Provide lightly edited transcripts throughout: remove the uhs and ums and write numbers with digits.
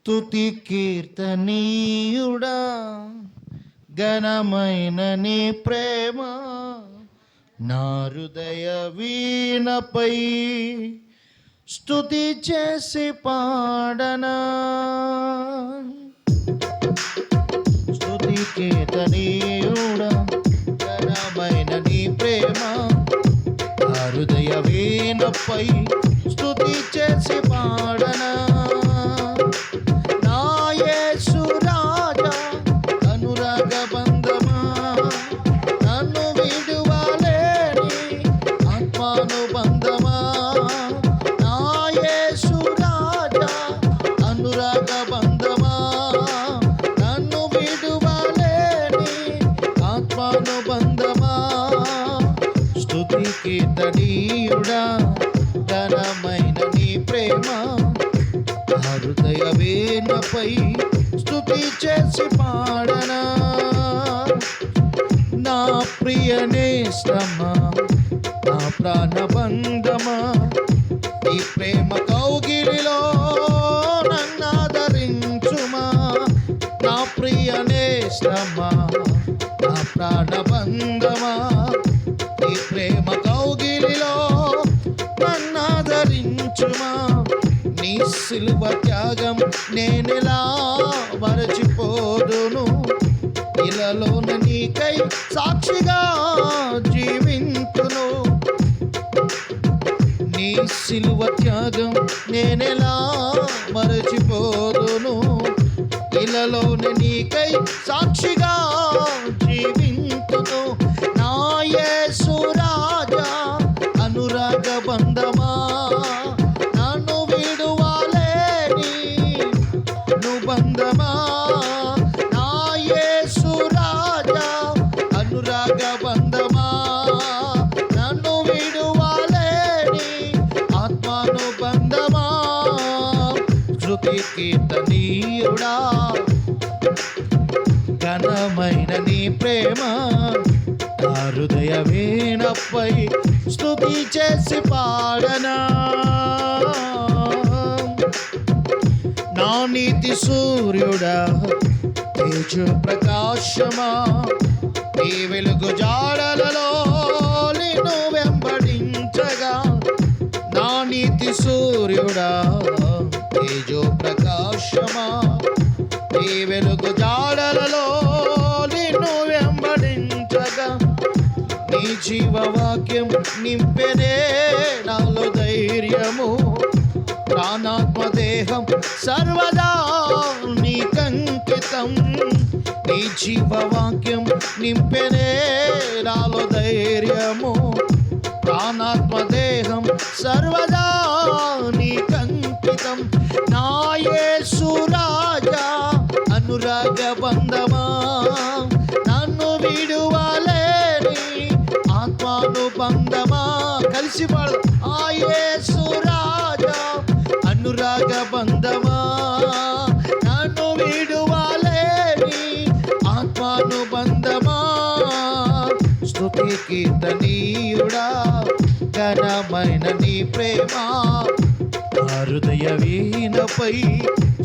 స్తుతి కీర్తనీయుడా, ఘనమైన నీ ప్రేమ నా హృదయ వీణపై స్తుతి చేసి పాడనా. స్తుతి కీర్తనీయుడా, ఘనమైన నీ ప్రేమ నా హృదయ వీణపై స్తుతి చేసి పాడనా. కీర్తనీయుడా, ఘనమైన నీ ప్రేమ హృదయ వీణపై స్తుతి చేసి పాడనా. నా ప్రియ నేస్తమా, నా ప్రాణబంధమా, నీ ప్రేమ కౌగిలిలో నన్నాదరించుమా. నా ప్రియ నేస్తమా, నా ప్రాణబంధమా, నీ ప్రేమ కౌగిలిలో నన్నాదరించుమా. నీ సిలువ త్యాగం నేనెలా మరచిపోదును. ఇలాలోన నీకై సాక్షిగా జీవింతును. నీ సిలువ త్యాగం నేనెలా మరచిపోదును. ఇలాలోన నీకై సాక్షిగా జీవింతును. నా యేసు రాజా, అనురాగ బంధమా, నన్ను విడువలేని బంధమా. నా యేసు రాజా, అనురాగ బంధమా, నన్ను విడువలేని ఆత్మానుబంధమా. స్తుతి కీర్తనీయుడా, ఘనమైన నీ ప్రేమ హృదయ వీణపై స్తుతి చేసి పాడనా. నా నీతి సూర్యుడా, తేజో ప్రకాశమా, నీ వెలుగు జాడలలో నిన్ను వెంబడించగా. నా నీతి సూర్యుడా, తేజో ప్రకాశమా, నీ వెలుగు జాడలలో నిన్ను వెంబడించగా. నీ జీవవాక్యం నింపెనే నాలో ధైర్యము. ప్రాణాత్మ దేహం సర్వదా నీకంకితం. నీ జీవవాక్యం నింపెనే నాలో ధైర్యము. ప్రాణాత్మ దేహం సర్వదా నీకంకితం. నా యేసు రాజా, అనురాగ బంధమా, నన్ను విడువలేని ఆత్మానుబంధమా. కలిసి పాడు. ఆ యేసు రాజా, అనురాగ బంధమా, నన్ను విడువలేని ఆత్మానుబంధమా. స్తుతి కీర్తనీయుడా, ఘనమైన నీ ప్రేమ హృదయ వీణపై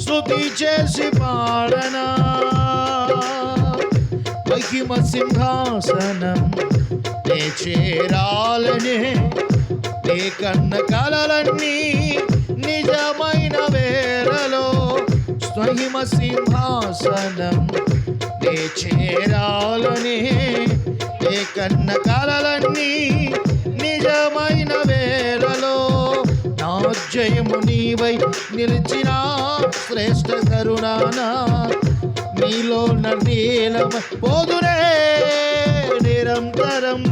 స్తుతి చేసి పాడనా. మహిమ సింహాసనం నే చేరాలనే, నీ కన్న కలలన్నీ నిజమైన వేళలో. మహిమ సింహాసనం నే చేరాలనే, నీ కన్న కలలన్నీ నిజమైన వేళలో. నా జయము నీవై నిలిచిన శ్రేష్ఠ కరుణానా, నీలో నీలమ పోదురే నిరంతరం.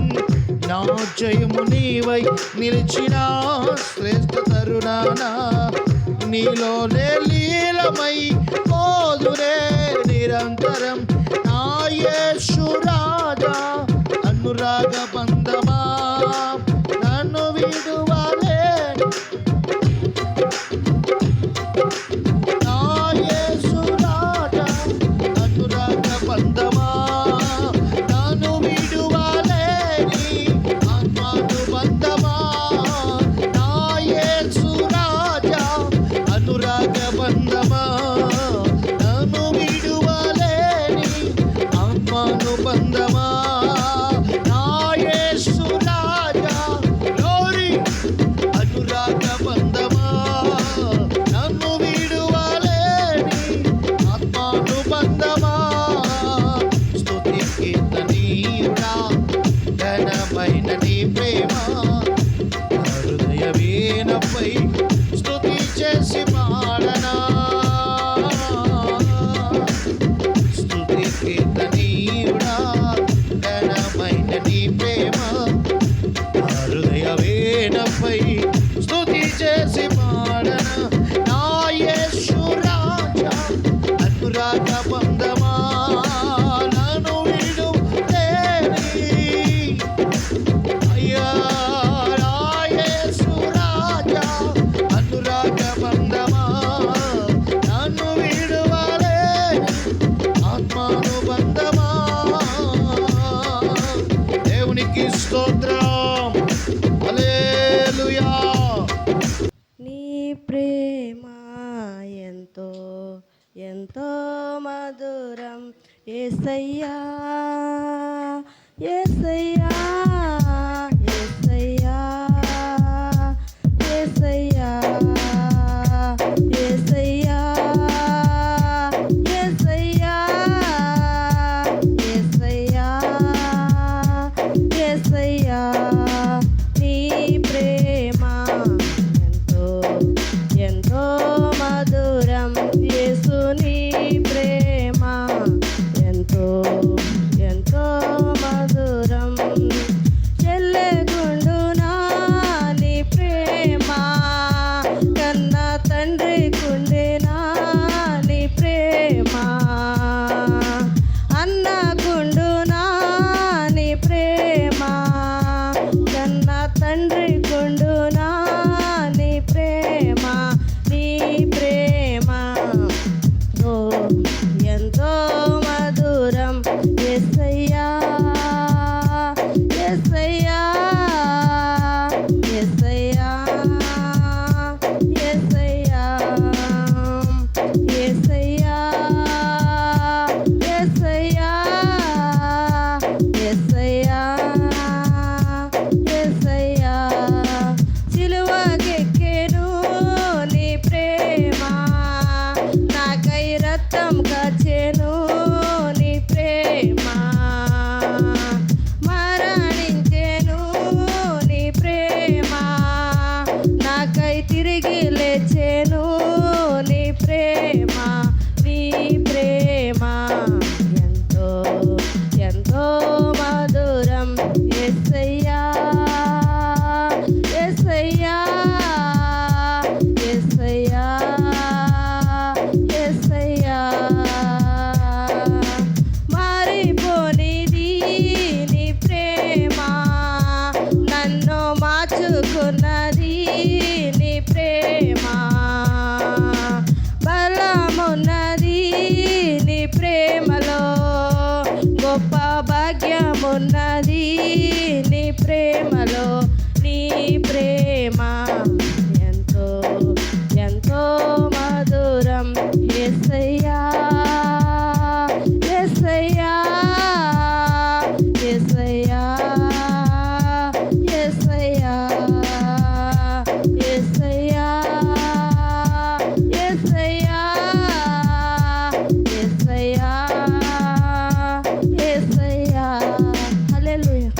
నా జయము నీవై నిలిచిన శ్రేష్ఠ తరుణానా, నీలో లీలమై పోదురే నిరంతరం. నా యేసు రాజా, అనురాగ బంధమా, నన్ను విడువలేని. నా యేసు రాజా, అనురాగ బంధమా, నన్ను విడువలేని ఆత్మానుబంధమా. నా యేసు రాజా, అనురాగ బంధమా, బంధమా నా యేసు రాజా గ్లోరీ అనురాగ బంధమా నన్ను విడువలేని ఆత్మానుబంధమా స్తుతి కీర్తనీయుడా ఘనమైన నీ ప్రేమ హృదయ వీణపై స్తుతి చేసి పాడనా స్తుతి కీర్తనీయుడా ఘనమైన నీ ప్రేమ హృదయ వీణపై స్తుతి చేసి పాడనా నా యేసు రాజా అనురాగ బంధమా నన్ను విడువలేని అయ్యా నా యేసు రాజా అనురాగ బంధమా నన్ను విడువలేని ఆత్మానుబంధమా దేవునికి స్తోత్రం హల్లెలూయా నీ ప్రేమ ఎంతో ఎంతో మధురం యేసయ్యా యేసయ్యా యేసయ్యా యేసయ్యా యేసయ్యా యేసయ్యా యేసయ్యా యేసయ్యా నీ ప్రేమ ఎంతో ఎంతో మధురం యేసు నీ ప్రేమ ఎంతో ఎంతో మధురం చెల్లెగుండునా నీ ప్రేమ కన్న తండ్రి కుండెనా నీ ప్రేమ అన్న గుండునా నీ ప్రేమ కన్న తండ్రి కుండునా నీ ప్రేమ నీ ప్రేమ ఓ ఎంతో మధురం యేసయ్యా యేసయ్యా యేసయ్యా యేసయ్యా యేసయ్యా యేసయ్యా యేసయ్యా యేసయ్యా సిలువకెక్కెను నీ ప్రేమ నాకై రక్తం కాచెను నీ ప్రేమ మరణించెను నీ ప్రేమ నాకై తిరిగి లేచెను నీ ప్రేమ నీ ప్రేమ ఎంతో ఎంతో మధురం యేసయ్యా యేసయ్యా యేసయ్యా యేసయ్యా మారిపోనిది నీ ప్రేమ నన్ను మార్చుకున్నది నీ ప్రేమ బలమున్నది నీ ప్రేమలో గొప్ప భాగ్యమున్నది నీ ప్రేమలో నీ ప్రేమ ఎంతో ఎంతో మధురం యేసయ్యా యేసయ్యా యేసయ్యా యేసయ్యా యేసయ్యా యేసయ్యా యేసయ్యా యేసయ్యా హల్లెలూయా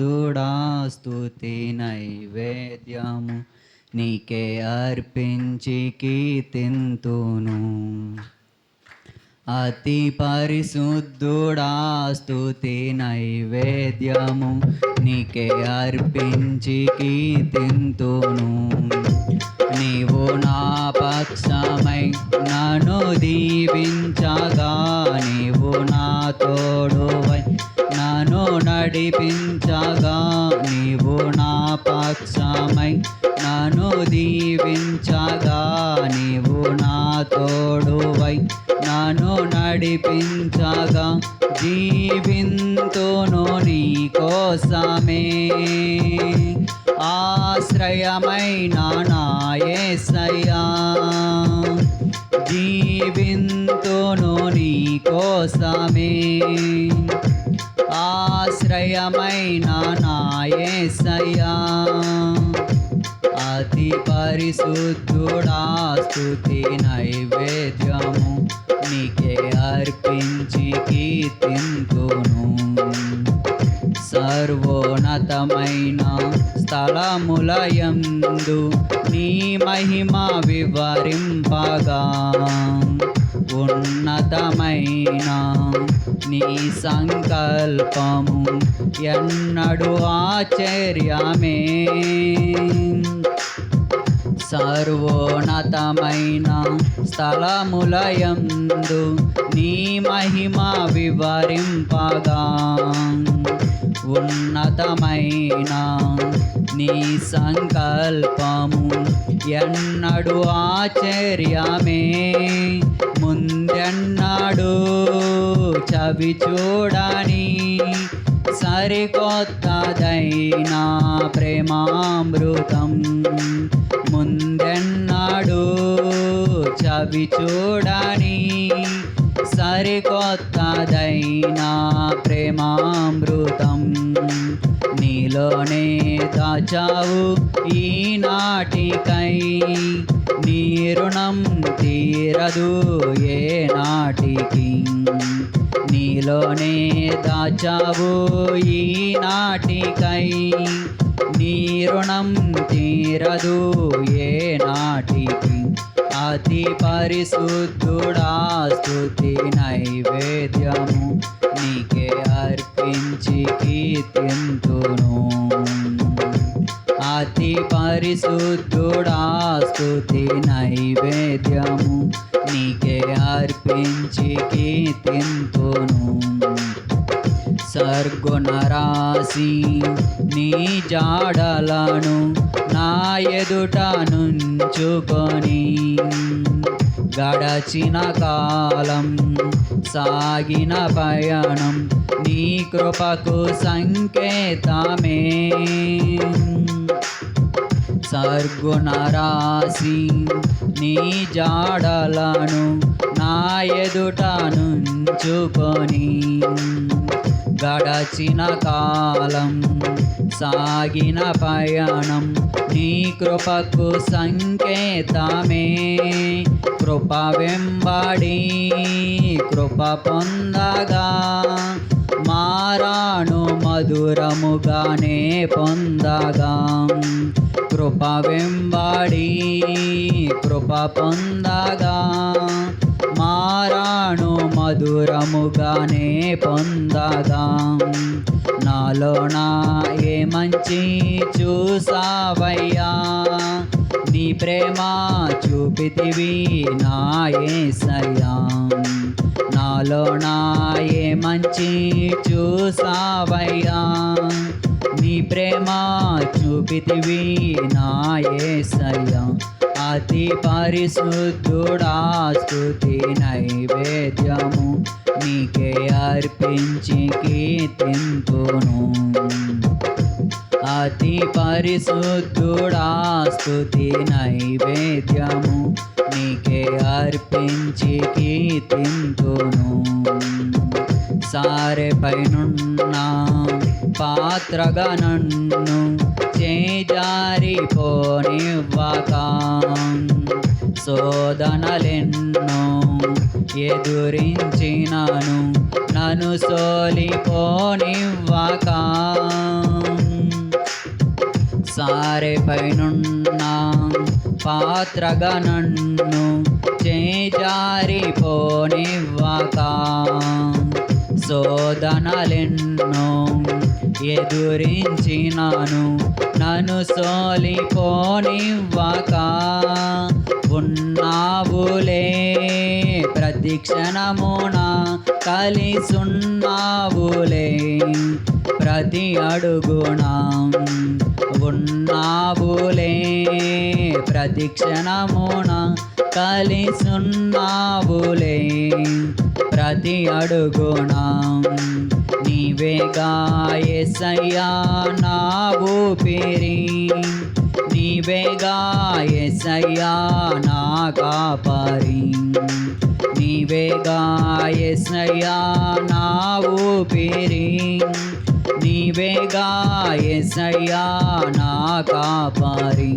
పరిశుద్ధుడా స్తుతి నైవేద్యము నీకే అర్పించి కీర్తింతును. అతి పరిశుద్ధుడా స్తుతి నైవేద్యము నీకే అర్పించి కీర్తింతును. నీవు నా పక్షమై నన్ను దీవించగా, నీవు నా తోడువై నన్ను నడిపించగా, నీవు నా పక్షమై నన్ను దీవించగా, నీవు నా తోడువై నన్ను నడిపించగా, జీవింతును నీ కోసమే ఆశ్రయమైన నా యేసయ్యా. జీవింతును నీ కోసమే ఆశ్రయమైన నా యేసయ్యా. అతి పరిశుద్ధుడా స్తుతి నైవేద్యము నీకే అర్పించి కీర్తింతును. సర్వోన్నతమైన స్థలములయందు నీ మహిమ వివరింపగా, ఉన్నతమైన నీ సంకల్పము ఎన్నడు ఆశ్చర్యమే. సర్వోన్నతమైన స్థలములయందు నీ మహిమ వివరింపగా, ఉన్నతమైన నీ సంకల్పము ఎన్నడు ఆశ్చర్యమే. ముందెన్నడు చవి చూడని సరికొత్తదైన ప్రేమామృతం, ముందెన్నడు చవి చూడని సరికొత్తదైన ప్రేమామృతం నీలోనే దాచావు ఈనాటికై. నీ రుణం తీరదు ఏ నాటికి, నీలోనే దాచావు ఈనాటికై. నీ రుణం తీరదు ఏ నాటికి. అతి పరిశుద్ధుడా స్తుతి నైవేద్యము నీకే అర్పించి కీర్తింతును. అతి పరిశుద్ధుడా స్తుతి నైవేద్యము నీకే అర్పించి కీర్తింతును. సర్గుణరాశి నీ జాడలను నా ఎదుట నుంచుకొని, గడచిన కాలం సాగిన పయనం నీ కృపకు సంకేతమే. సర్గుణరాశి నీ జాడలను నా ఎదుట నుంచుకొని, గడచిన కాలం సాగిన పయనం నీ కృపకు సంకేతమే. కృప వెంబడి కృప పొందగా, మారాను మధురముగానే పొందగా. కృప వెంబడి కృప పొందగా, మారాను మధురముగానే పొందగా. నాలోన ఏ మంచి చూసావయ్యా, నీ ప్రేమ చూపితివి నా యేసయ్యా. నాలోన ఏ మంచి చూసావయ్యా, నీ ప్రేమ చూపితివి నా యేసయ్యా. అతి పరిశుద్ధుడా స్తుతి నైవేద్యము నీకే అర్పించి కీర్తింతును. అతి పరిశుద్ధుడా స్తుతి నైవేద్యము నీకే అర్పించి కీర్తింతును. సారెపైనున్న పాత్రగా నన్ను చేజారిపోనివ్వక, శోధనలెన్నో ఎదురించినాను నన్ను సోలిపోనివ్వక సారెపైనున్న పాత్రగా నన్ను చేజారిపోనివ్వక శోధనలెన్నో ఎదురించినాను నన్ను సోలిపోనివ్వక ఉన్నావులే ప్రతిక్షణమున కలిసున్నావులే ప్రతి అడుగున ఉన్నావులే ప్రతిక్షణమున కలిసున్నావులే ప్రతి అడుగున నీవేగా యేసయ్యా నా ఊపిరి నీవేగా యేసయ్యా నా కాపరి నీవేగా యేసయ్యా నా ఊపిరి నీవేగా యేసయ్యా నా కాపరి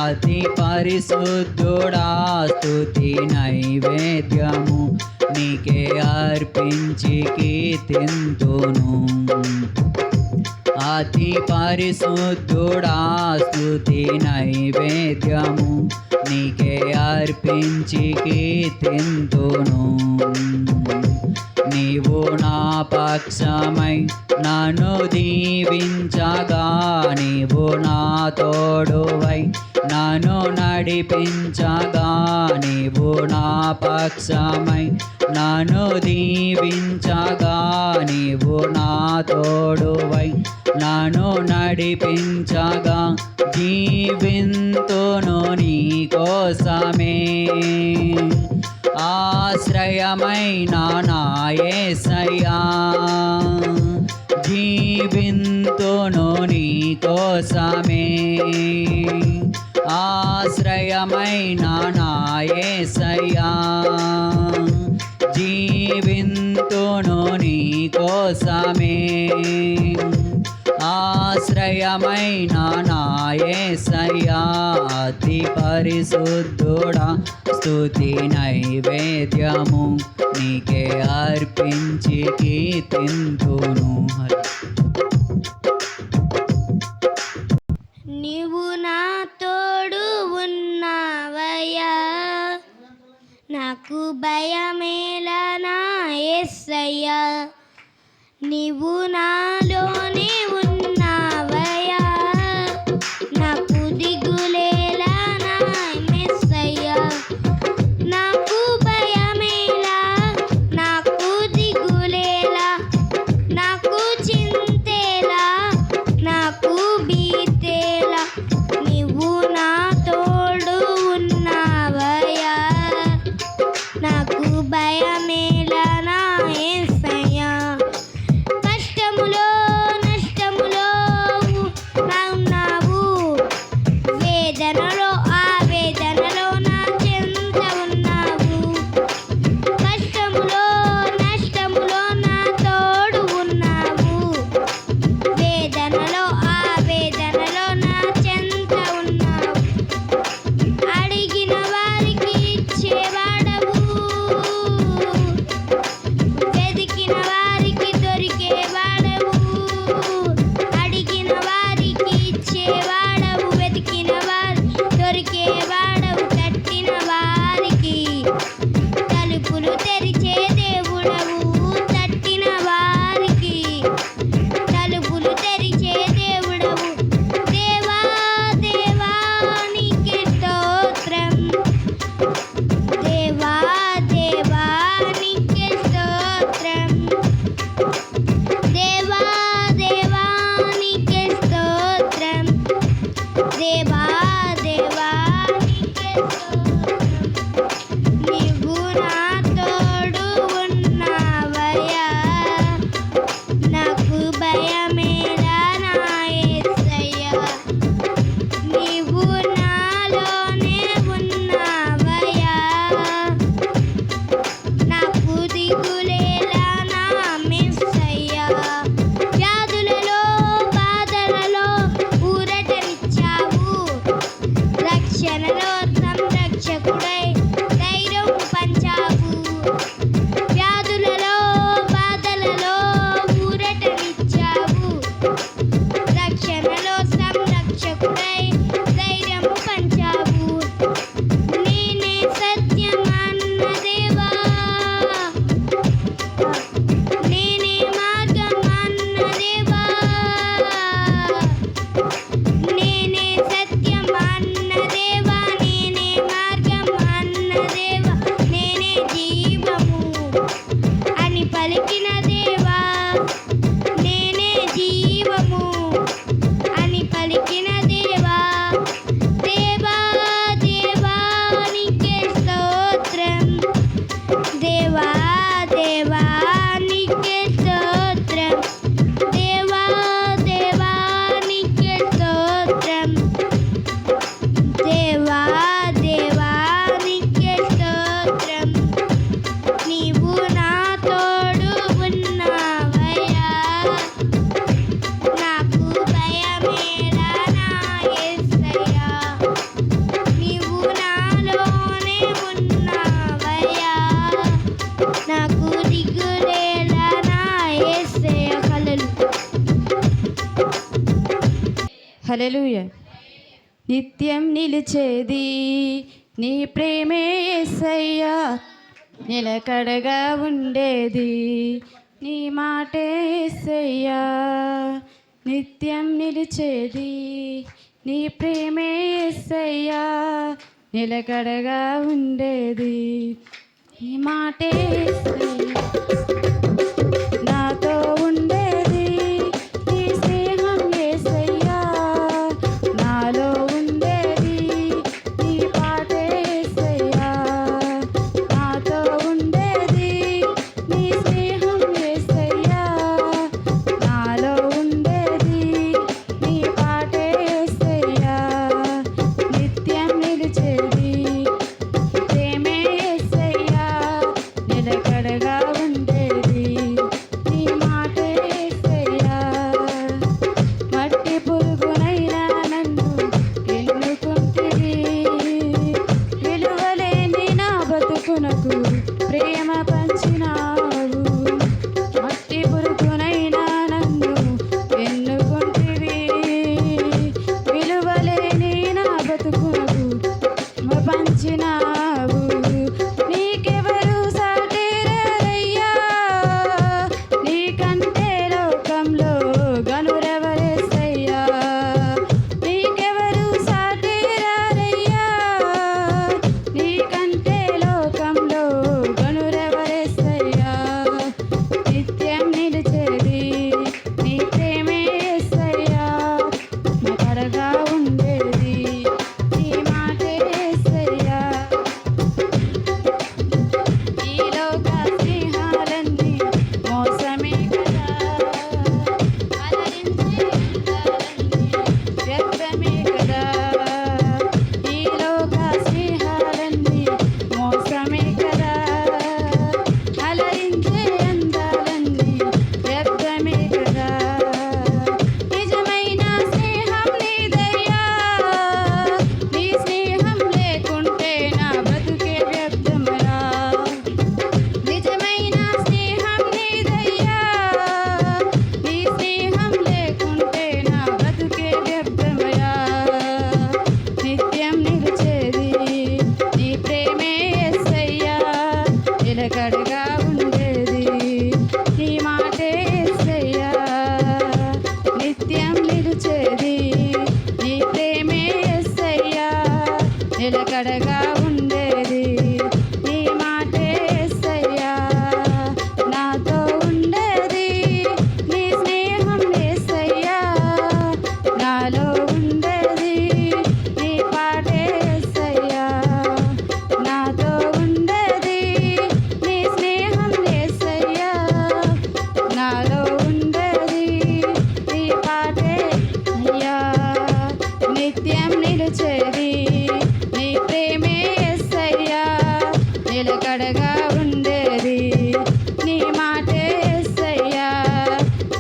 అతి పరిశుద్ధుడా స్తుతి నైవేద్యము నీకే అర్పించి కీర్తింతును అతి పరిశుద్ధుడా స్తుతి నైవేద్యము నీకే అర్పించి కీర్తింతును నీవు నా పక్షమై నన్ను దీవించగా నీవు నా తోడువై నన్ను నడిపించగా నీవు నా పక్షమై నన్ను దీవించగా నీవు నా తోడువై నన్ను నడిపించగా జీవింతును నీ కోసమే ఆశ్రయమైన నా యేసయ్యా జీవింతును నీ కోసమే ఆశ్రయమైన నా యేసయ్యా జీవింతును నీ కోసమే ఆశ్రయమైన నా యేసయ్యా అతి పరిశుద్ధుడా స్తుతి నైవేద్యము నీకే అర్పించి కీర్తింతును నీవు నా తోడు ఉన్నావయ్యా నాకు భయమేలా నా యేసయ్యా నీవు నాలోనే ఉన్నావయ్యా నాకు దిగులేలా నా యేసయ్యా నాకు భయమేలా నాకు దిగులేలా నాకు చింతేలా నాకు బీతేలా నీవు నా తోడు ఉన్నావయ్యా నాకు భయమేలా నా యేసయ్యా కష్టములో నష్టములో ఉన్నావు వేదనలో ఆవేదనలో నా చెంత ఉన్నావు కష్టములో నష్టములో నా తోడు ఉన్నావు వేదనలో ఆవేదనలో హల్లెలూయా. నిత్యం నిలిచేది నీ ప్రేమే యేసయ్యా, నిలకడగా ఉండేది నీ మాటే యేసయ్యా. నిత్యం నిలిచేది నీ ప్రేమే యేసయ్యా, నిలకడగా ఉండేది నీ మాటే యేసయ్యా. నాతో ఉండేది నీ స్నేహం యేసయ్యా, నాలో ఉండేది నీ పాటే యేసయ్యా. నాతో ఉండేది నీ స్నేహం యేసయ్యా, నాలో ఉండేది నీ పాటే యేసయ్యా. నిత్యం నిలిచేది ప్రేమే యేసయ్యా, నిలకడగా ఉండేది నీ మాటే యేసయ్యా. మట్టి పురుగునైనా నన్ను ఎన్నుకుంటివి, విలువలేని నా బతుకునకు ప్రేమ పంచినావు. మట్టి పురుగునైనా నన్ను ఎన్నుకుంటివి, విలువలేని నా బతుకునకు పంచినావు. నీకెవరు సాటిరారయ్యా, నీకంటే లోకంలో గనురెవరేసయ్యా. నీకెవరు సాటిరారయ్యా, నీకంటే లోకంలో గనురెవరేసయ్యా. నిత్యం నిలిచేది నీ ప్రేమే యేసయ్యా, నిలకడగా ఉండేది నీ మాటే యేసయ్యా. ఈ లోక స్నేహాలన్నీ మోసమే కదా, అలరించే అందాలన్నీ వ్యర్థమే కదా. ఈ లోక స్నేహాలన్నీ మోసమే కదా, అలరించే అందాలన్నీ వ్యర్థమే కదా. నిజమైన స్నేహం నీదయ్యా, నీ స్నేహం లేకుంటే నా బ్రతుకే వ్యర్థమరా. నిజమైన స్నేహం నీదయ్యా, నీ స్నేహం లేకుంటే నా బ్రతుకే వ్యర్థమరా. నిత్యం నిలిచేది నీ ప్రేమే యేసయ్యా, నిలకడగా ఉండేది నీ మాటే యేసయ్యా. నిత్యం నిలిచేది నీ ప్రేమే యేసయ్యా, నిలకడగా ఉండేది నీ మాటే యేసయ్యా. నాతో ఉండేది నీ స్నేహం యేసయ్యా, నాలో ఉండేది నీ పాటే యేసయ్యా. నాతో ఉండేది నీ స్నేహం యేసయ్యా, నాలో ఉండేది నీ పాటే అయ్యా. నిత్యం నిలిచేది నీ ప్రేమే యేసయ్యా, నిలకడగా ఉండేది నీ మాటే యేసయ్యా.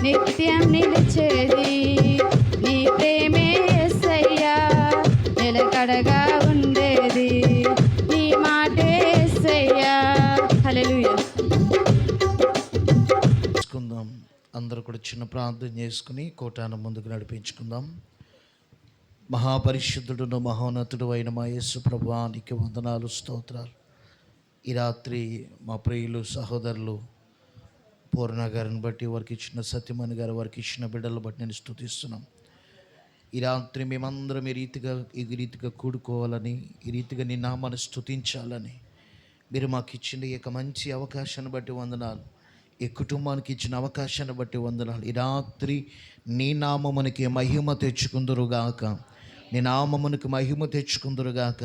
నిత్యం నిలిచేది నీ ప్రేమే యేసయ్యా, నిలకడగా ఉండేది నీ మాటే యేసయ్యా. హల్లెలూయా. చేసుకుందాం. అందరూ కూడా చిన్న ప్రార్థన చేసుకుని కోటాను ముందుకు నడిపించుకుందాం. మహాపరిశుద్ధుడును మహోన్నతుడు అయిన మా యేసు ప్రభువానికి వందనాలు, స్తోత్రాలు. ఈ రాత్రి మా ప్రియులు సహోదరులు పూర్ణ గారిని బట్టి, వారికి ఇచ్చిన సత్యమణి గారు, వారికి ఇచ్చిన బిడ్డలు బట్టి నేను స్తుతిస్తున్నాం. ఈ రాత్రి మేమందరం ఈ రీతిగా కూడుకోవాలని, ఈ రీతిగా నీ నామాన్ని స్తుతించాలని మీరు మాకు ఇచ్చిన ఈ యొక్క మంచి అవకాశాన్ని బట్టి వందనాలు. ఈ కుటుంబానికి ఇచ్చిన అవకాశాన్ని బట్టి వందనాలు. ఈ రాత్రి నీ నామమునికి మహిమ తెచ్చుకుందురుగాక, నీ నామమునికి మహిమ తెచ్చుకుందురుగాక.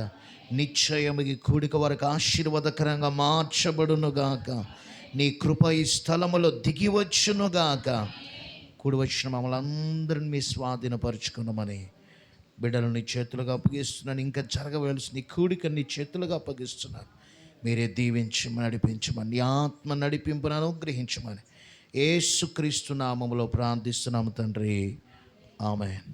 నిశ్చయము ఈ కూడిక వరకు ఆశీర్వాదకరంగా మార్చబడునుగాక. నీ కృప ఈ స్థలములో దిగి వచ్చునుగాక. కూడి వచ్చిన మమ్మల్ని అందరిని మీ స్వాధీనపరుచుకున్నామని బిడ్డలు నీ చేతులుగా అప్పగిస్తున్నాను. ఇంకా జరగవలసిన నీ కూడిక నీ చేతులుగా అప్పగిస్తున్నాను. మీరే దీవించమని, నడిపించమని, నీ ఆత్మ నడిపింపును అనుగ్రహించమని యేసుక్రీస్తు నామములో ప్రార్థిస్తున్నాము తండ్రి, ఆమేన్.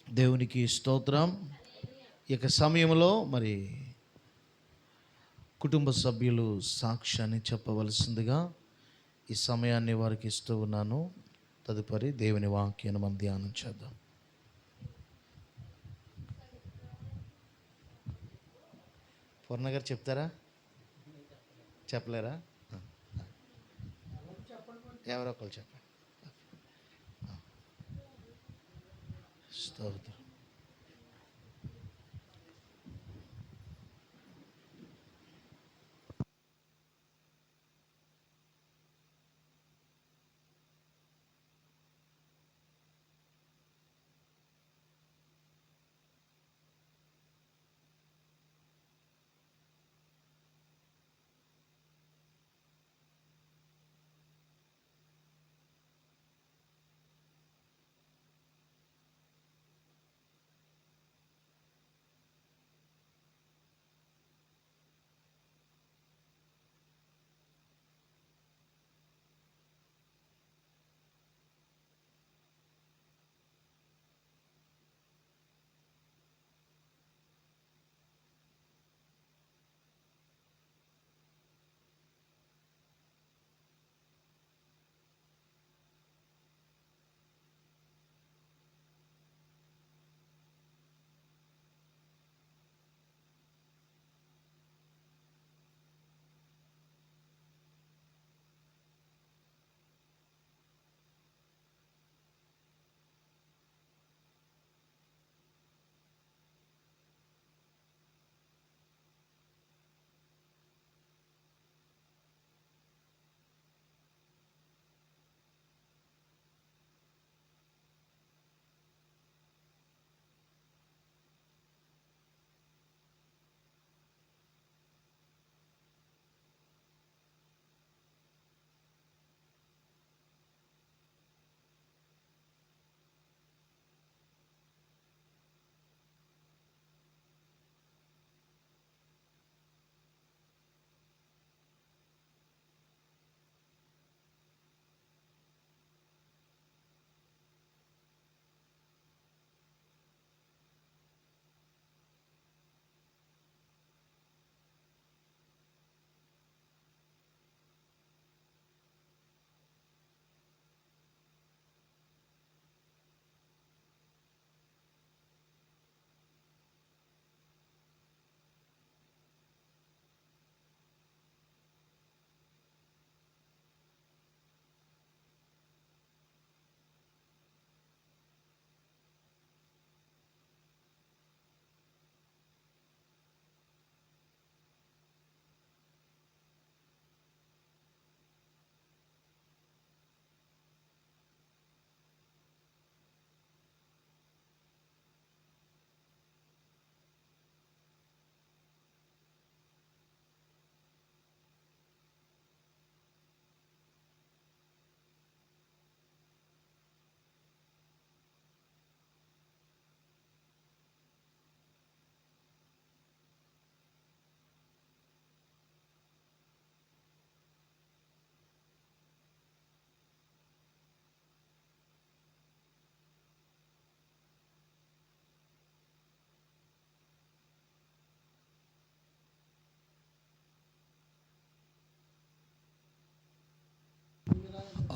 దేవునికి స్తోత్రం. ఈ యొక్క సమయంలో మరి కుటుంబ సభ్యులు సాక్ష్యాన్ని చెప్పవలసిందిగా ఈ సమయాన్ని వారికి ఇస్తూ ఉన్నాను. తదుపరి దేవుని వాక్యాన్ని మనం ధ్యానం చేద్దాం. పూర్ణ గారు చెప్తారా? చెప్పలేరా? ఎవరో ఒకరు చెప్పండి. స్తోత్రం.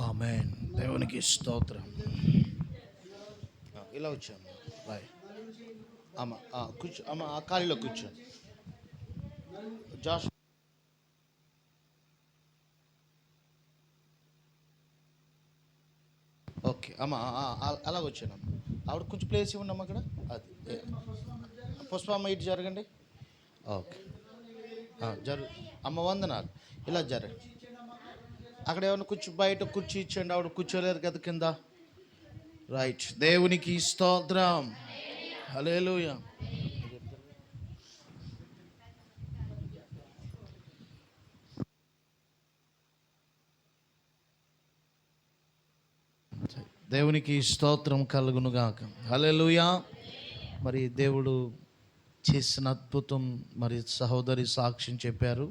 ఆమేన్. దేవునికి స్తోత్రం. ఇలా వచ్చాము. బాయ్ అమ్మ. కూర్చో అమ్మ, ఆ ఖాళీలో కూర్చో. జాష్ ఓకే అమ్మ. అలాగ వచ్చాను. ఆవిడ కొంచెం ప్లేస్ ఇవ్వండి అమ్మ అక్కడ. అది పుష్పమ్మ ఇటు జరగండి. ఓకే అమ్మ వందనాలు. ఇలా జరగండి. అక్కడ ఏమైనా కూర్చో, బయట కుర్చీ ఇచ్చండి. ఆవిడ కూర్చోలేదు కదా కింద. రైట్. దేవునికి స్తోత్రం. హల్లెలూయా. దేవునికి స్తోత్రం కలుగునుగాక. హల్లెలూయా. మరి దేవుడు చేసిన అద్భుతం, మరి సహోదరి సాక్ష్యం చెప్పారు.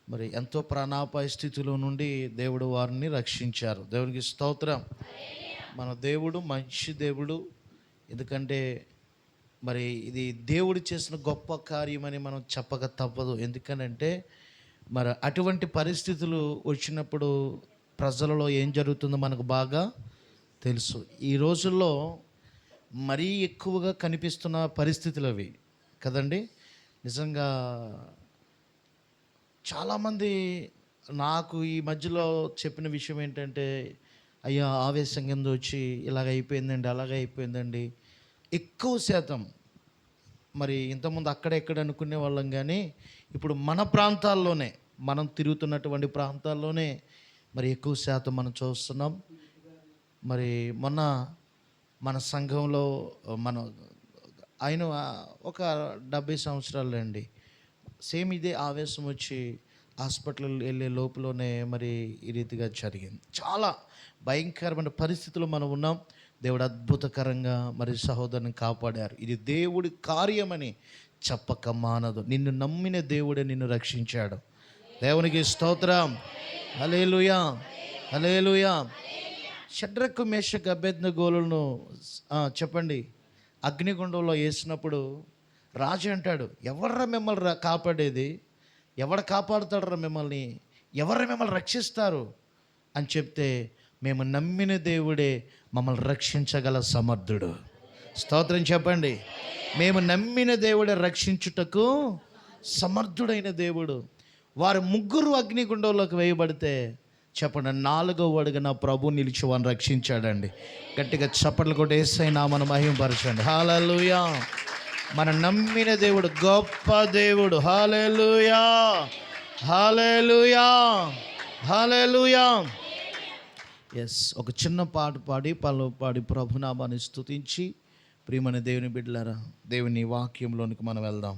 మరి ఎంతో ప్రాణాపాయ స్థితిలో నుండి దేవుడు వారిని రక్షించారు. దేవునికి స్తోత్రం. మన దేవుడు మంచి దేవుడు. ఎందుకంటే మరి ఇది దేవుడు చేసిన గొప్ప కార్యమని మనం చెప్పక తప్పదు. ఎందుకనంటే మరి అటువంటి పరిస్థితులు వచ్చినప్పుడు ప్రజలలో ఏం జరుగుతుందో మనకు బాగా తెలుసు. ఈ రోజుల్లో మరీ ఎక్కువగా కనిపిస్తున్న పరిస్థితులు అవి కదండి. నిజంగా చాలామంది నాకు ఈ మధ్యలో చెప్పిన విషయం ఏంటంటే, అయ్యా ఆవేశం కింద వచ్చి ఇలాగ అయిపోయిందండి, అలాగ అయిపోయిందండి. ఎక్కువ శాతం మరి ఇంతకుముందు అక్కడెక్కడ అనుకునే వాళ్ళం, కానీ ఇప్పుడు మన ప్రాంతాల్లోనే, మనం తిరుగుతున్నటువంటి ప్రాంతాల్లోనే మరి ఎక్కువ శాతం మనం చూస్తున్నాం. మరి మొన్న మన సంఘంలో ఆయన ఒక 70 సంవత్సరాలు అండి, సేమ్ ఇదే ఆవేశం వచ్చి హాస్పిటల్ వెళ్ళే లోపలనే మరి ఈ రీతిగా జరిగింది. చాలా భయంకరమైన పరిస్థితుల్లో మనం ఉన్నాం. దేవుడు అద్భుతకరంగా మరి సహోదరుని కాపాడారు. ఇది దేవుడి కార్యమని చెప్పక మానదు. నిన్ను నమ్మిన దేవుడే నిన్ను రక్షించాడు. దేవునికి స్తోత్రం. హల్లెలూయా, హల్లెలూయా. షడ్రకు మేషకు అబేద్నెగోలను చెప్పండి అగ్నిగుండంలో వేసినప్పుడు రాజు అంటాడు, ఎవర్రా మిమ్మల్ని కాపాడేది, ఎవడు కాపాడుతాడరా మిమ్మల్ని, ఎవరు మిమ్మల్ని రక్షిస్తారు అని చెప్తే, మేము నమ్మిన దేవుడే మమ్మల్ని రక్షించగల సమర్థుడు. స్తోత్రం చెప్పండి. మేము నమ్మిన దేవుడే రక్షించుటకు సమర్థుడైన దేవుడు. వారు ముగ్గురు అగ్నిగుండంలోకి వేయబడితే చెప్పండి, 4వ అడుగున నా ప్రభు నిలిచి వారిని రక్షించాడండి. గట్టిగా చప్పట్లు కొట్టి యేసయ్య నామమును మహిమపరచండి. హల్లెలూయా. మన నమ్మిన దేవుడు గొప్ప దేవుడు. హల్లెలూయా, హల్లెలూయా, హల్లెలూయా. ఎస్, ఒక చిన్న పాట పాడి ప్రభునామాన్ని స్తుతించి ప్రియమైన దేవుని బిడ్డలారా, దేవుని వాక్యంలోనికి మనం వెళ్దాం.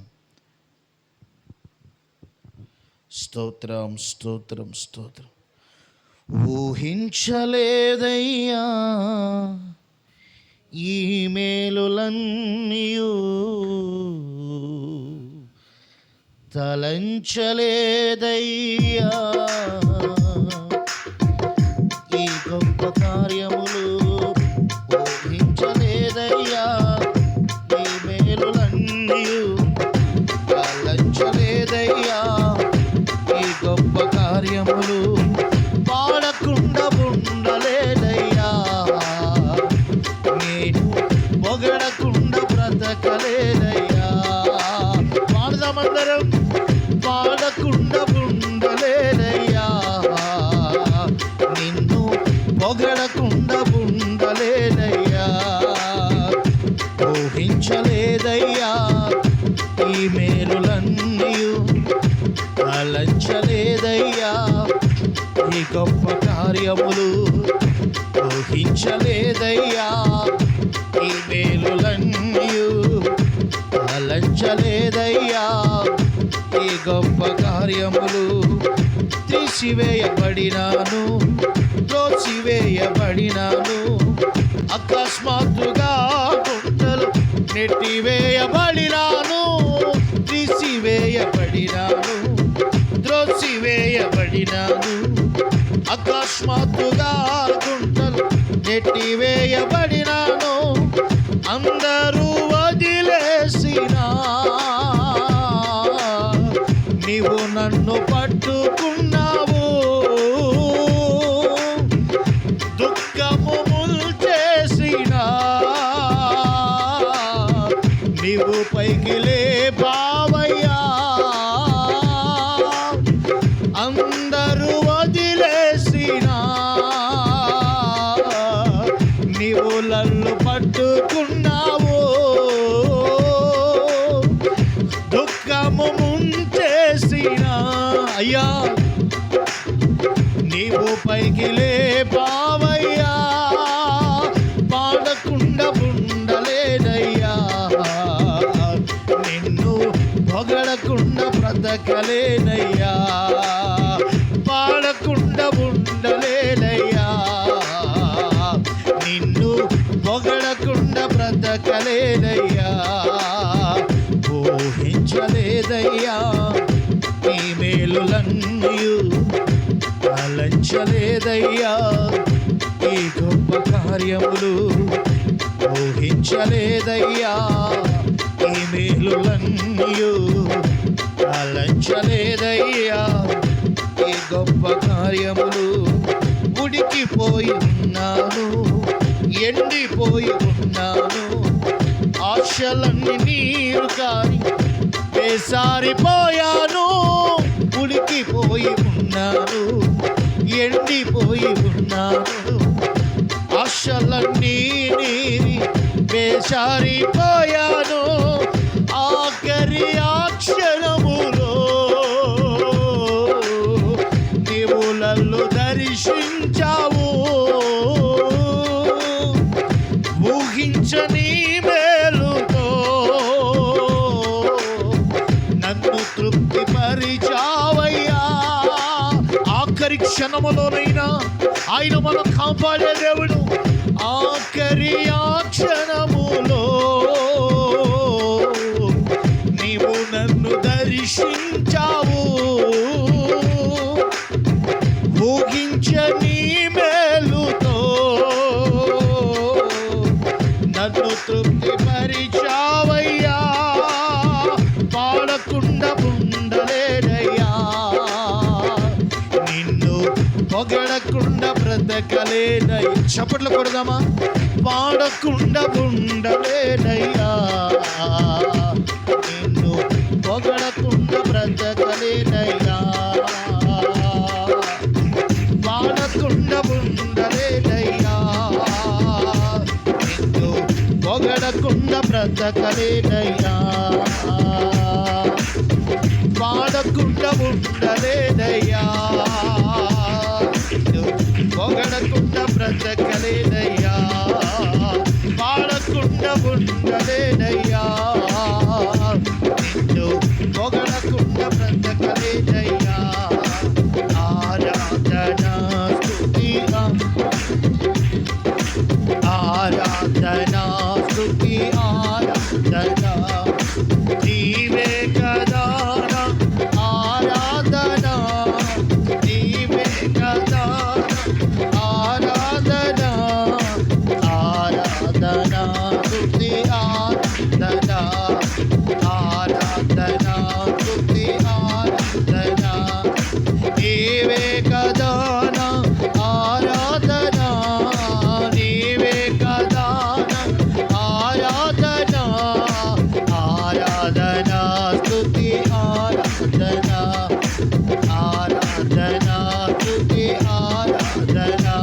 స్తోత్రం, స్తోత్రం, స్తోత్రం. ఊహించలేదయ్యా ఈ మేలులన్నీయు, తలంచలేదయ్యా ఈ గొప్ప కార్యములు, ఊహించలేదయ్యా ఈ మేలులన్నీయు, తలంచలేదయ్యా ఈ గొప్ప కార్యములు, పాడకుండా ఉండలేదయ్యా నేను పొగడకుండా బ్రతకలేదయ్యా. పాడదామందరం. పాడకుండా ఉండలేదయ్యా నిన్ను పొగడకుండా ఉండలేదయ్యా, ఊహించలేదయ్యా ఈ మేలులన్నీయు, తలంచలేదయ్యా ఈ గొప్ప కార్యములు, ఊహించలేదయ్యా ఈ మేలులన్నీయు, తలంచలేదయ్యా ఈ గొప్ప కార్యములు. తీసివేయబడినాను, త్రోసివేయబడినాను, అకస్మాత్తుగా గుంటలు నెట్టివేయబడినాను, తీసివేయబడినాను, త్రోసివేయబడినాను, అకస్మాత్తుగా గుంటలు నెట్టివేయబడినాను, అందరూ వదిలేసినా నీవు నన్ను పట్టుకున్నావు, దుఃఖము ముంచేసినా నీవు పైకి లేపావయ్యా, అందరూ వదిలేసినా నీవు నన్ను పట్టుకున్నావు, దుఃఖము ముంచేసినా అయ్యా నీవు పైకి లేపావయ్యా, పాడకుండా ఉండలేదయ్యా నిన్ను పొగడకుండా బ్రతకలేనయ్యా, పాడకుండా ఉండలేదయ్యా నిన్ను పొగడకుండా బ్రతకలేనయ్యా, ఊహించలేదయ్యా ఈ మేలులన్నీయు, తలంచలేదయ్యా ఈ గొప్ప కార్యములు, ఊహించలేదయ్యా ఈ మేలులన్నీయు, తలంచలేదయ్యా ఈ గొప్ప కార్యములు ఉడికిపోయి ఉన్నాను, ఎండిపోయి ఉన్నాను. ఆశలన్నీ నీరు కాని వేసారిపోయాను, ఉడికిపోయి ఉన్నాను, ఎండిపోయి ఉన్నాను. ఆశలన్నీ నీరి వేసారిపోయాను. ఆఖరి క్షణములో నీవు నన్ను దర్శించావు. ఊహించని మేలుతో నన్ను తృప్తి పరిచావయ్యా. ఆఖరి క్షణములోనైనా ఆయన మనం కాపాడే దేవుడు. ఆఖరి క్షణములో నీవు నన్ను దర్శించావు. ఊహించని మేలుతో నన్ను తృప్తి పరిచావయ్యా. పాడకుండా ఉండలేదయ్యా, నిన్ను పొగడకుండా బ్రతకలేదయ్యా. చప్పట్లు కొడదామా? పాడకుండా ఉండలేదయ్యా, నిన్ను పొగడకుండా బ్రతకలేదయ్యా. పాడకుండా ఉండలేదయ్యా, నిన్ను పొగడకుండా బ్రతకలేదయ్యా. పాడకుండా ఉండలేదయ్యా, నిన్ను పొగడకుండా బ్రతకలేదయ్యా. పాడకుండా ఉండలేదయ్యా, నిన్ను పొగడకుండా బ్రతకలేదయ్యా. ఆరాధనా స్తుతి, ఆరాధనా స్తుతి, ఆరాధనా నీవే కదా. ఆరాధనా నీవే కదా. ఆరాధనా, ఆరాధనా స్తుతి, ఆరాధనా, ఆరాధనా స్తుతి, ఆరాధనా నీవే కదా. ఆరాధనా నీవే కదా. ఆరాధనా, ఆరాధనా స్తుతి, ఆరాధనా, ఆరాధనా స్తుతి, ఆరాధనా,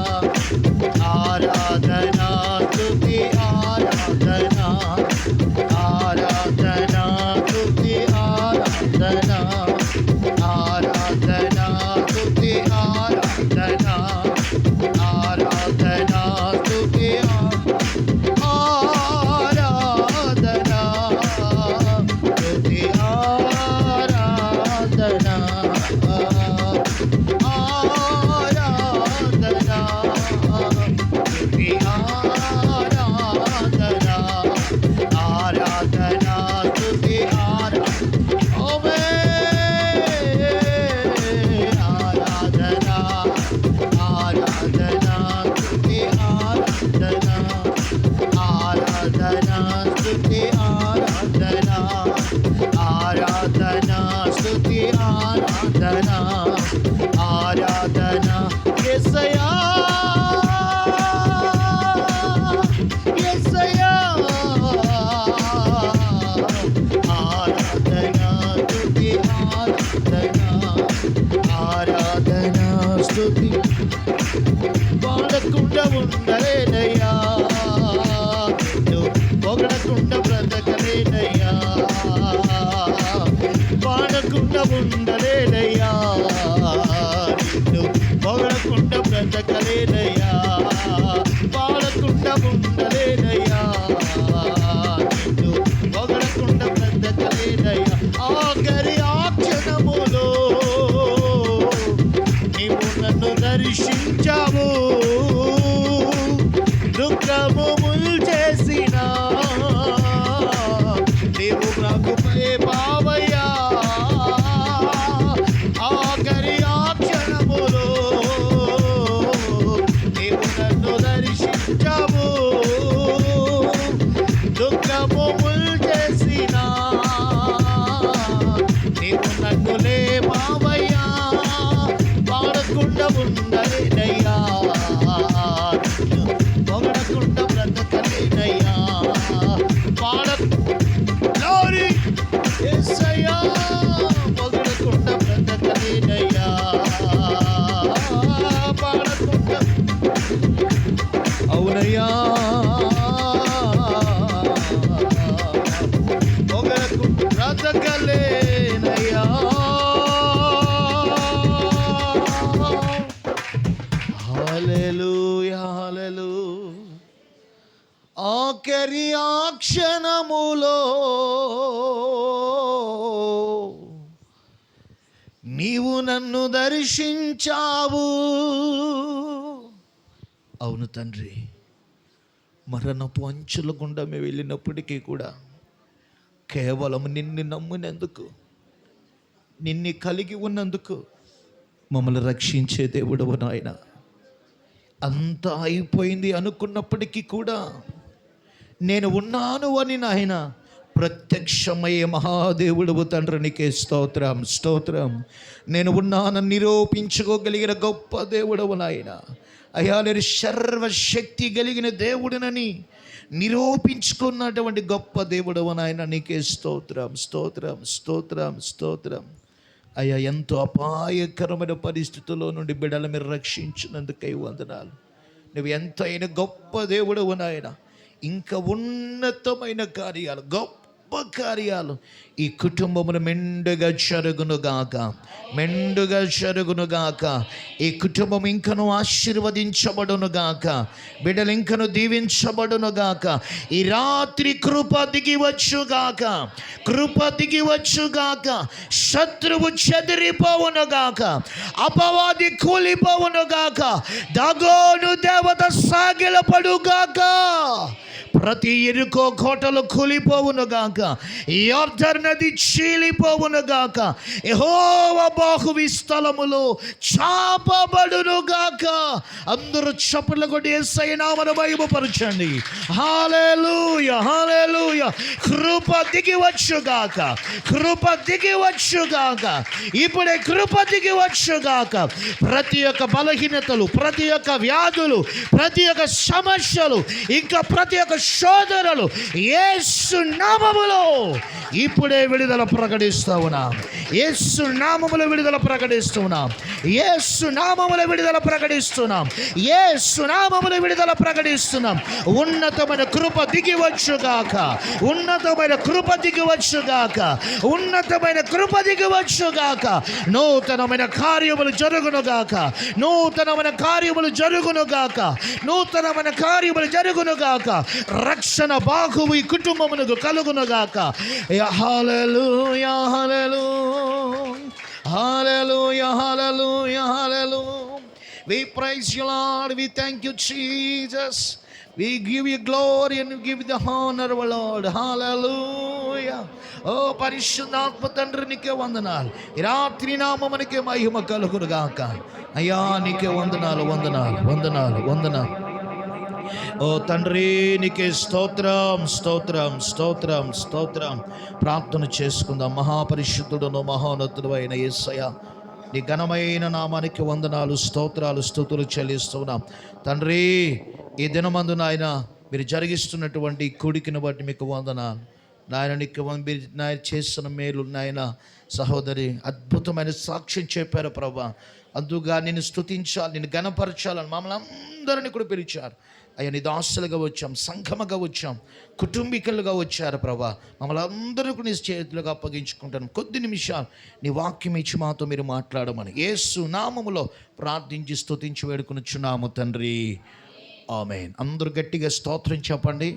ఆరాధనా స్తుతి, ఆరాధనా, ఆరాధనా స్తుతి, ఆరాధనా, ఆరాధనా స్తుతి, ఆరాధనా, ఆరాధనా స్తుతి, ఆరాధనా స్తుతి, ఆరాధనా, ఆరాధనా స్తుతి, ఆరాధనా, ఆరాధనా స్తుతి, ఆరాధనా, ఆరాధనా స్తుతి, ఆరాధనా, ఆరాధనా స్తుతి, ఆరాధనా, ఆరాధనా స్తుతి, ఆరాధనా, ఆరాధనా యేసయ్యా, యేసయ్యా. ఆరాధనా స్తుతి, ఆరాధనా, ఆరాధనా స్తుతి. పాడకుండా ఉండలేదయ్యా, నిన్ను పొగడకుండా బ్రతకలేదయ్యా. పాడకుండా ఉండలేదయ్యా, నిన్ను పొగడకుండా బ్రతకలేదయ్యా. పాడకుండా ఉండలేదయ్యా, నిన్ను పొగడకుండా బ్రతకలేదయ్యా. ఆఖరి క్షణములో నీవు నన్ను దర్శించావు. దుఃఖము ముల్చేసిన నీవు నాకు బావయ్యా. ఆఖరి క్షణములో నీవు నన్ను దర్శించావు. అవునయ్యా ఒకరకు బ్రతకలేనయ్యా. హల్లెలూయా హల్లెలూయా. ఆఖరి ఆ క్షణములో నీవు నన్ను దర్శించావు. అవును తండ్రి, మరణపు అంచుల గుండా మేము వెళ్ళినప్పటికీ కూడా కేవలం నిన్ను నమ్మినందుకు, నిన్ను కలిగి ఉన్నందుకు మమ్మల్ని రక్షించే దేవుడవు నాయన. అంతా అయిపోయింది అనుకున్నప్పటికీ కూడా నేను ఉన్నాను అని నాయన ప్రత్యక్షమయ్యే మహాదేవుడవు తండ్రి, నీకే స్తోత్రం స్తోత్రం. నేను ఉన్నానని నిరూపించుకోగలిగిన గొప్ప దేవుడవు నాయన. అయ్యా, నేను సర్వశక్తి కలిగిన దేవుడినని నిరూపించుకున్నటువంటి గొప్ప దేవుడవు నాయన, నీకే స్తోత్రం స్తోత్రం స్తోత్రం స్తోత్రం. అయ్యా, ఎంతో అపాయకరమైన పరిస్థితుల్లో నుండి బిడ్డల మీరు రక్షించినందుకై వందనాలు. నువ్వు ఎంతైనా గొప్ప దేవుడవు నాయన. ఇంకా ఉన్నతమైన కార్యాలు, గొప్ప కార్యాలు ఈ కుటుంబమును మెండుగా జరుగునుగాక, మెండుగా జరుగునుగాక. ఈ కుటుంబం ఇంకను ఆశీర్వదించబడునుగాక, బిడ్డలు ఇంకను దీవించబడునుగాక. ఈ రాత్రి కృప దిగివచ్చుగాక, కృప దిగివచ్చుగాక. శత్రువు చెదిరిపోవునుగాక, అపవాది కూలిపోవునుగాక, దాగోను దేవత సాగిలపడుగాక. ప్రతి ఎరుకో కోటలు కూలిపోవునుగాక, యొర్దాను నది చీలిపోవునుగాక, యెహోవా బాహువి స్థలములో చాపబడునుగాక. అందరూ చప్పట్లు కొట్టి యేసయ్య నామమును మహిమపరచండి. హల్లెలూయా హల్లెలూయా. కృప దిగివచ్చుగాక, కృప దిగివచ్చుగాక. ఇప్పుడే కృప దిగివచ్చుగాక. ప్రతి ఒక్క బలహీనతలు, ప్రతి ఒక్క వ్యాధులు, ప్రతి ఒక్క సమస్యలు, ఇంకా ప్రతి ఒక్క శోధనలు యేసు నామములో ఇప్పుడే విడుదల ప్రకటిస్తూ ఉన్నాం. యేసు నామములో విడుదల ప్రకటిస్తున్నాం. యేసు నామములో విడుదల ప్రకటిస్తున్నాం. యేసు నామములో విడుదల ప్రకటిస్తున్నాం. ఉన్నతమైన కృప దిగివచ్చుగాక, ఉన్నతమైన కృప దిగివచ్చుగాక, ఉన్నతమైన కృప దిగివచ్చుగాక. నూతనమైన కార్యములు జరుగునుగాక, నూతనమైన కార్యములు జరుగునుగాక, నూతనమైన కార్యములు జరుగునుగాక. రక్షణ బాహువు ఈ కుటుంబమునకు కలుగునుగాక. హల్లెలూయా హల్లెలూయా హల్లెలూయా హల్లెలూయా హల్లెలూయా. We praise you, Lord. We thank you, Jesus. We give you glory and we give you the honor, our Lord. Hallelujah. ఓ పరిశుద్ధాత్మ తండ్రి, నీకే వందనాలు. ఈ రాత్రి నామమునకే మహిమ కలుగునుగాక. అయ్యా, నీకే వందనాలు వందనాలు వందనాలు వందనాలు. ఓ తండ్రి, నీకే స్తోత్రం స్తోత్రం స్తోత్రం స్తోత్రం. ప్రార్థన చేసుకుందాం. మహాపరిశుద్ధుడును మహోన్నతుడు అయిన యేసయ్య, నీ ఘనమైన నామానికి వందనాలు, స్తోత్రాలు, స్తుతులు చెల్లిస్తున్నాం తండ్రి. ఈ దినమందు నాయన మీరు జరిగిస్తున్నటువంటి కూడికిని బట్టి మీకు వందనాలు నాయన. నీకు మీరు నాయన చేస్తున్న మేలు నాయన. సహోదరి అద్భుతమైన సాక్ష్యం చెప్పారు ప్రభా. అందుగా నిన్ను స్తుతించాలి, నిన్ను ఘనపరచాలని మమ్మల్ని అందరినీ కూడా పిలిచారు. అయ్యా, నీ దాసులుగా వచ్చాం, సంఘముగా వచ్చాం, కుటుంబీకులుగా వచ్చారు ప్రభా. మమ్మల్ని అందరికీ నీ చేతులుగా అప్పగించుకుంటాను. కొద్ది నిమిషాలు నీ వాక్యం ఇచ్చి మాతో మీరు మాట్లాడమని యేసు నామములో ప్రార్థించి స్తుతించి వేడుకొనుచున్నాము తండ్రి. ఆమేన్. అందరూ గట్టిగా స్తోత్రం చెప్పండి.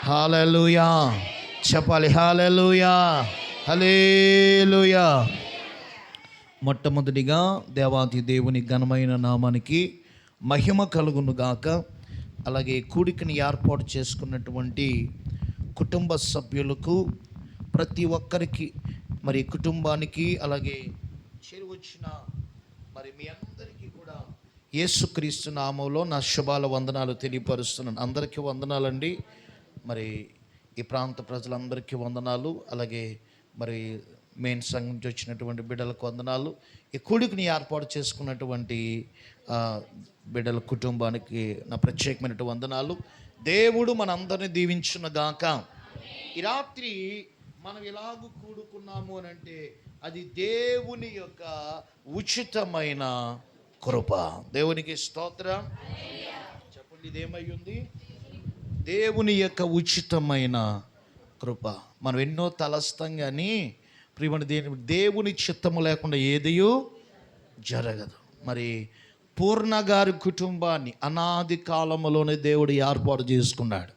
హల్లెలూయా చెప్పాలి. హల్లెలూయా హల్లెలూయా. మొట్టమొదటిగా దేవాది దేవుని ఘనమైన నామానికి మహిమ కలుగునుగాక. అలాగే కూడికని ఏర్పాటు చేసుకున్నటువంటి కుటుంబ సభ్యులకు, ప్రతి ఒక్కరికి, మరి కుటుంబానికి, అలాగే చేరువచ్చిన మరి మీ అందరికీ కూడా యేసుక్రీస్తు నామంలో నా శుభాల వందనాలు తెలియపరుస్తున్నాను. అందరికీ వందనాలండి. మరి ఈ ప్రాంత ప్రజలందరికీ వందనాలు. అలాగే మరి మెయిన్ సంఘం నుంచి వచ్చినటువంటి బిడ్డలకు వందనాలు. ఈ కూడికని ఏర్పాటు చేసుకున్నటువంటి బిడ్డల కుటుంబానికి నా ప్రత్యేకమైన వందనాలు. దేవుడు మనందరినీ దీవించునుగాక. ఈ రాత్రి మనం ఎలాగూ కూడుకున్నాము అని అంటే అది దేవుని యొక్క ఉచితమైన కృప. దేవునికి స్తోత్రం చెప్పండి. ఇదేమై ఉంది? దేవుని యొక్క ఉచితమైన కృప. మనం ఎన్నో తలస్తాం కానీ ప్రియమైన దేవుని చిత్తము లేకుండా ఏదియూ జరగదు. మరి పూర్ణ గారి కుటుంబాన్ని అనాది కాలంలోనే దేవుడు ఏర్పాటు చేసుకున్నాడు.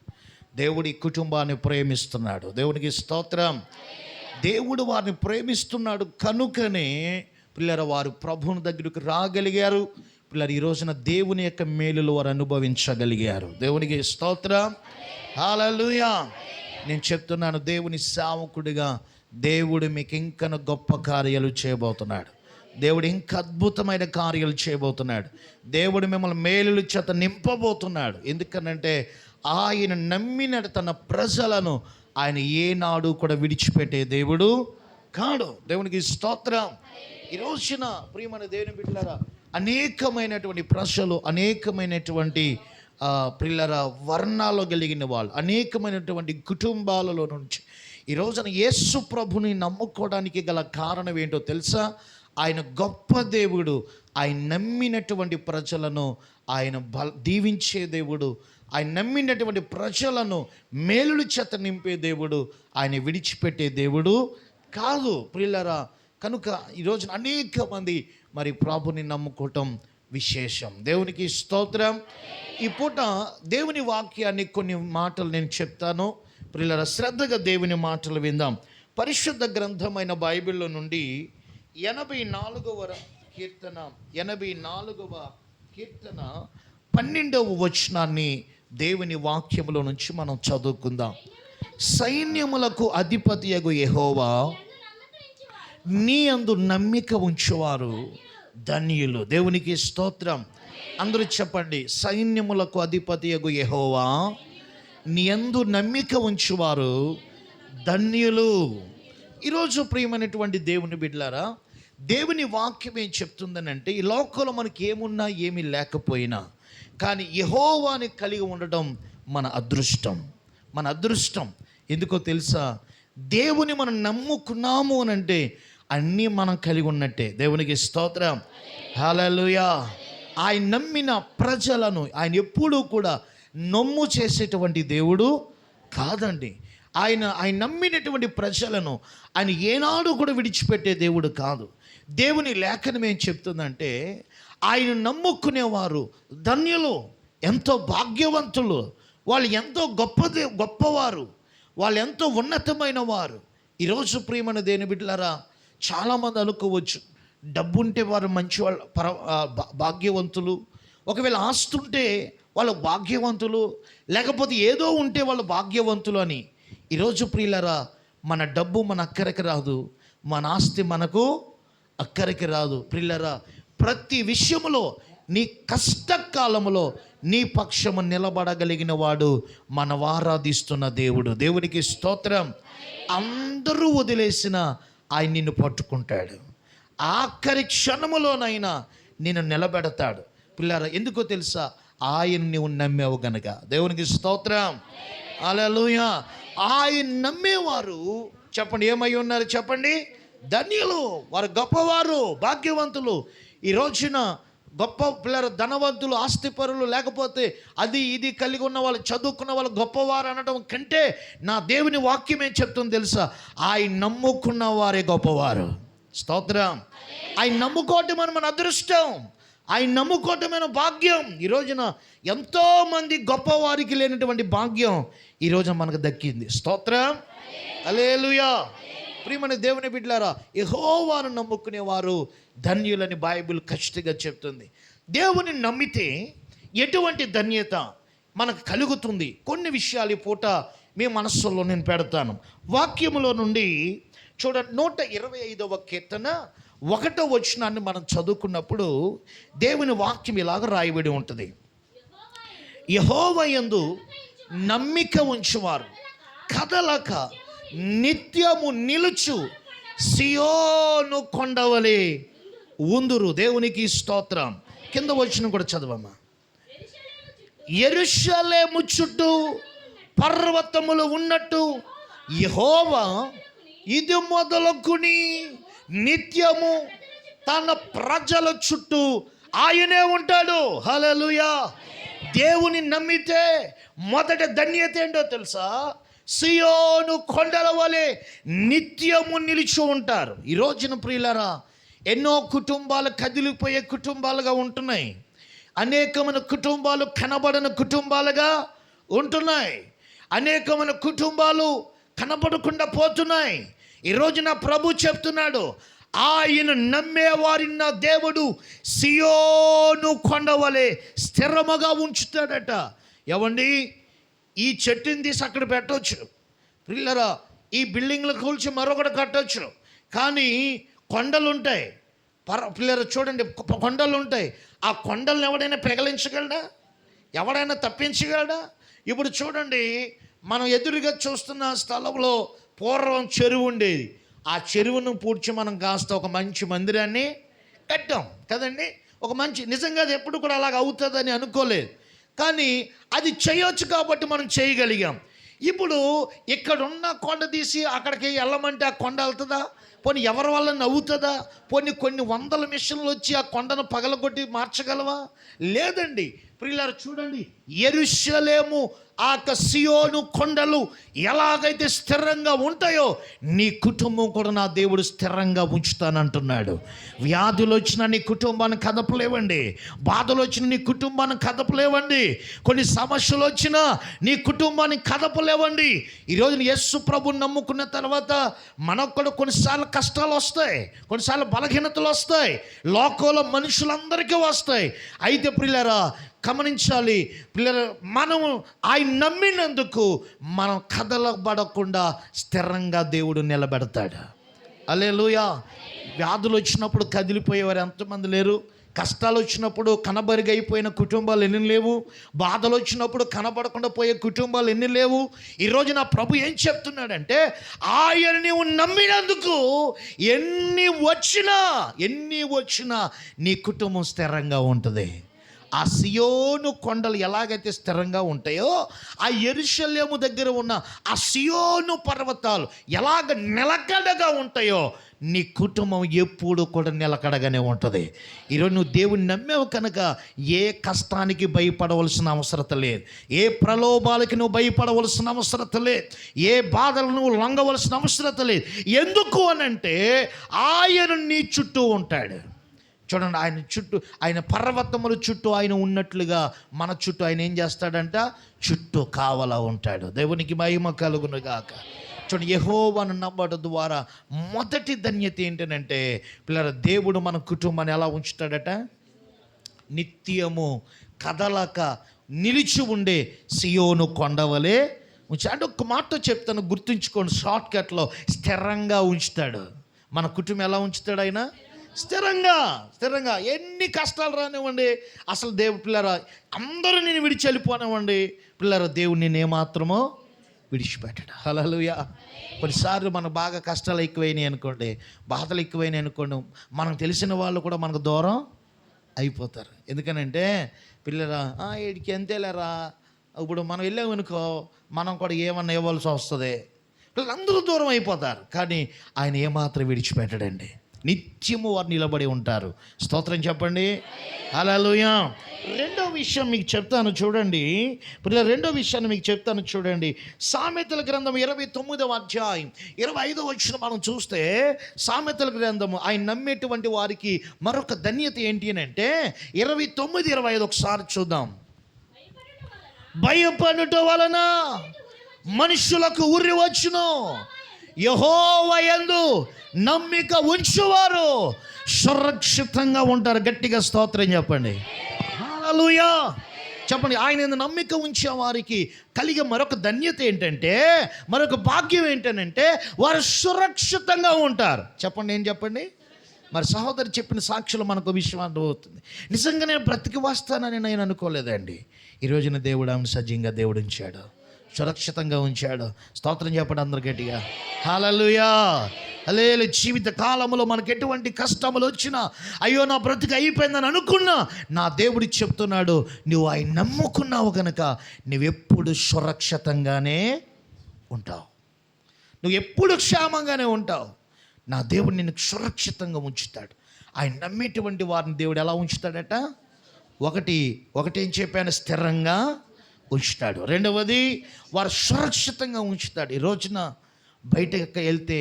దేవుడి కుటుంబాన్ని ప్రేమిస్తున్నాడు. దేవునికి స్తోత్రం. దేవుడు వారిని ప్రేమిస్తున్నాడు కనుకనే పిల్లల వారు ప్రభువుని దగ్గరికి రాగలిగారు. పిల్లలు ఈ రోజున దేవుని యొక్క మేలులు వారు అనుభవించగలిగారు. దేవునికి స్తోత్రం. హల్లెలూయా. నేను చెప్తున్నాను, దేవుని సేవకుడిగా దేవుడు మీకు ఇంకా గొప్ప కార్యాలు చేయబోతున్నాడు. దేవుడు ఇంకా అద్భుతమైన కార్యాలు చేయబోతున్నాడు. దేవుడు మిమ్మల్ని మేలుల చేత నింపబోతున్నాడు. ఎందుకనంటే ఆయన నమ్మిన తన ప్రజలను ఆయన ఏనాడు కూడా విడిచిపెట్టే దేవుడు కాడు. దేవునికి స్తోత్రం. ఈ రోజున ప్రియమైన దేవుని బిడ్డలారా, అనేకమైనటువంటి ప్రజలు, అనేకమైనటువంటి పిల్లల వర్ణాల్లో కలిగిన వాళ్ళు, అనేకమైనటువంటి కుటుంబాలలో నుంచి ఈ రోజున యేసు ప్రభుని నమ్ముకోవడానికి గల కారణం ఏంటో తెలుసా? ఆయన గొప్ప దేవుడు. ఆయన నమ్మినటువంటి ప్రజలను ఆయన దీవించే దేవుడు. ఆయన నమ్మినటువంటి ప్రజలను మేలుల చేత నింపే దేవుడు. ఆయన విడిచిపెట్టే దేవుడు కాదు ప్రియులారా. కనుక ఈరోజు అనేక మంది మరి ప్రభుని నమ్ముకోవటం విశేషం. దేవునికి స్తోత్రం. ఈ పూట దేవుని వాక్యాన్ని కొన్ని మాటలు నేను చెప్తాను. ప్రియులారా, శ్రద్ధగా దేవుని మాటలు విందాం. పరిశుద్ధ గ్రంథమైన బైబిల్లో నుండి 84వ కీర్తన 12వ వచనాన్ని దేవుని వాక్యములో నుంచి మనం చదువుకుందాం. సైన్యములకు అధిపతియగు యెహోవా, నీ యందు నమ్మిక ఉంచువారు ధన్యులు. దేవునికి స్తోత్రం. అందరూ చెప్పండి, సైన్యములకు అధిపతియగు యెహోవా, నీ యందు నమ్మిక ఉంచువారు ధన్యులు. ఈరోజు ప్రియమైనటువంటి దేవుని బిడ్డలారా, దేవుని వాక్యం ఏం చెప్తుందనంటే, ఈ లోకంలో మనకి ఏమున్నా ఏమీ లేకపోయినా కానీ యెహోవాని కలిగి ఉండడం మన అదృష్టం. మన అదృష్టం ఎందుకో తెలుసా? దేవుని మనం నమ్ముకున్నాము అని అంటే అన్నీ మనం కలిగి ఉన్నట్టే. దేవునికి స్తోత్రం. హల్లెలూయా. ఆయన నమ్మిన ప్రజలను ఆయన ఎప్పుడూ కూడా నమ్ము చేసేటువంటి దేవుడు కాదండి. ఆయన నమ్మినటువంటి ప్రజలను ఆయన ఏనాడు కూడా విడిచిపెట్టే దేవుడు కాదు. దేవుని లేఖనం ఏం చెప్తుందంటే, ఆయన నమ్ముకునేవారు ధన్యులు, ఎంతో భాగ్యవంతులు, వాళ్ళు ఎంతో గొప్పవారు, వాళ్ళు ఎంతో ఉన్నతమైన వారు. ఈరోజు ప్రియమైన దేవుని బిడ్డలారా, చాలామంది అనుకోవచ్చు, డబ్బుంటే వారు మంచి వాళ్ళ భాగ్యవంతులు, ఒకవేళ ఆస్తుంటే వాళ్ళు భాగ్యవంతులు, లేకపోతే ఏదో ఉంటే వాళ్ళు భాగ్యవంతులు అని. ఈరోజు ప్రియులరా, మన డబ్బు మన అక్కరికి రాదు, మన ఆస్తి మనకు అక్కరికి రాదు. ప్రియులరా, ప్రతి విషయంలో నీ కష్టకాలంలో నీ పక్షము నిలబడగలిగిన వాడు మన ఆరాధిస్తున్న దేవుడు. దేవునికి స్తోత్రం. అందరూ వదిలేసిన ఆయన నిన్ను పట్టుకుంటాడు. ఆఖరి క్షణములోనైనా నిన్ను నిలబెడతాడు. పిల్లరా, ఎందుకో తెలుసా? ఆయన నువ్వు నమ్మావు గనక. దేవునికి స్తోత్రం. హల్లెలూయా. ఆయన నమ్మేవారు చెప్పండి ఏమై ఉన్నారు? చెప్పండి, ధన్యులు. వారు గొప్పవారు, భాగ్యవంతులు. ఈ రోజున గొప్ప పిల్లలు, ధనవంతులు, ఆస్తిపరులు, లేకపోతే అది ఇది కలిగి ఉన్న వాళ్ళు, చదువుకున్న వాళ్ళు గొప్పవారు అనడం కంటే నా దేవుని వాక్యం ఏం చెప్తుంది తెలుసా? ఆయన నమ్ముకున్న వారే గొప్పవారు. స్తోత్రం. ఆయన నమ్ముకోవటం మన అదృష్టం, ఆయన నమ్ముకోవటమైన భాగ్యం. ఈ రోజున ఎంతోమంది గొప్పవారికి లేనటువంటి భాగ్యం ఈ రోజున మనకు దక్కింది. స్తోత్రం. హల్లెలూయా. ప్రియమైన దేవుని బిడ్డలారా, యెహోవాను నమ్ముకునేవారు ధన్యులని బైబిల్ ఖచ్చితంగా చెప్తుంది. దేవుని నమ్మితే ఎటువంటి ధన్యత మనకు కలుగుతుంది? కొన్ని విషయాలు ఈ పూట మీ మనస్సులో నేను పెడతాను. వాక్యములో నుండి చూడండి, 125వ కీర్తన 1వ వచనాన్ని మనం చదువుకున్నప్పుడు దేవుని వాక్యం ఇలాగ రాయబడి ఉంటుంది. యెహోవా యందు నమ్మిక ఉంచువారు కదలక నిత్యము నిలుచు సియోను కొండవలే ఉందురు. దేవునికి స్తోత్రం. కింద వచనం కూడా చదవమ్మా. యెరూషలేము చుట్టూ పర్వతములు ఉన్నట్టు యెహోవా ఇది మొదలుకుని నిత్యము తన ప్రజల చుట్టూ ఆయనే ఉంటాడు. హల్లెలూయా. దేవుని నమ్మితే మొదట ధన్యత ఏంటో తెలుసా? సియోను కొండల వలె నిత్యము నిలిచి ఉంటారు. ఈ రోజున ప్రియులారా, ఎన్నో కుటుంబాలు కదిలిపోయే కుటుంబాలుగా ఉంటున్నాయి. అనేకమైన కుటుంబాలు కనబడని కుటుంబాలుగా ఉంటున్నాయి. అనేకమైన కుటుంబాలు కనబడకుండా పోతున్నాయి. ఈ రోజున ప్రభు చెప్తున్నాడు, ఆయన నమ్మేవారిని నా దేవుడు సియోను కొండ వలె స్థిరముగా ఉంచుతాడట. ఏవండి, ఈ చెట్టుని తీసి అక్కడ పెట్టవచ్చు పిల్లరా, ఈ బిల్డింగ్లు కూల్చి మరొకటి కట్టవచ్చు. కానీ కొండలు ఉంటాయి పిల్లరా, చూడండి, కొండలు ఉంటాయి. ఆ కొండలను ఎవడైనా పెగలించగలడా? ఎవడైనా తప్పించగలడా? ఇప్పుడు చూడండి, మనం ఎదురుగా చూస్తున్న స్థలంలో పూర్వం చెరువు ఉండేది. ఆ చెరువును పూడ్చి మనం కాస్త ఒక మంచి మందిరాన్ని కట్టాం కదండి. ఒక మంచి, నిజంగా అది ఎప్పుడు కూడా అలాగ అవుతుందని అనుకోలేదు, కానీ అది చేయొచ్చు కాబట్టి మనం చేయగలిగాం. ఇప్పుడు ఇక్కడున్న కొండ తీసి అక్కడికి వెళ్ళమంటే ఆ కొండ వెళ్తుందా? పోనీ ఎవరి వల్ల నవ్వుతుందా? పోనీ కొన్ని వందల మిషన్లు వచ్చి ఆ కొండను పగలగొట్టి మార్చగలవా? లేదండి. ప్రియులారా చూడండి, యెరూషలేము ఆ సియోను కొండలు ఎలాగైతే స్థిరంగా ఉంటాయో నీ కుటుంబం కూడా నా దేవుడు స్థిరంగా ఉంచుతానంటున్నాడు. వ్యాధులు వచ్చినా నీ కుటుంబాన్ని కదపలేవండి. బాధలు వచ్చినా నీ కుటుంబాన్ని కదపలేవండి. కొన్ని సమస్యలు వచ్చినా నీ కుటుంబాన్ని కదపలేవండి. ఈరోజు యేసు ప్రభుని నమ్ముకున్న తర్వాత మనకు కూడా కొన్నిసార్లు కష్టాలు వస్తాయి, కొన్నిసార్లు బలహీనతలు వస్తాయి, లోకంలో మనుషులందరికీ వస్తాయి. అయితే ప్రియులారా గమనించాలి, పిల్లలు, మనము ఆయన నమ్మినందుకు మనం కదలబడకుండా స్థిరంగా దేవుడు నిలబెడతాడు. హల్లెలూయా. వ్యాధులు వచ్చినప్పుడు కదిలిపోయేవారు ఎంతమంది లేరు? కష్టాలు వచ్చినప్పుడు కనబరిగైపోయిన కుటుంబాలు ఎన్ని లేవు? బాధలు వచ్చినప్పుడు కనబడకుండా పోయే కుటుంబాలు ఎన్ని లేవు? ఈరోజు నా ప్రభు ఏం చెప్తున్నాడంటే, ఆయన నీవు నమ్మినందుకు ఎన్ని వచ్చినా నీ కుటుంబం స్థిరంగా ఉంటుంది. ఆ సియోను కొండలు ఎలాగైతే స్థిరంగా ఉంటాయో, ఆ యెరూషలేము దగ్గర ఉన్న ఆ సియోను పర్వతాలు ఎలాగ నిలకడగా ఉంటాయో నీ కుటుంబం ఎప్పుడు కూడా నిలకడగానే ఉంటుంది. ఈరోజు నువ్వు దేవుని నమ్మావు కనుక ఏ కష్టానికి భయపడవలసిన అవసరం లేదు, ఏ ప్రలోభాలకి నువ్వు భయపడవలసిన అవసరం లేదు, ఏ బాధలు నువ్వు లొంగవలసిన అవసరం లేదు. ఎందుకు అనంటే ఆయన నీ చుట్టూ ఉంటాడు. చూడండి, ఆయన చుట్టూ, ఆయన పర్వతముల చుట్టూ ఆయన ఉన్నట్లుగా మన చుట్టూ ఆయన ఏం చేస్తాడంట? చుట్టూ కావలా ఉంటాడు. దేవునికి మహిమ కలుగును గాక. చూడండి, యెహోవాను నమ్మడం ద్వారా మొదటి ధన్యత ఏంటంటే పిల్లల, దేవుడు మన కుటుంబాన్ని ఎలా ఉంచుతాడట? నిత్యము కదలక నిలిచి ఉండే సియోను కొండవలే ఉంచి. అంటే ఒక మాట చెప్తాను, గుర్తుంచుకోండి, షార్ట్కట్లో, స్థిరంగా ఉంచుతాడు. మన కుటుంబం ఎలా ఉంచుతాడు? ఆయన స్థిరంగా. ఎన్ని కష్టాలు రానివ్వండి, అసలు దేవుడు పిల్లరా, అందరూ నేను విడిచి వెళ్ళిపోనివ్వండి, పిల్లరా, దేవుడు నేను ఏమాత్రమో విడిచిపెట్టాడు. హల్లెలూయా. కొన్నిసార్లు మనకు బాగా కష్టాలు ఎక్కువైనాయి అనుకోండి, బాధలు ఎక్కువైనాయి అనుకోండి, మనకు తెలిసిన వాళ్ళు కూడా మనకు దూరం అయిపోతారు. ఎందుకనంటే పిల్లరా, వీడికి ఎంతేలేరా, ఇప్పుడు మనం వెళ్ళామనుకో, మనం కూడా ఏమన్నా ఇవ్వాల్సి వస్తుంది, పిల్లలందరూ దూరం అయిపోతారు. కానీ ఆయన ఏమాత్రం విడిచిపెట్టడండి. నిత్యము వారు నిలబడి ఉంటారు. స్తోత్రం చెప్పండి. హల్లెలూయా. రెండో విషయం మీకు చెప్తాను చూడండి పిల్లలు, రెండో విషయాన్ని మీకు చెప్తాను చూడండి. సామెతల గ్రంథం 29వ అధ్యాయం 25వ వచనం మనం చూస్తే, సామెతల గ్రంథము ఆయన నమ్మేటువంటి వారికి మరొక ధన్యత ఏంటి అని అంటే 29-25 ఒకసారి చూద్దాం. భయపడుట వలన మనుషులకు ఉర్రి వచ్చును, యెహోవా యందు నమ్మిక ఉంచువారు సురక్షితంగా ఉంటారు. గట్టిగా స్తోత్రం చెప్పండి. హల్లెలూయా చెప్పండి. ఆయన యందు నమ్మిక ఉంచే వారికి కలిగే మరొక ధన్యత ఏంటంటే, మరొక భాగ్యం ఏంటంటే వారు సురక్షితంగా ఉంటారు. చెప్పండి, ఏం చెప్పండి? మరి సహోదరు చెప్పిన సాక్షులు మనకు విషయం అర్థమవుతుంది. నిజంగా నేను బ్రతికి వస్తానని నేను అనుకోలేదండి. ఈరోజున దేవుడు ఆమెను సజీవంగా దేవుడు ఉంచాడు, సురక్షితంగా ఉంచాడు. స్తోత్రం చెప్పండి అందరు గట్టిగా. హల్లెలూయా. హల్లెలూయా. జీవిత కాలంలో మనకు ఎటువంటి కష్టములు వచ్చినా, అయ్యో నా బ్రతుకు అయిపోయిందని అనుకున్నా, నా దేవుడు చెప్తున్నాడు, నువ్వు ఆయన నమ్ముకున్నావు కనుక నువ్వెప్పుడు సురక్షితంగానే ఉంటావు, నువ్వు ఎప్పుడు క్షేమంగానే ఉంటావు. నా దేవుడు నిన్ను సురక్షితంగా ఉంచుతాడు. ఆయన నమ్మేటువంటి వారిని దేవుడు ఎలా ఉంచుతాడట? ఒకటి ఏం చెప్పాను, స్థిరంగా ఉంచుతాడు. రెండవది వారు సురక్షితంగా ఉంచుతాడు. ఈ రోజున బయటకు వెళ్తే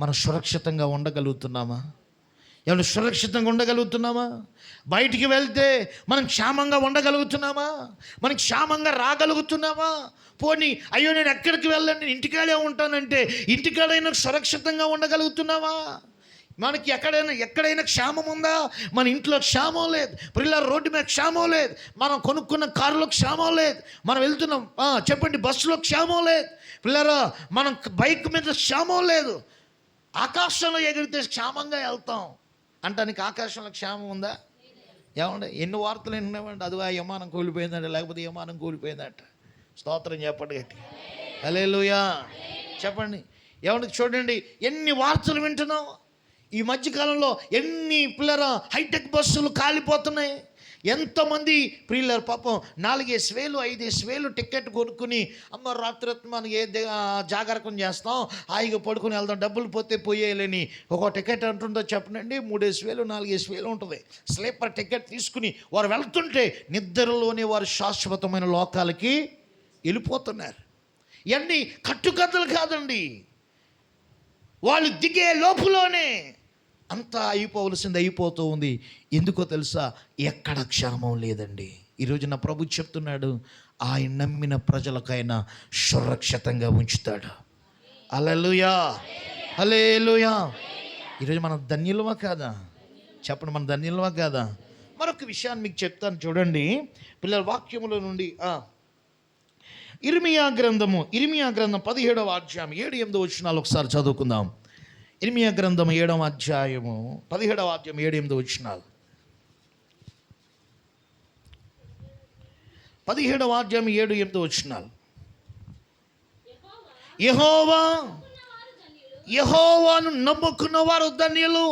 మనం సురక్షితంగా ఉండగలుగుతున్నామా? ఏమైనా సురక్షితంగా ఉండగలుగుతున్నామా? బయటికి వెళ్తే మనం క్షేమంగా ఉండగలుగుతున్నామా? మనం క్షేమంగా రాగలుగుతున్నామా? పోనీ అయ్యో నేను ఎక్కడికి వెళ్ళండి, ఇంటికాడే ఉంటానంటే ఇంటికాడైనా సురక్షితంగా ఉండగలుగుతున్నావా? మనకి ఎక్కడైనా క్షేమం ఉందా? మన ఇంట్లో క్షేమం లేదు, పిల్లల రోడ్డు మీద క్షేమం లేదు, మనం కొనుక్కున్న కారులో క్షేమం లేదు, మనం వెళ్తున్నాం చెప్పండి బస్సులో క్షేమం లేదు, పిల్లరా మనం బైక్ మీద క్షేమం లేదు. ఆకాశంలో ఎగిరితే క్షేమంగా వెళ్తాం అంటానికి ఆకాశంలో క్షేమం ఉందా? ఏమండి ఎన్ని వార్తలు విన్నామండి, అది ఆ విమానం కూలిపోయిందంట, లేకపోతే విమానం కూలిపోయిందంట. స్తోత్రం చెప్పండి గట్టి, హల్లెలూయా చెప్పండి. ఏమంటే చూడండి ఎన్ని వార్తలు వింటున్నాం ఈ మధ్యకాలంలో. ఎన్ని పిల్లల హైటెక్ బస్సులు కాలిపోతున్నాయి. ఎంతమంది ప్రియులర్ పాపం 4,000 5,000 టికెట్ కొనుక్కుని అమ్మ రాత్రి మనం జాగరకం చేస్తాం, హాయిగా పడుకుని వెళ్దాం, డబ్బులు పోతే పోయేయాలని ఒక టికెట్ అంటుందో చెప్పనండి 3,000 4,000 ఉంటుంది. స్లీపర్ టికెట్ తీసుకుని వారు వెళ్తుంటే నిద్రలోనే వారు శాశ్వతమైన లోకాలకి వెళ్ళిపోతున్నారు. ఇవన్నీ కట్టుకథలు కాదండి, వాళ్ళు దిగే లోపులోనే అంతా అయిపోవలసింది అయిపోతూ ఉంది. ఎందుకో తెలుసా? ఎక్కడ క్షేమం లేదండి. ఈరోజు నా ప్రభు చెప్తున్నాడు, ఆయన నమ్మిన ప్రజలకైనా సురక్షితంగా ఉంచుతాడు. హల్లెలూయా హల్లెలూయా. ఈరోజు మనం ధన్యులమా కాదా? చెప్పండి, మన ధన్యులమా కాదా? మరొక విషయాన్ని మీకు చెప్తాను చూడండి పిల్లల వాక్యముల నుండి. ఇర్మియా గ్రంథం 17వ అధ్యాయం 7-8 వచనాలు ఒకసారి చదువుకుందాం. ఇర్మియా గ్రంథం 7వ అధ్యాయము 17వ అధ్యాయం 7-8 వచనాలు. 17వ అధ్యాయం 7-8 వచనాలు. యెహోవాను నమ్ముకున్న వారు ధన్యులు,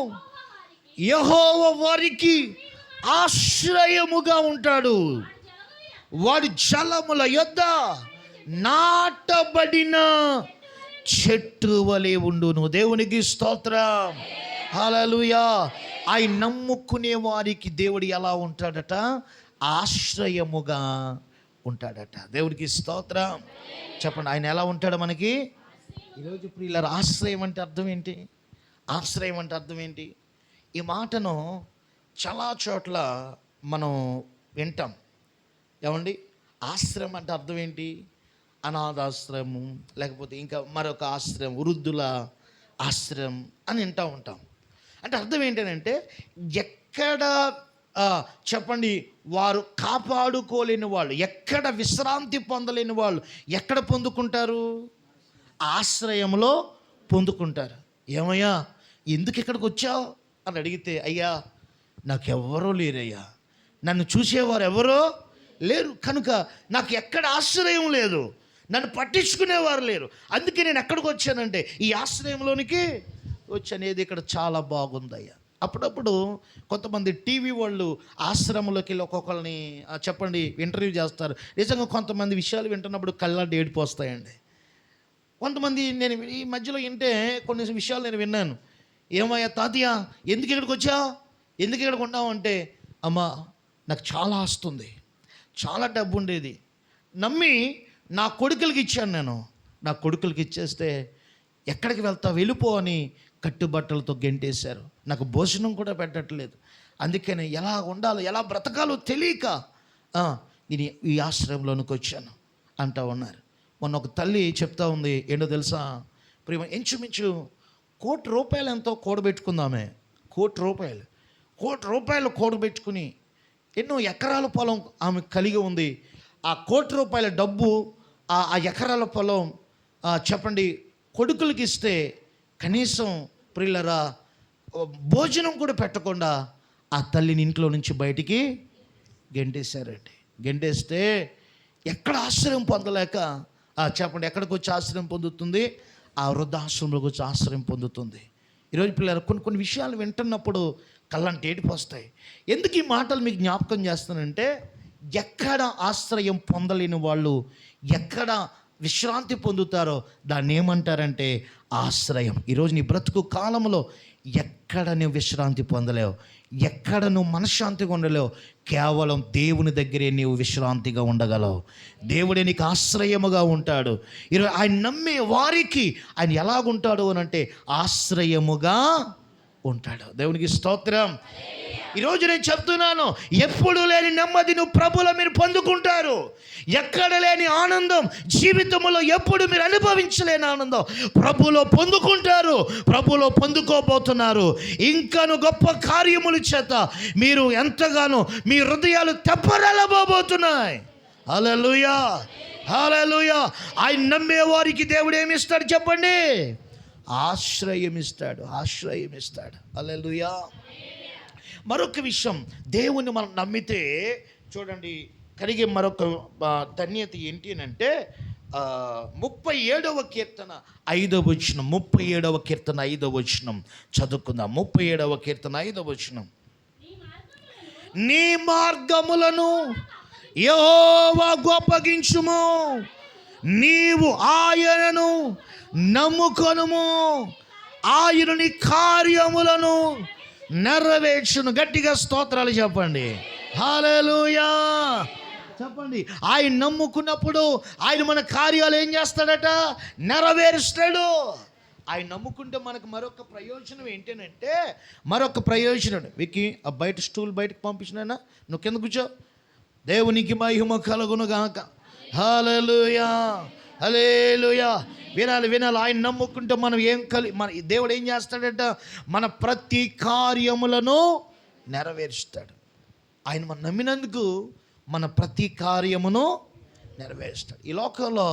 యెహోవా వారికి ఆశ్రయముగా ఉంటాడు, వాడి జలముల యొద్ద నాటబడిన చెట్టు వలె ఉండును. దేవునికి స్తోత్రం, హల్లెలూయా. ఆయన నమ్ముకునే వారికి దేవుడు ఎలా ఉంటాడట? ఆశ్రయముగా ఉంటాడట. దేవుడికి స్తోత్రం చెప్పండి. ఆయన ఎలా ఉంటాడు మనకి? ఈరోజు ప్రియులారా ఆశ్రయం అంటే అర్థం ఏంటి? ఆశ్రయం అంటే అర్థం ఏంటి? ఈ మాటను చాలా చోట్ల మనం వింటాం. ఏమండి ఆశ్రయం అంటే అర్థం ఏంటి? అనాథాశ్రమం, లేకపోతే ఇంకా మరొక ఆశ్రయం, వృద్ధుల ఆశ్రయం అని వింటూ ఉంటాం. అంటే అర్థం ఏంటంటే ఎక్కడ చెప్పండి వారు కాపాడుకోలేని వాళ్ళు, ఎక్కడ విశ్రాంతి పొందలేని వాళ్ళు ఎక్కడ పొందుకుంటారు? ఆశ్రయంలో పొందుకుంటారు. ఏమయ్యా ఎందుకు ఇక్కడికి వచ్చావు అని అడిగితే, అయ్యా నాకెవ్వరూ లేరయ్యా, నన్ను చూసేవారు ఎవరో లేరు, కనుక నాకు ఎక్కడ ఆశ్రయం లేదు, నన్ను పట్టించుకునేవారు లేరు, అందుకే నేను ఎక్కడికి వచ్చానంటే ఈ ఆశ్రయంలోనికి వచ్చానేది. ఇక్కడ చాలా బాగుందయ్యా. అప్పుడప్పుడు కొంతమంది టీవీ వాళ్ళు ఆశ్రమంలోకి వెళ్ళి ఒక్కొక్కరిని చెప్పండి ఇంటర్వ్యూ చేస్తారు. నిజంగా కొంతమంది విషయాలు వింటున్నప్పుడు కళ్ళ ఏడుపు వస్తాయండి. కొంతమంది నేను ఈ మధ్యలో వింటే కొన్ని విషయాలు నేను విన్నాను. ఏమయ్యా తాతయ్య ఎందుకు ఇక్కడికి వచ్చావు, ఎందుకు ఇక్కడికి ఉన్నావు అంటే, అమ్మా నాకు చాలా ఆస్తుంది, చాలా డబ్బు ఉండేది, నమ్మి నా కొడుకులకి ఇచ్చాను, నేను నా కొడుకులకి ఇచ్చేస్తే ఎక్కడికి వెళ్తావు వెళ్ళిపో అని కట్టుబట్టలతో గెంటేశారు, నాకు భోజనం కూడా పెట్టట్లేదు, అందుకని ఎలా ఉండాలో ఎలా బ్రతకాలో తెలియక నేను ఈ ఆశ్రయంలోనికి వచ్చాను అంటూ ఉన్నారు. మొన్న ఒక తల్లి చెప్తా ఉంది, ఏంటో తెలుసా ప్రేమ, ఇంచుమించు ₹1,00,00,000 ఎంతో కూడబెట్టుకుందామే, ₹1,00,00,000 కూడబెట్టుకుని ఎన్నో ఎకరాల పొలం ఆమె కలిగి ఉంది. ఆ ₹1,00,00,000 డబ్బు ఆ ఎకరాల పొలం చెప్పండి కొడుకులకి ఇస్తే కనీసం ప్రియులరా భోజనం కూడా పెట్టకుండా ఆ తల్లిని ఇంట్లో నుంచి బయటికి గెంటేశారండి. గెంటేస్తే ఎక్కడ ఆశ్రయం పొందలేక చెప్పండి ఎక్కడికి వచ్చి ఆశ్రయం పొందుతుంది? ఆ వృద్ధాశ్రమంలోకి వచ్చి ఆశ్రయం పొందుతుంది. ఈరోజు పిల్లలు కొన్ని విషయాలు వింటున్నప్పుడు కళ్ళంటి ఏడుపు వస్తాయి. ఎందుకు ఈ మాటలు మీకు జ్ఞాపకం చేస్తానంటే, ఎక్కడ ఆశ్రయం పొందలేని వాళ్ళు ఎక్కడ విశ్రాంతి పొందుతారో దాన్ని ఏమంటారంటే ఆశ్రయం. ఈరోజు నీ బ్రతుకు కాలంలో ఎక్కడ నువ్వు విశ్రాంతి పొందలేవు, ఎక్కడ నువ్వు మనశ్శాంతిగా ఉండలేవు. కేవలం దేవుని దగ్గరే నీవు విశ్రాంతిగా ఉండగలవు. దేవుడే నీకు ఆశ్రయముగా ఉంటాడు. ఈరోజు ఆయన నమ్మే వారికి ఆయన ఎలాగుంటాడు అని అంటే ఆశ్రయముగా ఉంటాడు. దేవునికి స్తోత్రం. ఈరోజు నేను చెప్తున్నాను, ఎప్పుడు లేని నెమ్మది నువ్వు ప్రభులో మీరు పొందుకుంటారు. ఎక్కడ లేని ఆనందం జీవితంలో ఎప్పుడు మీరు అనుభవించలేని ఆనందం ప్రభులో పొందుకుంటారు, ప్రభులో పొందుకోబోతున్నారు. ఇంకాను గొప్ప కార్యముల చేత మీరు ఎంతగానో మీ హృదయాలు తెప్పరలబోతున్నాయి. హల్లెలూయా, హల్లెలూయా. ఆయన నమ్మే వారికి దేవుడు ఏమిస్తాడు చెప్పండి? ఆశ్రయం ఇస్తాడు, ఆశ్రయం ఇస్తాడు. హల్లెలూయా. మరొక విషయం, దేవుణ్ణి మనం నమ్మితే చూడండి కలిగే మరొక ధన్యత ఏంటి అని అంటే 37వ కీర్తన 5వ వచనం, 37వ కీర్తన 5వ వచనం చదువుకుందాం. 37వ కీర్తన 5వ వచనం. నీ మార్గములను యెహోవాకు అప్పగించుము, నీవు ఆయనను నమ్ముకొనుము, ఆయన నీ కార్యములను నెరవేర్చును. గట్టిగా స్తోత్రాలు చెప్పండి. హల్లెలూయా చెప్పండి. ఆయన నమ్ముకున్నప్పుడు ఆయన మన కార్యాలు ఏం చేస్తాడట? నెరవేరుస్తాడు. ఆయన నమ్ముకుంటే మనకు మరొక ప్రయోజనం ఏంటంటే, మరొక ప్రయోజనం వికి ఆ బయట స్టూల్ బయటకు పంపించినా నువ్వు కింద కూర్చో. దేవునికి మహిమ కలుగును గాక. హల్లెలూయా, హల్లెలూయా. వినాలి వినాలి. ఆయన నమ్ముకుంటే మనం మన దేవుడు ఏం చేస్తాడట? మన ప్రతి కార్యములను నెరవేరుస్తాడు. ఆయన మనం నమ్మినందుకు మన ప్రతి కార్యమును నెరవేరుస్తాడు. ఈ లోకంలో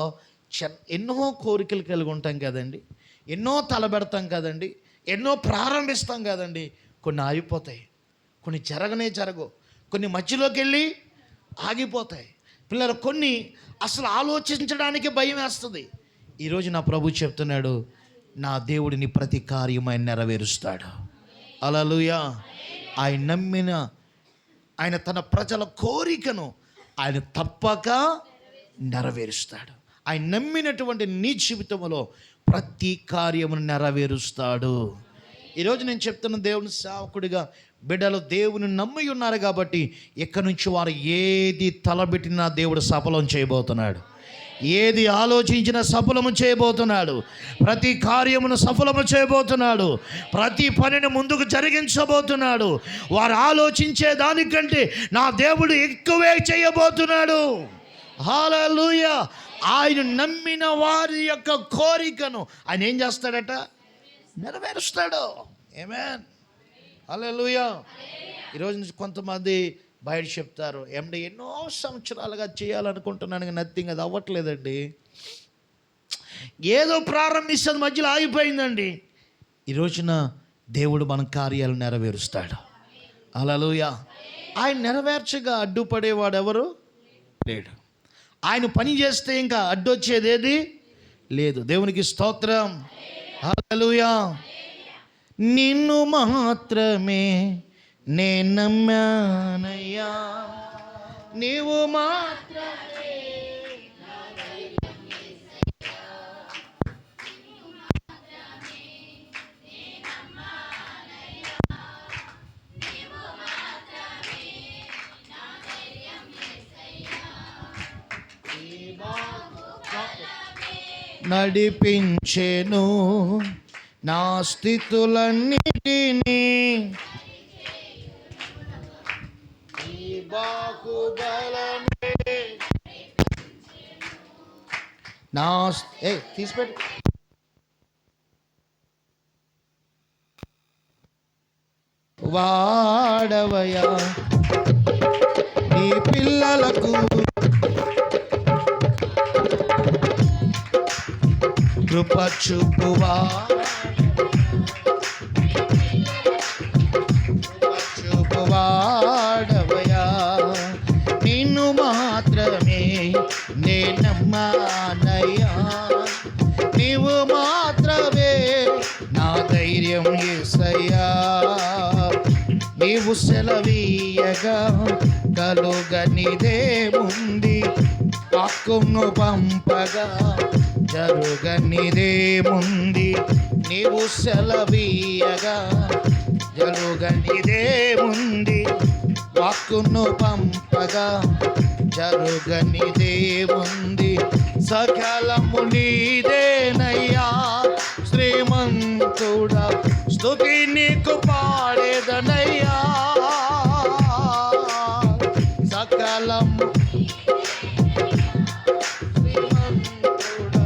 ఎన్నో కోరికలు కలిగి ఉంటాం కదండి, ఎన్నో తలబెడతాం కదండి, ఎన్నో ప్రారంభిస్తాం కదండి. కొన్ని ఆగిపోతాయి, కొన్ని జరగవు, కొన్ని మధ్యలోకి వెళ్ళి ఆగిపోతాయి. పిల్లలు కొన్ని అసలు ఆలోచించడానికి భయం వేస్తుంది. ఈరోజు నా ప్రభు చెప్తున్నాడు, నా దేవుడిని ప్రతి కార్యం ఆయన నెరవేరుస్తాడు. హల్లెలూయా. ఆయన నమ్మిన ఆయన తన ప్రజల కోరికను ఆయన తప్పక నెరవేరుస్తాడు. ఆయన నమ్మినటువంటి నీ జీవితంలో ప్రతి కార్యమును నెరవేరుస్తాడు. ఈరోజు నేను చెప్తున్న దేవుని సేవకుడిగా బిడ్డలు దేవుని నమ్మి ఉన్నారు కాబట్టి ఇక్కడి నుంచి వారు ఏది తలబెట్టినా దేవుడు సఫలం చేయబోతున్నాడు. ఏది ఆలోచించినా సఫలము చేయబోతున్నాడు. ప్రతి కార్యమును సఫలము చేయబోతున్నాడు. ప్రతి పనిని ముందుకు జరిగించబోతున్నాడు. వారు ఆలోచించే దానికంటే నా దేవుడు ఎక్కువే చేయబోతున్నాడు. హల్లెలూయా. ఆయన నమ్మిన వారి యొక్క కోరికను ఆయన ఏం చేస్తాడట? నెరవేరుస్తాడు. ఆమేన్. హల్లెలూయా. ఈరోజు నుంచి కొంతమంది బయట చెప్తారు, ఏమంటే ఎన్నో సంవత్సరాలుగా చేయాలనుకుంటున్నాను కానీ నథింగ్, అది అవ్వట్లేదండి. ఏదో ప్రారంభిస్తుంది మధ్యలో ఆగిపోయిందండి. ఈ రోజున దేవుడు మన కార్యాలు నెరవేరుస్తాడు. హల్లెలూయా. ఆయన నెరవేర్చగా అడ్డుపడేవాడు ఎవరు లేడు. ఆయన పని చేస్తే ఇంకా అడ్డొచ్చేదేది లేదు. దేవునికి స్తోత్రం. హల్లెలూయా. నిన్ను మాత్రమే నే నమ్మానయ్యా, నీవు మాత్రమే. నడిపించెను నా స్థితులన్నిటినీ, నా తీసిపెట్టు. వాడవయా నీ పిల్లలకు కృప చూపువా, చూపువాడవయా, నిన్ను మాత్రమే నే నమ్మానయ్యా, నీవు మాత్రమే నా ధైర్యం యేసయ్యా, నీవు సెలవీయగా కలుగనిదేముంది, వాక్కును పంపగా జరుగనిదేముంది, నీవు సెలవీయగా జరుగనిదేముంది. వాక్కును పంపగా జరుగనిదేముంది. సకలము నీదేనయ్యా శ్రీమంతుడా, స్తుతి నీకు పాడేదనయ్యా. సకలము శ్రీమంతుడా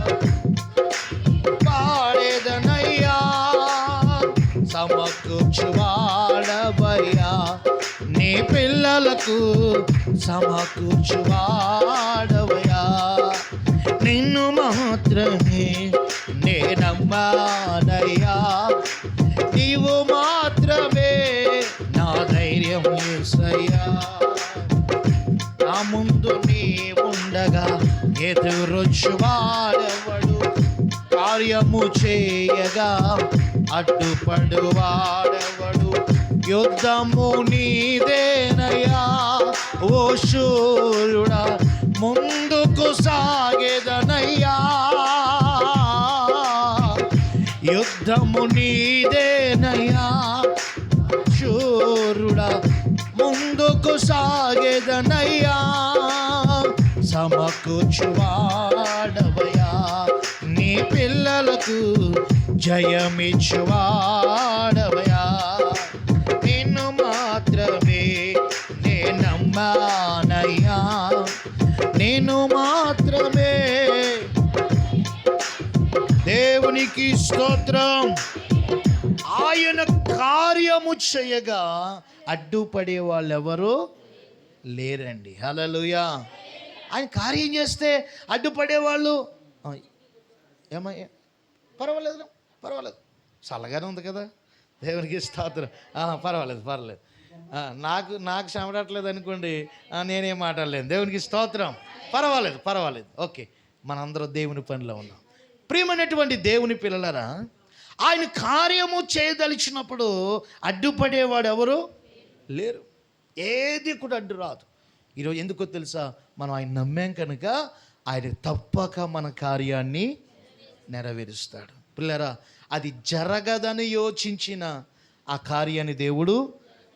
పాడేదనయ్యా. సమకూర్చువాడవయ్యా నీ పిల్లలకు, సమకూర్చువాడవయ్యా. నిన్ను మాత్రమే నేనమ్మానయ్యా, నీవు మాత్రమే నా ధైర్యం యేసయ్యా. నా ముందు నీ ఉండగా ఎదురొచ్చువాడెవడు, కార్యము చేయగా అడ్డుపడువాడెవడు. యుద్ధము నీదేనయ్యా ఓ శూరుడా, ముందుకు సాగేదనయ్యా. యుద్ధము నీదేనయ్యా శూరుడా, ముందుకు సాగేదనయ్యా. సమకూర్చువాడవయ్యా నీ పిల్లలకు, జయమిచ్చువాడవయ్యా. నిన్ను మాత్రమే నేనమ్మానయ్యా, నేను మాత్రమే. దేవునికి స్తోత్రం. ఆయన కార్యము చేయగా అడ్డుపడే వాళ్ళు ఎవరు లేరండి. హల్లెలూయా. ఆయన కార్యం చేస్తే అడ్డుపడే వాళ్ళు ఏమయ్యా, పర్వాలేదు పర్వాలేదు, చల్లగానే ఉంది కదా, దేవునికి స్తోత్రం. పర్వాలేదు పర్వాలేదు, నాకు చెమడట్లేదు అనుకోండి, నేనేం మాట్లాడలేను. దేవునికి స్తోత్రం. పర్వాలేదు పర్వాలేదు, ఓకే. మనందరం దేవుని పనిలో ఉన్నాం. ప్రియమైనటువంటి దేవుని పిల్లలారా, ఆయన కార్యము చేయదలిచినప్పుడు అడ్డుపడేవాడు ఎవరు లేరు. ఏది కూడా అడ్డు రాదు. ఈరోజు ఎందుకో తెలుసా, మనం ఆయన నమ్మాం కనుక ఆయన తప్పక మన కార్యాన్ని నెరవేరుస్తాడు. పిల్లరా, అది జరగదని యోచించిన ఆ కార్యాన్ని దేవుడు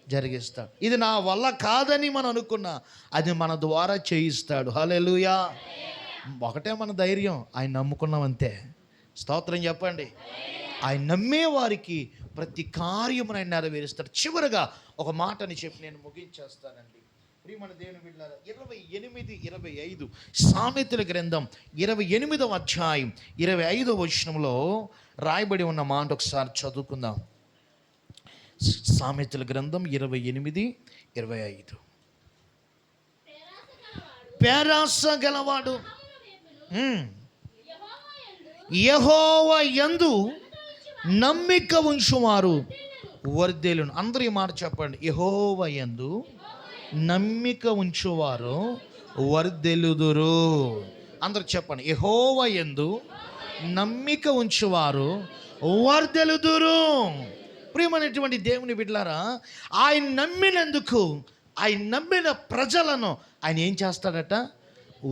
జరిగిస్తాడు. ఇది నా వల్ల కాదని మనం అనుకున్నా అది మన ద్వారా చేయిస్తాడు. హల్లెలూయా. ఒకటే మన ధైర్యం, ఆయన నమ్ముకున్నాం అంతే. స్తోత్రం చెప్పండి. ఆయన నమ్మే వారికి ప్రతి కార్యమును ఆయన నెరవేరుస్తాడు. చివరగా ఒక మాటని చెప్పి నేను ముగించేస్తానండి. ప్రియమైన దేవుని బిడ్డలారా, 28-25 సామెతల గ్రంథం 28వ అధ్యాయం 25వ వచనంలో రాయబడి ఉన్న మాట ఒకసారి చదువుకుందాం. సామెతల గ్రంథం 28-25. పేరాస గలవాడు యెహోవా యందు నమ్మిక ఉంచువారు వర్ధిల్లును. అందరూ ఈ మాట చెప్పండి. యెహోవా యందు నమ్మిక ఉంచువారు వర్ధిల్లుదురు. అందరూ చెప్పండి. యెహోవా యందు నమ్మిక ఉంచువారు వర్ధిల్లుదురు. ప్రియమైనటువంటి దేవుని బిడ్డలారా, ఆయన నమ్మినందుకు, ఆయన నమ్మిన ప్రజలను ఆయన ఏం చేస్తాడట?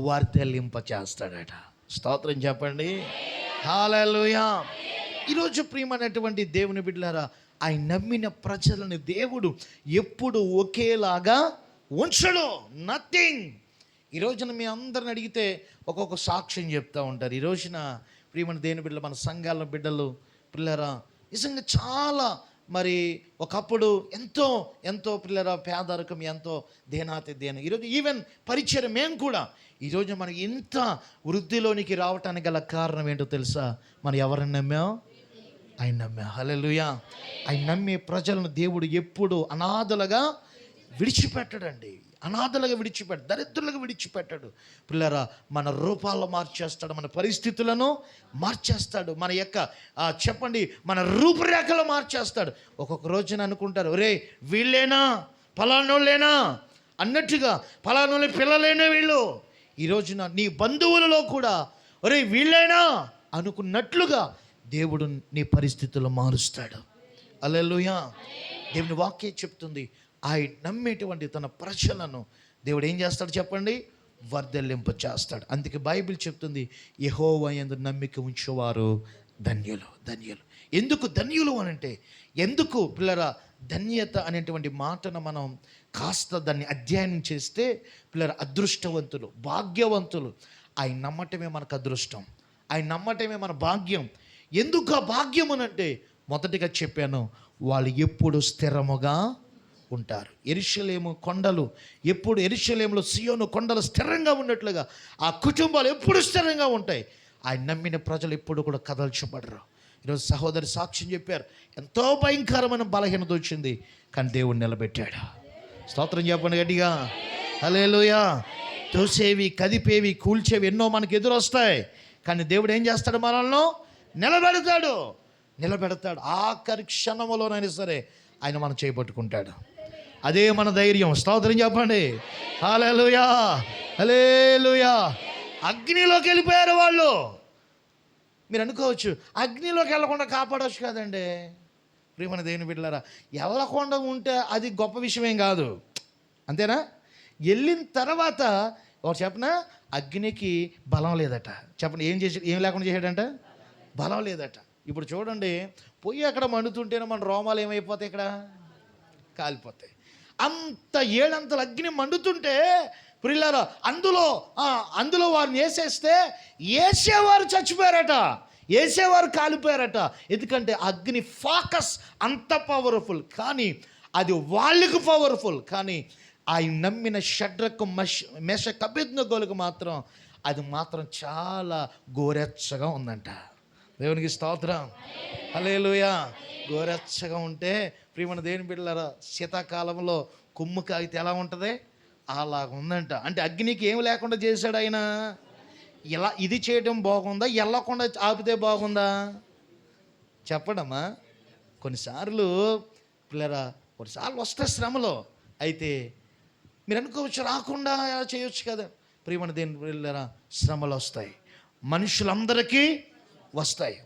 వర్ధిల్లింప చేస్తాడట. స్తోత్రం చెప్పండి. హల్లెలూయా. ఈరోజు ప్రియమైనటువంటి దేవుని బిడ్డలారా, ఆయన నమ్మిన ప్రజలను దేవుడు ఎప్పుడు ఒకేలాగా ఉంచడు. నథింగ్. ఈ రోజున మీ అందరిని అడిగితే ఒక్కొక్క సాక్ష్యం చెప్తూ ఉంటారు. ఈ రోజున ప్రియమైన దేవుని బిడ్డలు, మన సంఘాల బిడ్డలు పిల్లరా, నిజంగా చాలా మరి ఒకప్పుడు ఎంతో ఎంతో పిల్లరా పేదరికం, ఎంతో దేనాతి దేన. ఈరోజు ఈవెన్ పరిచయం మేము కూడా ఈరోజు మనం ఇంత వృద్ధిలోనికి రావటానికి గల కారణం ఏంటో తెలుసా? మనం ఎవరిని నమ్మాం? ఆయన నమ్మా. హల్లెలూయా. ఆయన నమ్మే ప్రజలను దేవుడు ఎప్పుడు అనాథలుగా విడిచిపెట్టడండి. అనాథలుగా విడిచిపెట్టాడు, దరిద్రులుగా విడిచిపెట్టాడు. పిల్లరా, మన రూపాల్లో మార్చేస్తాడు, మన పరిస్థితులను మార్చేస్తాడు, మన యొక్క చెప్పండి మన రూపురేఖలు మార్చేస్తాడు. ఒక్కొక్క రోజున అనుకుంటారు, ఒరే వీళ్ళేనా, ఫలానోళ్ళేనా అన్నట్టుగా, ఫలానోళ్ళ పిల్లలేనా వీళ్ళు. ఈ రోజున నీ బంధువులలో కూడా ఒరే వీళ్ళేనా అనుకున్నట్లుగా దేవుడు నీ పరిస్థితులు మారుస్తాడు. హల్లెలూయా. దేవుని వాక్యం చెప్తుంది, ఆయన నమ్మేటువంటి తన ప్రజలను దేవుడు ఏం చేస్తాడు చెప్పండి? వర్ధిల్లింప చేస్తాడు. అందుకే బైబిల్ చెప్తుంది, యెహోవా యందు నమ్మిక ఉంచేవారు ధన్యులు, ధన్యులు. ఎందుకు ధన్యులు అనంటే, ఎందుకు పిల్లరా ధన్యత అనేటువంటి మాటను మనం కాస్త దాన్ని అధ్యయనం చేస్తే పిల్లరా అదృష్టవంతులు, భాగ్యవంతులు. ఆయన నమ్మటమే మనకు అదృష్టం, ఆయన నమ్మటమే మన భాగ్యం. ఎందుకు ఆ భాగ్యం అనంటే, మొదటిగా చెప్పాను, వాళ్ళు ఎప్పుడు స్థిరముగా ఉంటారు. యెరూషలేము కొండలు ఎప్పుడు, యెరూషలేములో సియోను కొండలు స్థిరంగా ఉన్నట్లుగా ఆ కుటుంబాలు ఎప్పుడు స్థిరంగా ఉంటాయి. ఆయన నమ్మిన ప్రజలు ఎప్పుడు కూడా కదల్చబడరు. ఈరోజు సహోదరి సాక్ష్యం చెప్పారు, ఎంతో భయంకరమైన బలహీనత వచ్చింది, కానీ దేవుడు నిలబెట్టాడు. స్తోత్రం చెప్పండి గట్టిగా, హల్లెలూయా. తోసేవి, కదిపేవి, కూల్చేవి ఎన్నో మనకు ఎదురొస్తాయి, కానీ దేవుడు ఏం చేస్తాడు? మనల్ని నిలబెడతాడు, నిలబెడతాడు. ఆఖరి క్షణములోనైనా సరే ఆయన మనం చేపట్టుకుంటాడు. అదే మన ధైర్యం. స్తోత్రం చెప్పండి, హల్లెలూయా, హల్లెలూయా. అగ్నిలోకి వెళ్ళిపోయారు వాళ్ళు. మీరు అనుకోవచ్చు, అగ్నిలోకి వెళ్ళకుండా కాపాడవచ్చు కదండి. ప్రియమైన దేవుని బిడ్డలారా, వెళ్ళకుండా ఉంటే అది గొప్ప విషయమేం కాదు, అంతేనా? వెళ్ళిన తర్వాత ఒక చెప్పనా, అగ్నికి బలం లేదట. చెప్పండి, ఏం లేకుండా చేశాడంట? బలం లేదట. ఇప్పుడు చూడండి, పొయ్యి అక్కడ మండుతుంటేనే మన రోమాలు ఏమైపోతాయి? ఇక్కడ కాలిపోతాయి. అంత ఏడంతల అగ్ని మండుతుంటే ప్రియులారా, అందులో వారిని వేసేవారు చచ్చిపోయారట, వేసేవారు కాలిపోయారట. ఎందుకంటే అగ్ని ఫోకస్ అంత పవర్ఫుల్, కానీ అది వాళ్ళకు పవర్ఫుల్. కానీ ఆయన నమ్మిన షడ్రకు మెషక్ అబేద్నెగోలకు మాత్రం అది మాత్రం చాలా గోరెచ్చగా ఉందంట. దేవునికి స్తోత్రం, హల్లెలూయా. గోరెచ్చగా ఉంటే ప్రియమైన దేవుని బిడ్డలారా, శీతాకాలంలో కొమ్ము కాగితే ఎలా ఉంటుంది? అలాగ ఉందంట. అంటే అగ్నికి ఏం లేకుండా చేశాడు ఆయన. ఇలా ఇది చేయడం బాగుందా, వెళ్ళకుండా ఆపితే బాగుందా? చెప్పడమ్మా. కొన్నిసార్లు పిల్లరా, కొన్నిసార్లు వస్తే శ్రమలో అయితే మీరు అనుకోవచ్చు, రాకుండా చేయొచ్చు కదా. ప్రియమైన దేవుని పిల్లరా, శ్రమలు వస్తాయి, మనుషులందరికీ వస్తాయి,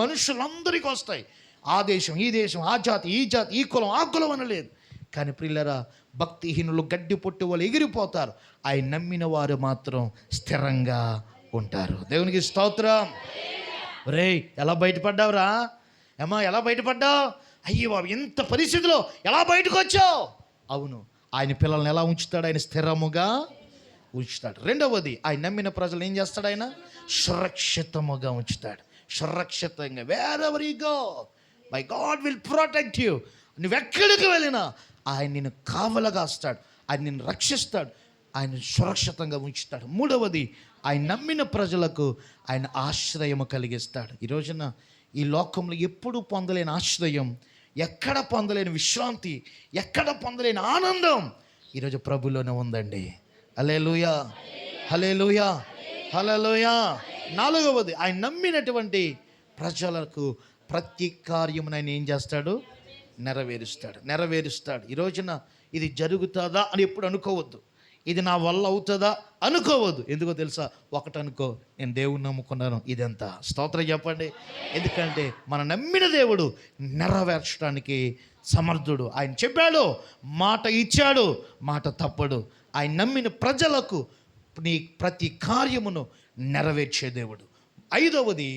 మనుషులందరికీ వస్తాయి. ఆ దేశం, ఈ దేశం, ఆ జాతి, ఈ జాతి, ఈ కులం, ఆ కులం అనలేదు. కానీ ప్రియులరా, భక్తిహీనులు గడ్డి పొట్టు వాళ్ళు ఎగిరిపోతారు, ఆయన నమ్మిన వారు మాత్రం స్థిరంగా ఉంటారు. దేవునికి స్తోత్రం. రే, ఎలా బయటపడ్డావురా? ఏమా, ఎలా బయటపడ్డావు? అయ్యో బాబు, ఇంత పరిస్థితిలో ఎలా బయటకు వచ్చావు? అవును, ఆయన పిల్లల్ని ఎలా ఉంచుతాడు? ఆయన స్థిరముగా ఉంచుతాడు. రెండవది, ఆయన నమ్మిన ప్రజలు ఏం చేస్తాడు? ఆయన సురక్షితముగా ఉంచుతాడు. సురక్షితంగా, wear ever you go, my God will protect you. నువ్వెక్కడికి వెళ్ళినా ఆయన నిన్ను కావలగాస్తాడు, ఆయన నిన్ను రక్షిస్తాడు, ఆయన సురక్షితంగా ఉంచుతాడు. మూడవది, ఆయన నమ్మిన ప్రజలకు ఆయన ఆశ్రయము కలిగిస్తాడు. ఈ రోజున ఈ లోకంలో ఎప్పుడు పొందలేని ఆశ్రయం, ఎక్కడ పొందలేని విశ్రాంతి, ఎక్కడ పొందలేని ఆనందం ఈరోజు ప్రభులోనే ఉందండి. హల్లెలూయా, హల్లెలూయా, హల్లెలూయా. నాలుగవది, ఆయన నమ్మినటువంటి ప్రజలకు ప్రతి కార్యమును ఆయన ఏం చేస్తాడు? నెరవేరుస్తాడు. ఈ రోజున ఇది జరుగుతుందా అని ఎప్పుడు అనుకోవద్దు, ఇది నా వల్ల అవుతుందా అనుకోవద్దు. ఎందుకో తెలుసా? ఒకటి అనుకో, నేను దేవుని నమ్ముకున్నాను, ఇదంతా. స్తోత్రం చెప్పండి. ఎందుకంటే మన నమ్మిన దేవుడు నెరవేర్చడానికి సమర్థుడు. ఆయన చెప్పాడు, మాట ఇచ్చాడు, మాట తప్పడు. ఆయన నమ్మిన ప్రజలకు నీ ప్రతి కార్యమును నెరవేర్చే దేవుడు. ఐదవది,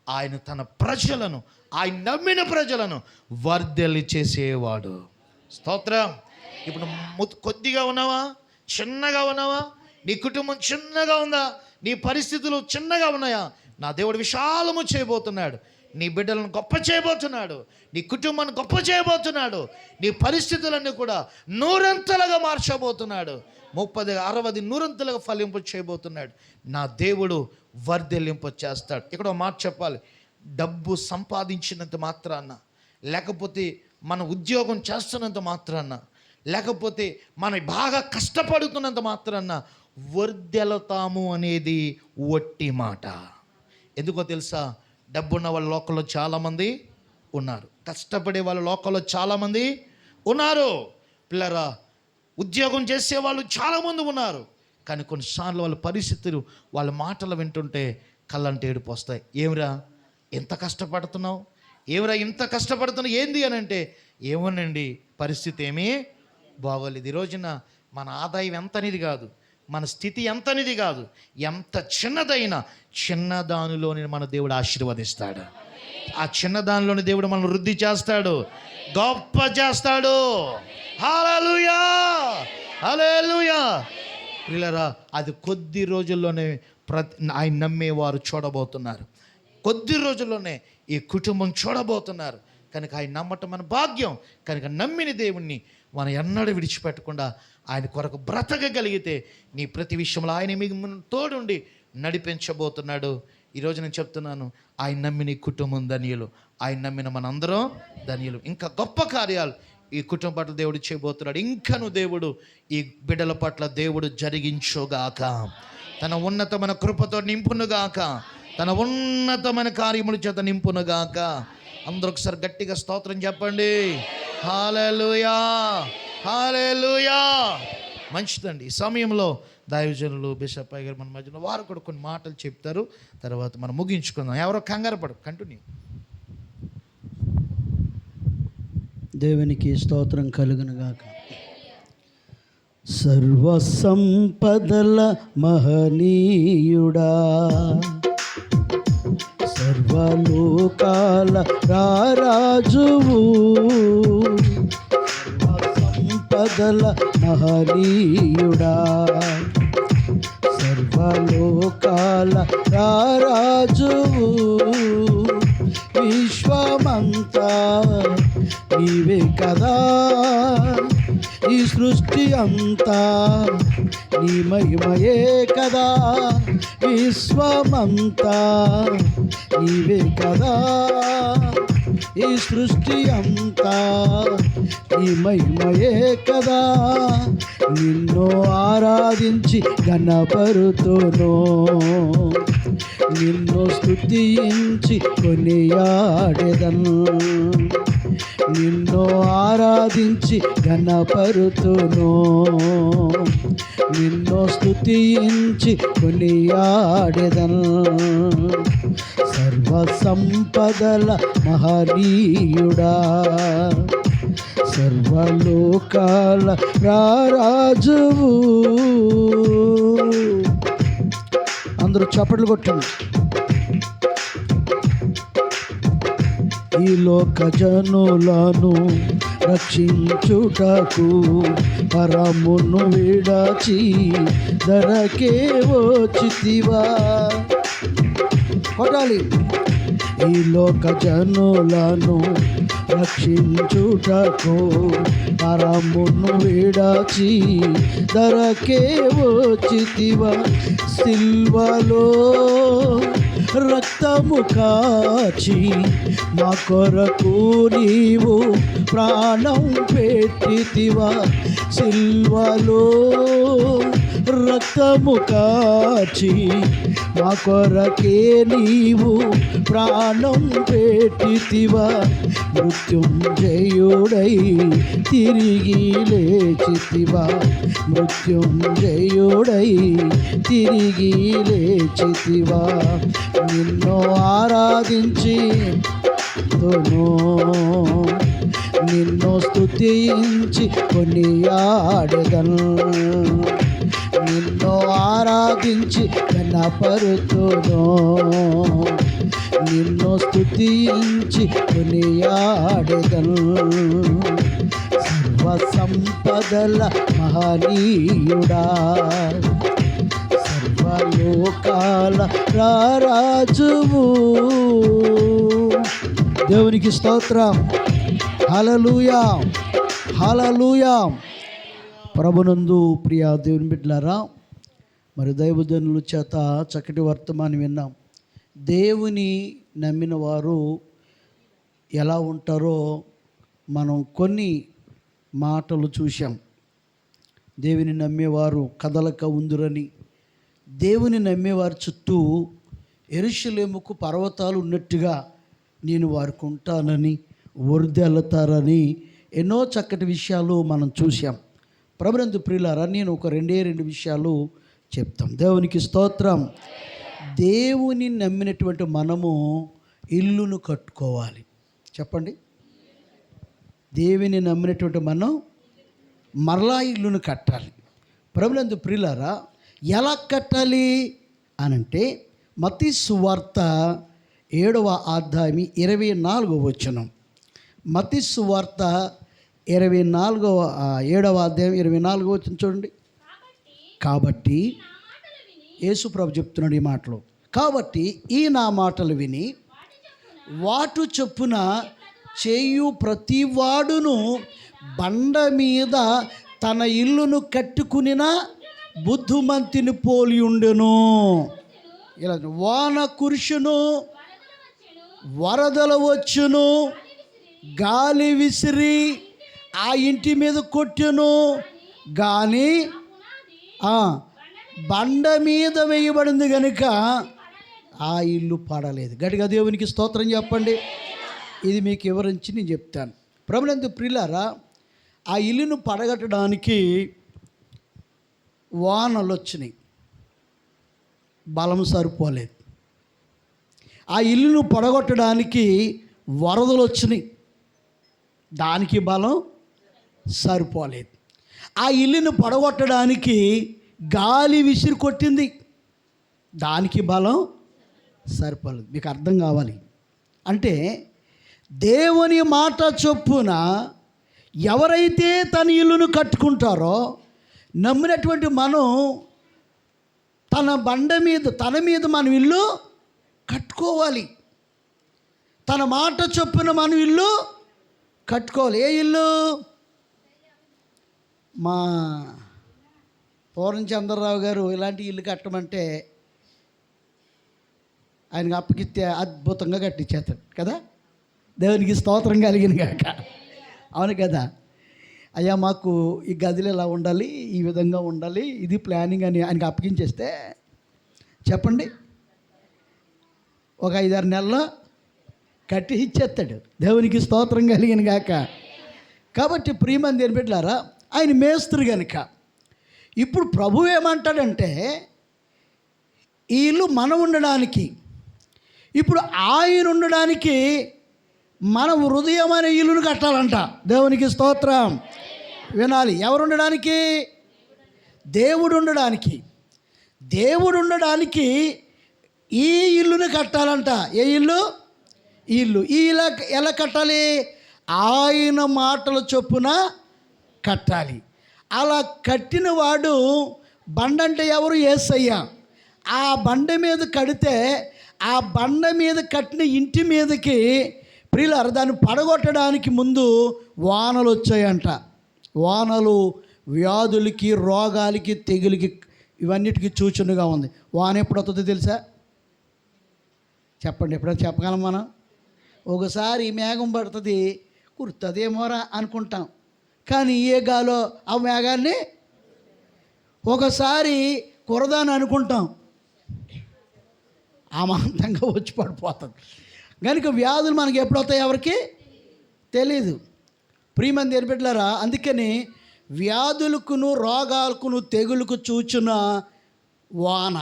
ఆయన తన ప్రజలను, ఆయన నమ్మిన ప్రజలను వర్ధిల్లి చేసేవాడు. స్తోత్రం. ఇప్పుడు కొద్దిగా ఉన్నావా? చిన్నగా ఉన్నావా? నీ కుటుంబం చిన్నగా ఉందా? నీ పరిస్థితులు చిన్నగా ఉన్నాయా? నా దేవుడు విశాలము చేయబోతున్నాడు. నీ బిడ్డలను గొప్ప చేయబోతున్నాడు, నీ కుటుంబాన్ని గొప్ప చేయబోతున్నాడు, నీ పరిస్థితులన్నీ కూడా నూరంతలుగా మార్చబోతున్నాడు. 30, 60 నూరంతలుగా ఫలింపు చేయబోతున్నాడు. నా దేవుడు వర్ధిల్లింపు చేస్తాడు. ఇక్కడ ఒక మాట చెప్పాలి, డబ్బు సంపాదించినంత మాత్రాన, లేకపోతే మన ఉద్యోగం చేస్తున్నంత మాత్రాన, లేకపోతే మన బాగా కష్టపడుతున్నంత మాత్రాన వర్ధిల్లుతాము అనేది ఒట్టి మాట. ఎందుకో తెలుసా? డబ్బున్న వాళ్ళ లోకంలో చాలామంది ఉన్నారు, కష్టపడే వాళ్ళ లోకంలో చాలామంది ఉన్నారు. పిల్లరా, ఉద్యోగం చేసేవాళ్ళు చాలామంది ఉన్నారు. కానీ కొన్నిసార్లు వాళ్ళ పరిస్థితులు, వాళ్ళ మాటలు వింటుంటే కళ్ళంటే ఏడుపు వస్తాయి. ఏమిరా ఎంత కష్టపడుతున్నావు? ఏమిరా ఇంత కష్టపడుతున్నావు? ఏంది అని అంటే, ఏమోనండి పరిస్థితి ఏమీ బాగోలేదు. ఈ రోజున మన ఆదాయం ఎంత అనేది కాదు, మన స్థితి ఎంతనిది కాదు, ఎంత చిన్నదైనా చిన్నదానిలోని మన దేవుడు ఆశీర్వదిస్తాడు. ఆ చిన్నదానిలోని దేవుడు మనల్ని వృద్ధి చేస్తాడు, గొప్ప చేస్తాడు. హల్లెలూయా, హల్లెలూయా. ప్రియులారా, అది కొద్ది రోజుల్లోనే ఆయన నమ్మేవారు చూడబోతున్నారు. కొద్ది రోజుల్లోనే ఈ కుటుంబం చూడబోతున్నారు. కనుక ఆయన నమ్మటం మన భాగ్యం. కనుక నమ్మిన దేవుణ్ణి మనం ఎన్నడూ విడిచిపెట్టకుండా ఆయన కొరకు బ్రతకగలిగితే నీ ప్రతి విషయంలో ఆయన మీకు తోడుండి నడిపించబోతున్నాడు. ఈరోజు నేను చెప్తున్నాను, ఆయన నమ్మిన ఈ కుటుంబం ధన్యులు, ఆయన నమ్మిన మనందరం ధన్యులు. ఇంకా గొప్ప కార్యాలు ఈ కుటుంబం పట్ల దేవుడు చేయబోతున్నాడు. ఇంకను దేవుడు ఈ బిడ్డల పట్ల దేవుడు జరిగించుగాక, తన ఉన్నతమైన కృపతో నింపునుగాక, తన ఉన్నతమైన కార్యముల చేత నింపునుగాక. అందరూ ఒకసారి గట్టిగా స్తోత్రం చెప్పండి. హల్లెలూయా, హల్లెలూయా. మంచిదండి. ఈ సమయంలో దైవజనులు బిషప్ గారు మన మధ్యలో వారు కూడా కొన్ని మాటలు చెప్తారు. తర్వాత మనం ముగించుకుందాం. ఎవరో కంగారు పడు, కంటిన్యూ. దేవునికి స్తోత్రం కలుగునుగాక. సర్వసంపదల మహనీయుడా, సర్వలోకాల రారాజువు, సర్వసంపదల మహనీయుడా, సర్వలోకాల రారాజువు, విశ్వమంతా నీవే కదా, ఈ సృష్టి అంతా నీ మహిమయే కదా, విశ్వమంతా నీవే కదా, ఈ సృష్టి అంతా నీ మహిమయే కదా. నిన్ను ఆరాధించి ఘనపరుతును, నిన్ను స్తుతించి కొనియాడెదను, నిన్ను ఆరాధించి ఘనపరుతును, నిన్ను స్తుతించి కొనియాడెదను. సర్వసంపదల మహనీయుడా, సర్వలోకాల రారాజువు. అందరూ చప్పట్లు కొట్టండి. ఈ లోక జనులను రక్షించుటకు పరమును విడచి ధరకే వచ్చితివా. కొట్టాలి. ఈ లోక జనులను రక్షించుటకు పరమును విడచి ధరకే వచ్చితివా. సిల్వలో రక్తము కాచి మా కొరకు నీవు ప్రాణం పెట్టితివా. సిల్వలో రక్తము కాచి మా కొరకే నీవు ప్రాణం పెట్టితివా. మృత్యుంజయుడై తిరిగి లేచితివా, మృత్యుంజయుడై తిరిగి లేచితివా. నిన్ను ఆరాధించి నిన్ను స్తుతించి కొనియాడెదను, నిన్ను ఆరాధించి ఘనపరుతును, నిన్ను స్తుతించి కొనియాడెదను. సర్వసంపదల మహనీయుడా, సర్వలోకాల రారాజువు. దేవునికి స్తోత్రం. హల్లెలూయా, హల్లెలూయా. ప్రభునందు ప్రియ దేవుని బిడ్డలారా, మరి దైవజనుల చేత చక్కటి వర్తమానం విన్నాం. దేవుని నమ్మిన వారు ఎలా ఉంటారో మనం కొన్ని మాటలు చూసాం. దేవుని నమ్మేవారు కదలక ఉందురని, దేవుని నమ్మేవారి చుట్టూ యెరూషలేముకు పర్వతాలు ఉన్నట్టుగా నేను వారికి ఉంటానని, వర్ధిల్లుతారని ఎన్నో చక్కటి విషయాలు మనం చూసాం. ప్రభునందు ప్రియులారా, నేను ఒక రెండు విషయాలు చెప్తాం. దేవునికి స్తోత్రం. దేవుని నమ్మినటువంటి మనము ఇల్లును కట్టుకోవాలి. చెప్పండి. దేవుని నమ్మినటువంటి మనం మరలా ఇల్లును కట్టాలి. ప్రభునందు ప్రియులారా, ఎలా కట్టాలి అనంటే మత్తయి సువార్త 7వ అధ్యాయం 24వ వచనం. మత్తయి సువార్త 7వ అధ్యాయం 24వ వచనం చూడండి. కాబట్టి యేసు ప్రభు చెప్తున్నాడు ఈ మాటలు. కాబట్టి ఈ నా మాటలు విని వాటు చొప్పున చేయు ప్రతివాడును బండ మీద తన ఇల్లును కట్టుకునిన బుద్ధిమంతుని పోలి ఉండెను. ఇలా వాన కురుషును, వరదలు వచ్చును, గాలి విసిరి ఆ ఇంటి మీద కొట్టెను, కానీ బండ మీద వేయబడింది కనుక ఆ ఇల్లు పడలేదు. గట్టిగా దేవునికి స్తోత్రం చెప్పండి. ఇది మీకు వివరించి నేను చెప్తాను. ప్రభునందు ప్రియులారా, ఆ ఇల్లును పడగట్టడానికి వానలు వచ్చినాయి, బలం సరిపోలేదు. ఆ ఇల్లును పడగొట్టడానికి వరదలు వచ్చినాయి, దానికి బలం సరిపోలేదు. ఆ ఇల్లును పడగొట్టడానికి గాలి విసిరి కొట్టింది, దానికి బలం సరిపోలేదు. మీకు అర్థం కావాలి అంటే, దేవుని మాట చొప్పున ఎవరైతే తన ఇల్లును కట్టుకుంటారో, నమ్మినటువంటి మనం తన మీద మనం ఇల్లు కట్టుకోవాలి. తన మాట చొప్పున మనం ఇల్లు కట్టుకోవాలి. ఏ ఇల్లు? మా పూర్ణ చంద్రరావు గారు ఇలాంటి ఇల్లు కట్టమంటే ఆయనకు అప్పగిస్తే అద్భుతంగా కట్టించేస్తాడు కదా. దేవునికి స్తోత్రం కలిగిన కాక. అవును కదా. అయ్యా మాకు ఈ గదిలో ఇలా ఉండాలి, ఈ విధంగా ఉండాలి, ఇది ప్లానింగ్ అని ఆయనకి అప్పగించేస్తే చెప్పండి, ఒక 5-6 నెలల్లో కట్టి ఇచ్చేస్తాడు. దేవునికి స్తోత్రం కలిగిన గాక. కాబట్టి ప్రియమంది దేని బిడ్డలారా, ఆయన మేస్త్రి కనుక ఇప్పుడు ప్రభు ఏమంటాడంటే, ఈ ఇల్లు మనం ఉండడానికి, ఇప్పుడు ఆయన ఉండడానికి మన హృదయం అనే ఇల్లును కట్టాలంట. దేవునికి స్తోత్రం. వినాలి. ఎవరు ఉండడానికి? దేవుడు ఉండడానికి. దేవుడు ఉండడానికి ఈ ఇల్లుని కట్టాలంట. ఏ ఇల్లు? ఈ ఇల్లు. ఈ ఇలా ఎలా కట్టాలి? ఆయన మాటల చొప్పున కట్టాలి. అలా కట్టిన వాడు బండ అంటే ఎవరు? యేసయ్య. ఆ బండ మీద కడితే ఆ బండ మీద కట్టిన ఇంటి మీదకి ప్రియులారా, దాన్ని పడగొట్టడానికి ముందు వానలు వచ్చాయంట. వానలు వ్యాధులకి, రోగాలకి, తెగులకి, ఇవన్నిటికీ సూచనగా ఉంది. వాన ఎప్పుడు వస్తుందో తెలుసా? చెప్పండి, ఎప్పుడైనా చెప్పగలం మనం? ఒకసారి మేఘం పడుతుంది, కురుతుందేమోరా అనుకుంటాం, కానీ ఏ గాలో ఆ మేఘాన్ని ఒకసారి కురదాని అనుకుంటాం, అమాంతంగా వచ్చి పడిపోతుంది. కనుక వ్యాధులు మనకి ఎప్పుడు వస్తాయి ఎవరికి తెలీదు. ప్రియమంది ఏర్పెట్లారా, అందుకని వ్యాధులకును, రోగాలకును, తెగులకు చూచిన వాన.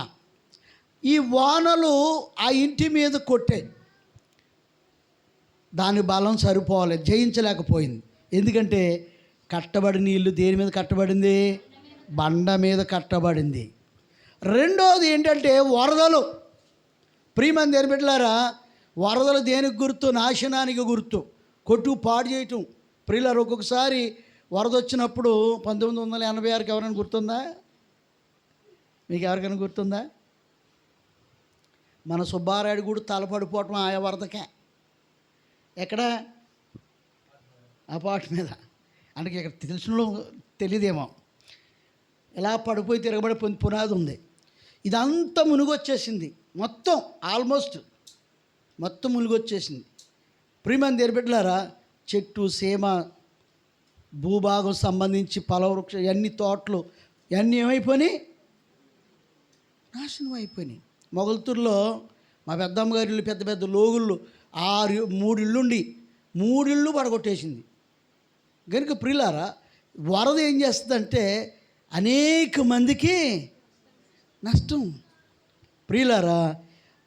ఈ వానలు ఆ ఇంటి మీద కొట్టాయి, దాని బలం సరిపోలేదు, జయించలేకపోయింది. ఎందుకంటే కట్టబడిన ఇల్లు దేని మీద కట్టబడింది? బండ మీద కట్టబడింది. రెండోది ఏంటంటే వరదలు. ప్రియమంది ఏర్పెట్లారా, వరదలు దేనికి గుర్తు? నాశనానికి గుర్తు. కొట్టు పాడు చేయటం. ప్రియులారు, ఒక్కొక్కసారి వరద వచ్చినప్పుడు 1986కి ఎవరైనా గుర్తుందా? మీకు ఎవరికైనా గుర్తుందా? మన సుబ్బారాయుడు కూడా తలపడిపోవటం ఆయా వరదకే. ఎక్కడ? ఆ పాట మీద. అంటే ఇక్కడ తెలిసిన తెలియదేమో. ఇలా పడిపోయి తిరగబడి పునాది ఉంది. ఇదంతా మునిగొచ్చేసింది, మొత్తం ఆల్మోస్ట్ మొత్తం మునిగొచ్చేసింది. ప్రియమంది ఏర్పెట్లారా, చెట్టు, సీమ, భూభాగం సంబంధించి ఫలవృక్షం, ఇవన్నీ తోటలు ఇవన్నీ ఏమైపోయినాయి? నాశనం అయిపోయినాయి. మొగల్తూరులో మా పెద్దమ్మ గారి ఇల్లు, పెద్ద పెద్ద లోగుళ్ళు, 3 ఇళ్ళుండి 3 ఇళ్ళు పడగొట్టేసింది. కనుక ప్రియులారా, వరద ఏం చేస్తుందంటే అనేక మందికి నష్టం. ప్రియులారా,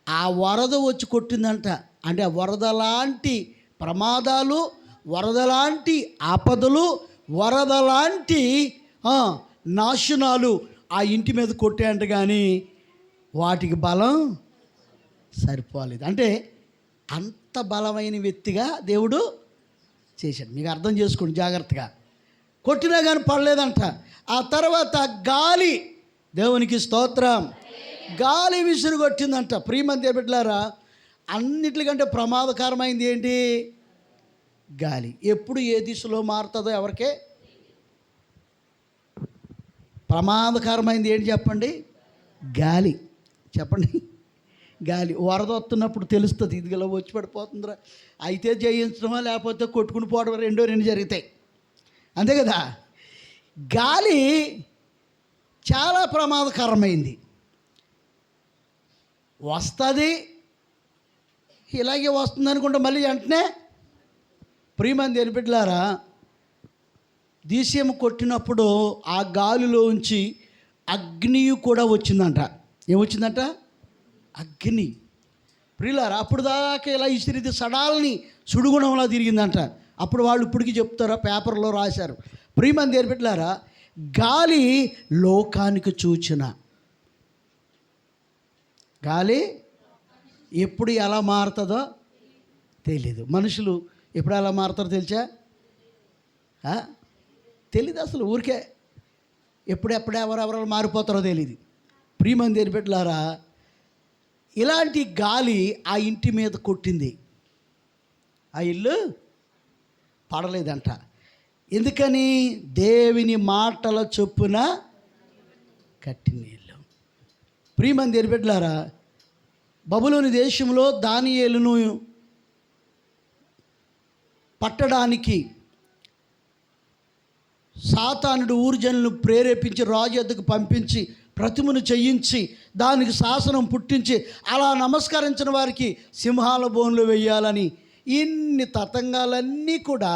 ఆ వరద వచ్చి కొట్టిందంట. అంటే ఆ వరద లాంటి ప్రమాదాలు, వరద లాంటి ఆపదలు, వరద లాంటి నాశనాలు ఆ ఇంటి మీద కొట్టాయంట, కానీ వాటికి బలం సరిపోలేదు. అంటే అంత బలమైన వ్యక్తిగా దేవుడు చేశాడు. మీకు అర్థం చేసుకోండి జాగ్రత్తగా. కొట్టినా కానీ పడలేదంట. ఆ తర్వాత గాలి, దేవునికి స్తోత్రం, గాలి విసురు కొట్టిందంట. ప్రియమంది బిడ్డలారా, అన్నిటికంటే ప్రమాదకరమైంది ఏంటి? గాలి. ఎప్పుడు ఏ దిశలో మారుతుందో ఎవరికే ప్రమాదకరమైంది ఏంటి చెప్పండి? గాలి. చెప్పండి. గాలి. వరద వస్తున్నప్పుడు తెలుస్తుంది, ఇదిగలా వచ్చి పడిపోతుందిరా, అయితే జయించడమా లేకపోతే కొట్టుకుని పోవడం, రెండు జరుగుతాయి, అంతే కదా. గాలి చాలా ప్రమాదకరమైంది. వస్తుంది, ఇలాగే వస్తుంది అనుకుంటే మళ్ళీ వెంటనే. ప్రియమంది ఎనిపెట్లారా, దీశం కొట్టినప్పుడు ఆ గాలిలోంచి అగ్ని కూడా వచ్చిందంట. ఏమొచ్చిందంట? అగ్ని. ప్రియులారా, అప్పుడు దాకా ఇలా ఇసిరిది సడాలని సుడిగుణంలా తిరిగిందంట. అప్పుడు వాళ్ళు ఇప్పటికీ చెప్తారా, పేపర్లో రాశారు. ప్రియమంది ఎనిపెట్లారా, గాలి లోకానికి సూచన. గాలి ఎప్పుడు ఎలా మారుతుందో తెలీదు. మనుషులు ఎప్పుడు ఎలా మారుతారో తెలుసా? తెలీదు అసలు. ఊరికే ఎప్పుడెప్పుడు ఎవరెవరు మారిపోతారో తెలియదు. ప్రియమంది ఎనిపెట్లారా, ఇలాంటి గాలి ఆ ఇంటి మీద కొట్టింది, ఆ ఇల్లు పడలేదంట. ఎందుకని? దేవుని మాటల చొప్పున కట్టిన ఇల్లు. ప్రియమంది ఎనిపెట్లారా, బబులోని దేశంలో దానియేలును పట్టడానికి సాతానుడు ఊర్జనులను ప్రేరేపించి రాజు ఎద్దకు పంపించి ప్రతిమను చేయించి దానికి శాసనం పుట్టించి అలా నమస్కరించిన వారికి సింహాల బోన్లు వేయాలని ఇన్ని తతంగాలన్నీ కూడా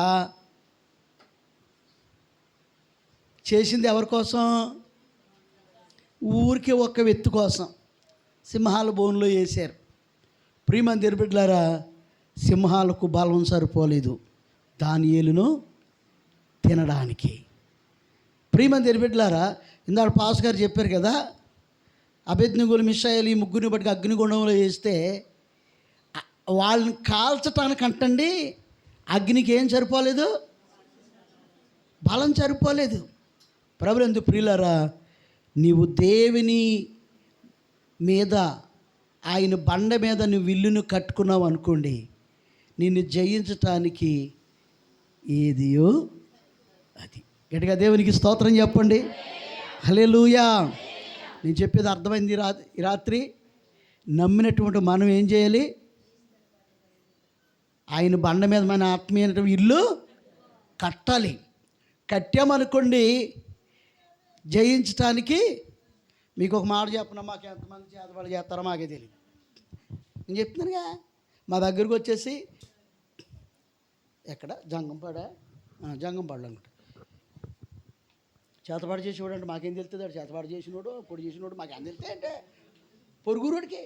చేసింది ఎవరి కోసం? ఊరికే ఒక్క వ్యక్తి కోసం. సింహాల బోన్లో వేశారు. ప్రియమంది బిడ్డలారా, సింహాలకు బలం సరిపోలేదు దానియేలును తినడానికి. ప్రియమంది బిడ్డలారా, ఇందాక పాస్ గారు చెప్పారు కదా, అబేద్నెగోలు, మిషాయేలు ఈ ముగ్గురిని బట్టి అగ్నిగుండంలో వేస్తే వాళ్ళని కాల్చటానికి అంటండి అగ్నికి ఏం సరిపోలేదు? బలం సరిపోలేదు. ప్రభునందు ప్రియులారా, నీవు దేవుని మీద, ఆయన బండ మీద నువ్వు ఇల్లును కట్టుకున్నావు అనుకోండి, నిన్ను జయించటానికి ఏదియో అది. గట్టిగా దేవునికి స్తోత్రం చెప్పండి. హల్లెలూయా. నేను చెప్పేది అర్థమైంది. ఈ రాత్రి నమ్మినటువంటి మనం ఏం చేయాలి? ఆయన బండ మీద మన ఆత్మీయమైన ఇల్లు కట్టాలి. కట్టామనుకోండి, జయించటానికి. మీకు ఒక మాట చెప్పిన, మాకు ఎంతమంది చేతబడి చేస్తారో మాకే తెలియదు. నేను చెప్తున్నానుగా, మా దగ్గరకు వచ్చేసి ఎక్కడ జంగంపాడా, జంగంపాడు అనుకుంటా, చేతపాటు చేసి చూడండి, మాకేం తెలుస్తుంది? అడు చేతపాటు చేసినోడు, పొడి చేసినోడు మాకేం తెలుస్తాయి అంటే పొరుగురుడికి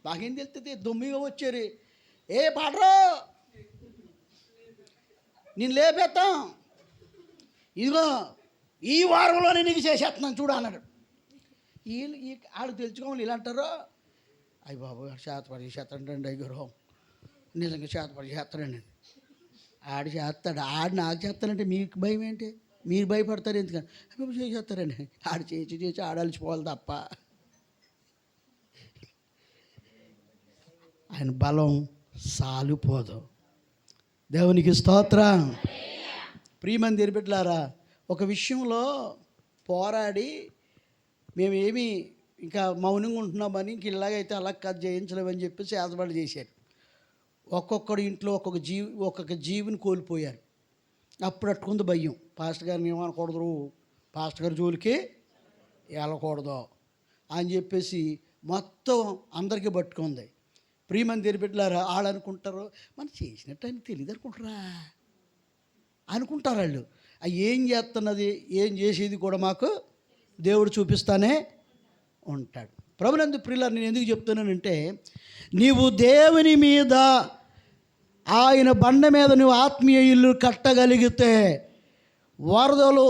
మాకేం తెలుస్తుంది? దొమ్మిగా వచ్చారు, ఏ పాడరో నేను లేపేస్తాం, ఇదిగో ఈ వారంలోనే నీకు చేసేస్తున్నాను చూడు అన్నాడు. వీళ్ళు ఆడు తెలుసుకోవాలి. ఇలా అంటారు, అయ్యి బాబు చేతపడి చేస్తాడండి, అయ్యారు నిజంగా చేతపడి చేస్తాడండి. ఆడు చేస్తాడు, ఆడు నాకు చేస్తానంటే మీకు భయం ఏంటి? మీరు భయపడతారు ఎందుకని? అబ్బాయి చేస్తారండి, ఆడు చేసి ఆడాల్సిపోవాలి తప్ప ఆయన బలం సాలిపోదు. దేవునికి స్తోత్రం. ప్రియమంది బిడ్డలారా, ఒక విషయంలో పోరాడి మేమేమి ఇంకా మౌనంగా ఉంటున్నామని, ఇంక ఇలాగైతే అలా కాదు జయించలేమని చెప్పేసి ఏర్పాటు చేశారు. ఒక్కొక్కడి ఇంట్లో ఒక్కొక్క జీవిని కోల్పోయారు. అప్పుడు అట్టుకుంది భయం. పాస్టర్ గారిని ఏమనకూడదు, పాస్టర్ గారి జోలికి వెళ్ళకూడదు అని చెప్పేసి మొత్తం అందరికీ పట్టుకుంది. ప్రియమంది బిడ్డలారా, వాళ్ళు అనుకుంటారు మనం చేసినట్టు అని తెలియదు అనుకుంటారు వాళ్ళు. ఏం చేస్తున్నది, ఏం చేసేది కూడా మాకు దేవుడు చూపిస్తానే ఉంటాడు. ప్రభునందు ప్రియులారా, నేను ఎందుకు చెప్తున్నానంటే, నీవు దేవుని మీద, ఆయన బండ మీద నువ్వు ఆత్మీయ ఇల్లు కట్టగలిగితే, వరదలు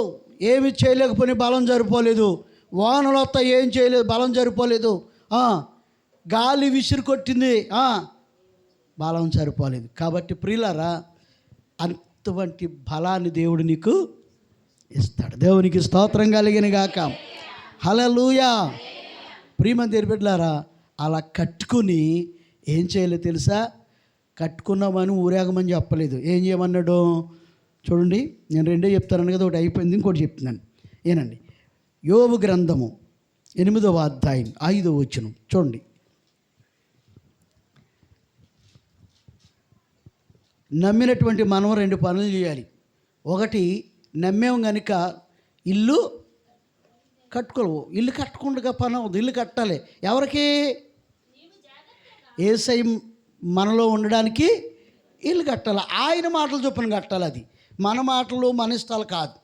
ఏమి చేయలేకపోయినా బలం సరిపోలేదు, వానలు వస్తా ఏం చేయలేదు, బలం సరిపోలేదు. గాలి విసిరి కొట్టింది, బలం సరిపోలేదు. కాబట్టి ప్రియులారా, అటువంటి బలాన్ని దేవుడు నీకు ఇస్తాడు. దేవునికి స్తోత్రం కలిగిన గాక. హల్లెలూయా. ప్రియమైన దేవుని బిడ్డలారా, అలా కట్టుకుని ఏం చేయలేదు తెలుసా? కట్టుకున్నామని ఊరేగమని చెప్పలేదు. ఏం చేయమన్నాడు చూడండి. నేను రెండే చెప్తాను కదా, ఒకటి అయిపోయింది, ఇంకోటి చెప్తున్నాను ఏనండి. యోబు గ్రంథము 8వ అధ్యాయం 5వ వచనం చూడండి. నమ్మినటువంటి మనం 2 పనులు చేయాలి. ఒకటి, నమ్మేం కనుక ఇల్లు కట్టుకోలేవు. ఇల్లు కట్టకుండా పని అవుతుంది. ఇల్లు కట్టాలి. ఎవరికి? యేసయ్య మనలో ఉండడానికి ఇల్లు కట్టాలి. ఆయన మాటలు చొప్పున కట్టాలి. అది మన మాటలు, మన ఇష్టాలు కాదు.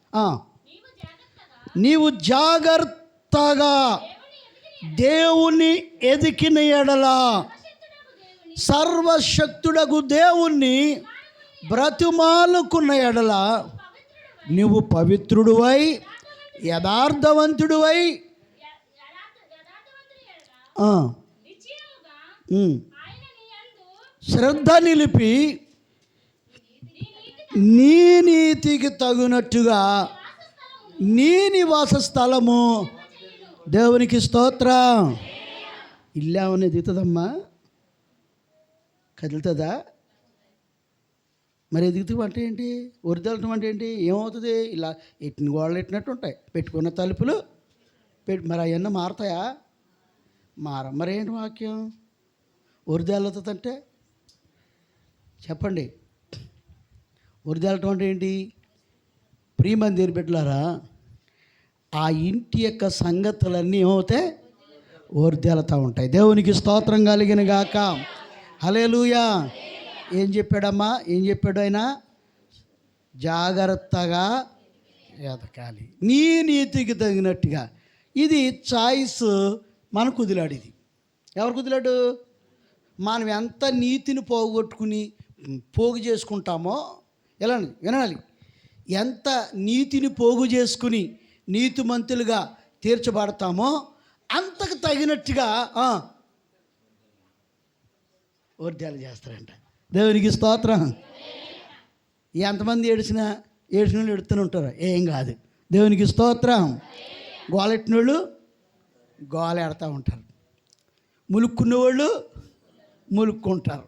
నీవు జాగ్రత్తగా దేవుని ఎదికిన ఎడల, సర్వశక్తుడగు దేవుణ్ణి బ్రతిమాలుకున్న ఎడల, నువ్వు పవిత్రుడువై యథార్థవంతుడువై శ్రద్ధ నిలిపి నీ నీతికి తగినట్టుగా నీ నివాస స్థలము. దేవునికి స్తోత్రం. ఇల్లు ఏమన్నా ఎదుగుతుందమ్మా? కదులుతుందా? మరి ఎదుగుతూ అంటే ఏంటి? ఒరిదలటం అంటే ఏంటి? ఏమవుతుంది? ఇలా ఎట్టిన గోడలు ఎట్టినట్టు ఉంటాయి, పెట్టుకున్న తలుపులు మరి అవన్నీ మారతాయా? మరేంటి వాక్యం? ఒరిదలుతుందంటే చెప్పండి. ఒరిదలటం అంటే ఏంటి? ప్రియమైన దేవుని బిడ్డలారా, ఆ ఇంటి యొక్క సంగతులన్నీ ఏమవుతాయి? ఒరిదెలుతూ ఉంటాయి. దేవునికి స్తోత్రం కలిగిన గాక. హల్లెలూయా. ఏం చెప్పాడమ్మా? ఏం చెప్పాడు ఆయన? జాగ్రత్తగా ఎదగాలి, నీ నీతికి తగినట్టుగా. ఇది చాయిస్ మనకు కుదిలాడు. ఇది ఎవరు కుదిలాడు? మనం ఎంత నీతిని పోగు చేసుకుంటామో, ఎలా వినాలి, ఎంత నీతిని పోగు చేసుకుని నీతిమంతులుగా తీర్చబడతామో అంతకు తగినట్టుగా వర్ధ్యాలు చేస్తారంట. దేవునికి స్తోత్రం. ఎంతమంది ఏడిచిన వాళ్ళు ఎడుతూనే ఉంటారు, ఏం కాదు. దేవునికి స్తోత్రం. గోలెట్టిన వాళ్ళు గోలెడతా ఉంటారు, ములుక్కున్న వాళ్ళు ములుక్కుంటారు.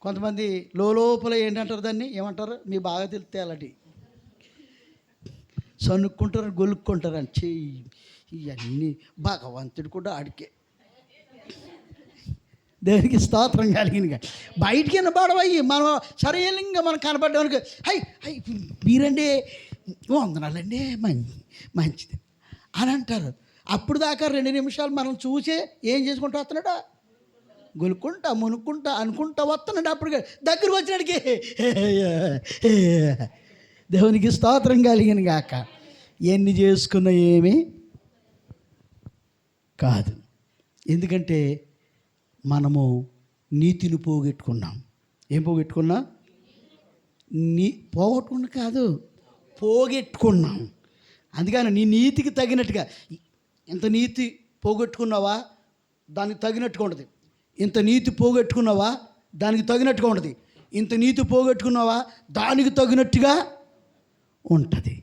కొంతమంది లోపల ఏంటంటారు, దాన్ని ఏమంటారు? మీ బాగా తెలిస్తే అలాంటి సనుక్కుంటారు, గొలుక్కుంటారు అని. చెయ్యి ఇవన్నీ భగవంతుడు కూడా అడిగే. దేవునికి స్తోత్రం కలిగినగా. బయటికి వినబడవయ్యి, మనం సరైనంగా మనం కనబడ్డానికి హై మీరండి వందనాలండి మంచిది అని అంటారు. అప్పుడు దాకా 2 నిమిషాలు మనం చూసే ఏం చేసుకుంటూ వస్తున్నాడా? గొలుక్కుంటా, మునుక్కుంటా, అనుకుంటా వస్తున్నాడు. అప్పుడు దగ్గరకు వచ్చినాడికి దేవునికి స్తోత్రం కలిగిన గాక. ఎన్ని చేసుకున్న ఏమీ కాదు. ఎందుకంటే మనము నీతిని పోగొట్టుకున్నాం. ఏం పోగొట్టుకున్నా? పోగొట్టుకున్నా కాదు, పోగొట్టుకున్నాం. అందుకని నీ నీతికి తగినట్టుగా. ఇంత నీతి పోగొట్టుకున్నావా, దానికి తగినట్టుగా ఉంటుంది. ఇంత నీతి పోగొట్టుకున్నావా, దానికి తగినట్టుగా ఉంటుంది. ఇంత నీతి పోగొట్టుకున్నావా, దానికి తగినట్టుగా ఉంటుంది.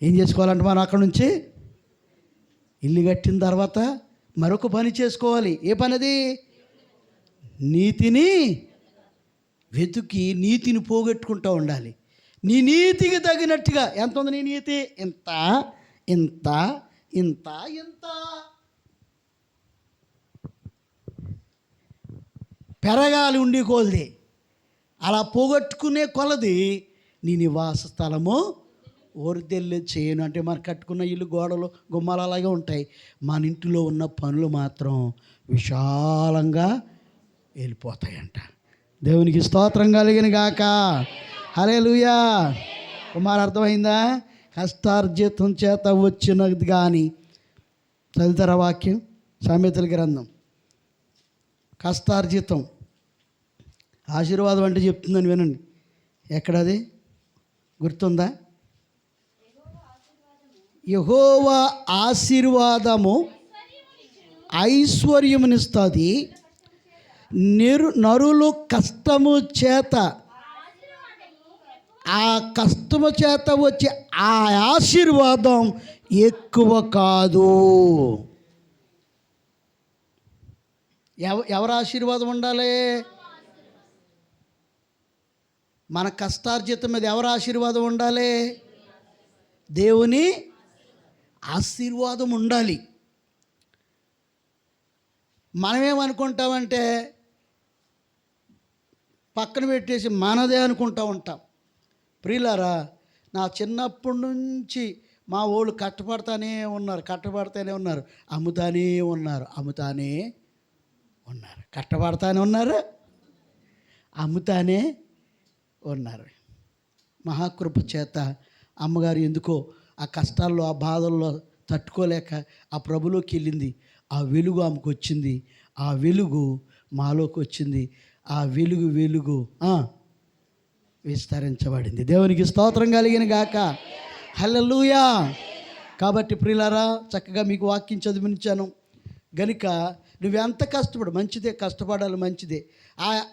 ఏం చేసుకోవాలంటే మనం అక్కడ నుంచి ఇల్లు కట్టిన తర్వాత మరొక పని చేసుకోవాలి. ఏ పని అది? నీతిని వెతుకి నీతిని పోగొట్టుకుంటూ ఉండాలి. నీ నీతికి తగినట్టుగా. ఎంత ఉంది నీ నీతి? ఇంత ఇంత ఇంత ఇంత. పెరగాలి ఉండి కొలది. అలా పోగొట్టుకునే కొలది నీ నివాస స్థలము ఓరిదెల్లి చేయను. అంటే మనం కట్టుకున్న ఇల్లు గోడలు గుమ్మాలు అలాగే ఉంటాయి. మన ఇంటిలో ఉన్న పనులు మాత్రం విశాలంగా వెళ్ళిపోతాయంట. దేవునికి స్తోత్రం కలిగిన గాక. హల్లెలూయా. కుమార్ అర్థమైందా? కష్టార్జితం చేత వచ్చినది కానీ. చదువుతారా వాక్యం? సామెతల గ్రంథం. కష్టార్జితం ఆశీర్వాదం అంటే చెప్తుందని వినండి. ఎక్కడది గుర్తుందా? యెహోవా ఆశీర్వాదము ఐశ్వర్యమునిస్తుంది, నరులు కష్టము చేత, ఆ కష్టము చేత వచ్చే ఆ ఆశీర్వాదం ఎక్కువ కాదు. ఎవరి ఆశీర్వాదం ఉండాలి? మన కష్టార్జితం మీద ఎవరి ఆశీర్వాదం ఉండాలి? దేవుని ఆశీర్వాదం ఉండాలి. మనమేమనుకుంటామంటే పక్కన పెట్టేసి మనదే అనుకుంటూ ఉంటాం. ప్రియులారా, నా చిన్నప్పటి నుంచి మా వాళ్ళు కట్టపడతానే ఉన్నారు, అమ్ముతానే ఉన్నారు, కట్టబడతానే ఉన్నారు, అమ్ముతానే ఉన్నారు. మహాకృప చేత అమ్మగారు ఎందుకో ఆ కష్టాల్లో, ఆ బాధల్లో తట్టుకోలేక ఆ ప్రభులోకి వెళ్ళింది. ఆ వెలుగు ఆమెకు వచ్చింది, ఆ వెలుగు మాలోకి వచ్చింది. ఆ వెలుగు విస్తరించబడింది. దేవునికి స్తోత్రం కలిగిన గాక. హల్లెలూయా. కాబట్టి ప్రియులారా, చక్కగా మీకు వాక్యం చదివించాను గనుక నువ్వెంత కష్టపడు, మంచిదే, కష్టపడాలి, మంచిదే.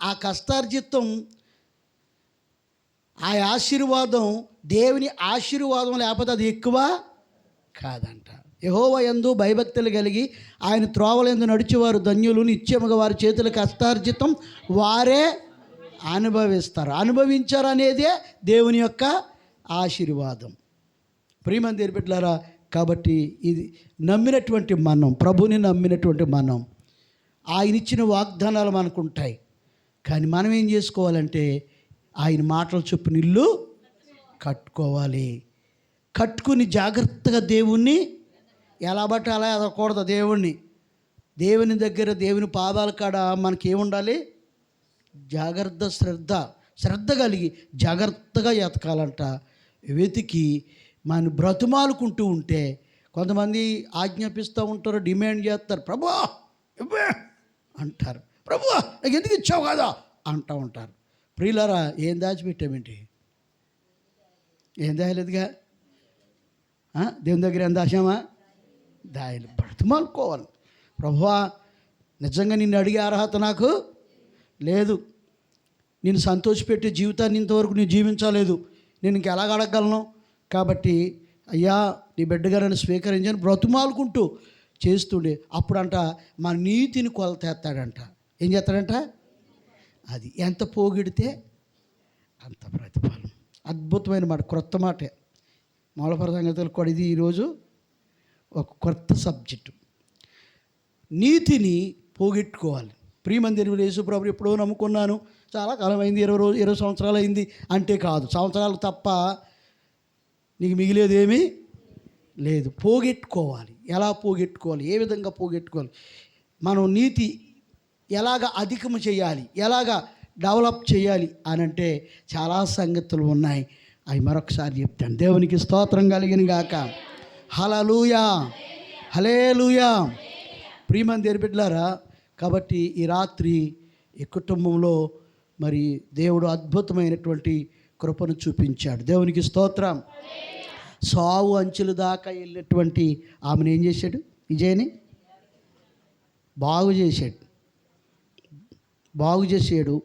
ఆ కష్టార్జితం, ఆ ఆశీర్వాదం దేవుని ఆశీర్వాదం లేకపోతే అది ఎక్కువ కాదంట. యెహోవా యందు భయభక్తులు కలిగి ఆయన త్రోవలందు నడిచేవారు ధన్యులు, నిత్యముగా వారి చేతుల కష్టార్జితం వారే అనుభవించారు అనేదే దేవుని యొక్క ఆశీర్వాదం. ప్రియమైన బిడ్డలారా, కాబట్టి ఇది నమ్మినటువంటి మనం, ప్రభుని నమ్మినటువంటి మనం, ఆయన ఇచ్చిన వాగ్దానాలు మనకు ఉంటాయి. కానీ మనం ఏం చేసుకోవాలంటే ఆయన మాటలు చొప్పున ఇల్లు కట్టుకోవాలి. కట్టుకుని జాగ్రత్తగా దేవుణ్ణి ఎలా బట్టి అలా ఎదగకూడదు. దేవుని దగ్గర, దేవుని పాదాల కాడ మనకేముండాలి? జాగ్రత్త, శ్రద్ధ కలిగి జాగ్రత్తగా ఎతకాలంట. వెతికి మన బ్రతుమాలుకుంటూ ఉంటే కొంతమంది ఆజ్ఞాపిస్తూ ఉంటారు, డిమాండ్ చేస్తారు, ప్రభువా ఇవ్వే అంటారు, ప్రభువా నాకు ఎందుకు ఇచ్చావు కదా అంటూ ఉంటారు. ప్రియులారా, ఏం దాచిపెట్టామేంటి? ఏం దాయలేదుగా. దేవుని దగ్గర ఏం దాచామా? దాయలు. బ్రతుమాలుకోవాలి. ప్రభువా నిజంగా నిన్ను అడిగే అర్హత నాకు లేదు, నేను సంతోషపెట్టే జీవితాన్ని ఇంతవరకు నేను జీవించలేదు, నేను ఇంక ఎలాగ అడగగలను? కాబట్టి అయ్యా నీ బిడ్డగా నన్ను స్వీకరించని బ్రతుమాలుకుంటూ చేస్తుండే. అప్పుడంట మన నీతిని కొలతేస్తాడంట. ఏం చేస్తాడంట? అది ఎంత పోగిడితే అంత ప్రతిఫలం. అద్భుతమైన మాట, క్రొత్త మాటే. మూలపర సంగతులు కూడా ఇది ఈరోజు ఒక కొత్త సబ్జెక్టు. నీతిని పోగొట్టుకోవాలి. ప్రియమందిరం యేసుప్రభు ఎప్పుడో నమ్ముకున్నాను, చాలా కాలం అయింది, 20 సంవత్సరాలు అయింది అంటే కాదు. సంవత్సరాలు తప్ప నీకు మిగిలేదేమీ లేదు. పోగొట్టుకోవాలి. ఎలా పోగొట్టుకోవాలి? ఏ విధంగా పోగొట్టుకోవాలి? మనం నీతి ఎలాగ అధికము చేయాలి, ఎలాగ డెవలప్ చేయాలి అని అంటే చాలా సంగతులు ఉన్నాయి. అవి మరొకసారి చెప్తాను. దేవునికి స్తోత్రం కలిగిన గాక. హల్లెలూయా, హల్లెలూయా. ప్రియమంది బిడ్డలారా, కాబట్టి ఈ రాత్రి ఈ కుటుంబంలో మరి దేవుడు అద్భుతమైనటువంటి కృపను చూపించాడు. దేవునికి స్తోత్రం. సావు అంచుల దాకా వెళ్ళినటువంటి ఆమెను ఏం చేశాడు? విజయని బాగు చేశాడు,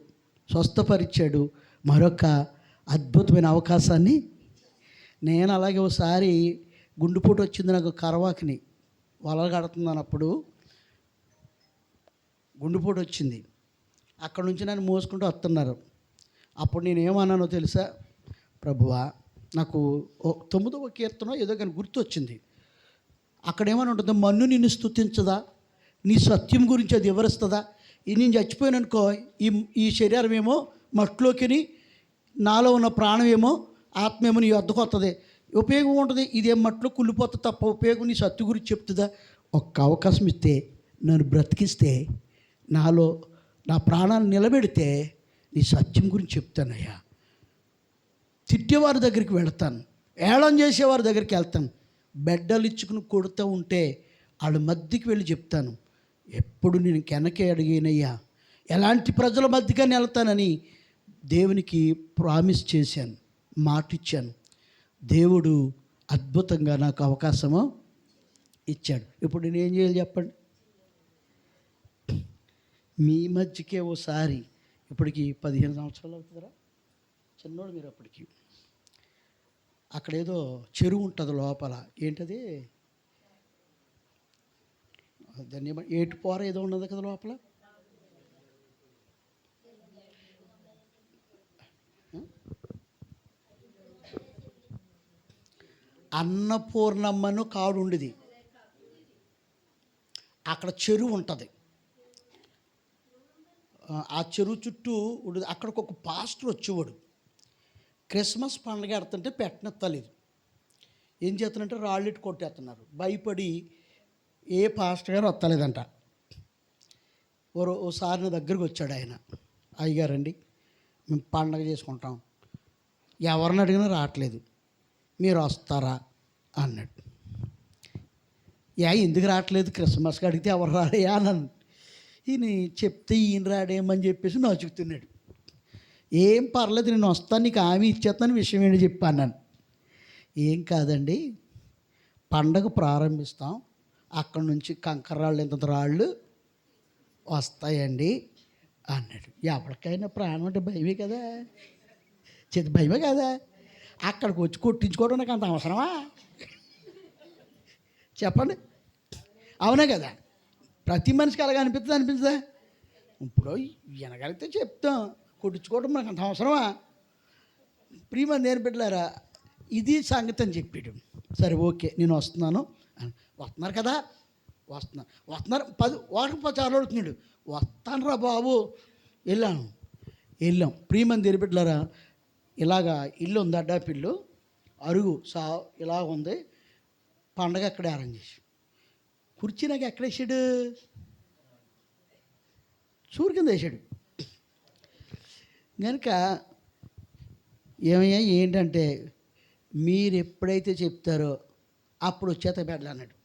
స్వస్థపరిచాడు. మరొక అద్భుతమైన అవకాశాన్ని నేను అలాగే ఒకసారి గుండెపోటు వచ్చింది నాకు, కరవాకిని వలగడుతున్నానప్పుడు గుండెపోటు వచ్చింది. అక్కడ నుంచి నన్ను మోసుకుంటూ వస్తున్నారు. అప్పుడు నేను ఏమన్నానో తెలుసా? ప్రభువా, నాకు 9వ కీర్తన ఏదో కానీ గుర్తొచ్చింది. అక్కడ ఏమని ఉంటుంది? మన్ను నిన్ను స్తుతించదా, నీ సత్యం గురించి అది వివరిస్తుందా? నేను చచ్చిపోయాననుకో, ఈ శరీరం ఏమో మట్టిలోకి, నాలో ఉన్న ప్రాణం ఏమో ఆత్మేమో నీ వద్దకు వస్తుంది, ఉపయోగం ఉంటుంది. ఇదేం మట్టిలో కుళ్ళిపోతుంది తప్ప ఉపయోగం నీ సత్యం గురించి చెప్తుందా? ఒక్క అవకాశం ఇస్తే, నన్ను బ్రతికిస్తే, నాలో నా ప్రాణాన్ని నిలబెడితే నీ సత్యం గురించి చెప్తానయ్యా. తిట్టేవారి దగ్గరికి వెళతాను, ఏళం చేసేవారి దగ్గరికి వెళ్తాను, బెడ్డలు ఇచ్చుకుని కొడుతూ ఉంటే వాళ్ళ మధ్యకి వెళ్ళి చెప్తాను, ఎప్పుడు నేను వెనకే అడిగినయ్యా, ఎలాంటి ప్రజల మధ్యకని వెళ్తానని దేవునికి ప్రామిస్ చేశాను, మాటిచ్చాను. దేవుడు అద్భుతంగా నాకు అవకాశము ఇచ్చాడు. ఇప్పుడు నేను ఏం చేయాలి చెప్పండి? మీ మధ్యకే ఓసారి, ఇప్పటికి 15 సంవత్సరాలు అవుతుందిరా చిన్నోడు మీరు, అప్పటికి అక్కడేదో చెరువు ఉంటుంది లోపల, ఏంటది దాన్ని ఏటుపోర ఏదో ఉన్నది కదా లోపల, అన్నపూర్ణమ్మను కాడు ఉండేది. అక్కడ చెరువు ఉంటుంది, ఆ చెరువు చుట్టూ ఉండేది. అక్కడికి ఒక పాస్టర్ వచ్చేవాడు. క్రిస్మస్ పండుగ ఆడుతుంటే పెట్టనెత్తలేదు. ఏం చేస్తానంటే రాళ్ళెట్టు కొట్టేస్తున్నారు. భయపడి ఏ పాస్టర్ గారు వస్తలేదంట. ఓసారి నా దగ్గరికి వచ్చాడు ఆయన, అయ్యగారండి మేము పండగ చేసుకుంటాం, ఎవరిని అడిగినా రావట్లేదు, మీరు వస్తారా అన్నాడు. ఎందుకు రావట్లేదు, క్రిస్మస్కి అడిగితే ఎవరు రాడయా అన్నాను. ఈయన చెప్తే ఈయన రాడేమని చెప్పేసి నచ్చుకుతున్నాడు. ఏం పర్లేదు, నేను వస్తాను, నీకు హామీ ఇచ్చేస్తాను, విషయం ఏంటి చెప్పాను. ఏం కాదండి, పండగ ప్రారంభిస్తాం, అక్కడ నుంచి కంకర్రాళ్ళు ఇంత రాళ్ళు వస్తాయండి అన్నాడు. ఎవరికైనా ప్రాణం అంటే భయమే కదా, భయమే కదా. అక్కడికి వచ్చి కొట్టించుకోవడం నాకు అంత అవసరమా చెప్పండి? అవునా కదా? ప్రతి మనిషికి అలాగ అనిపిస్తుందా? ఇప్పుడు వినగలిగితే చెప్తాం, కొట్టించుకోవడం మనకు అంత అవసరమా? ప్రియమైన నేను బిడ్డలారా, ఇది సంగతి అని చెప్పాడు. సరే ఓకే నేను వస్తున్నాను. వస్తున్నారు కదా, వస్తున్నారు 10 సార్లు అడుగుతున్నాడు. వస్తాను రా బాబు, వెళ్ళాం. ప్రియమైన దేని బిడ్డలారా, ఇలాగా ఇల్లు ఉంది, అడ్డాపిల్లు అరుగు ఇలా ఉంది. పండగ అక్కడే అరేంజ్ చేసి, కుర్చీ నాకు ఎక్కడ వేసాడు, సూర్యు కింద వేసాడు. కనుక ఏమయ్యా ఏంటంటే, మీరు ఎప్పుడైతే చెప్తారో అప్పుడు వచ్చేత బెడ్లు అన్నాడు.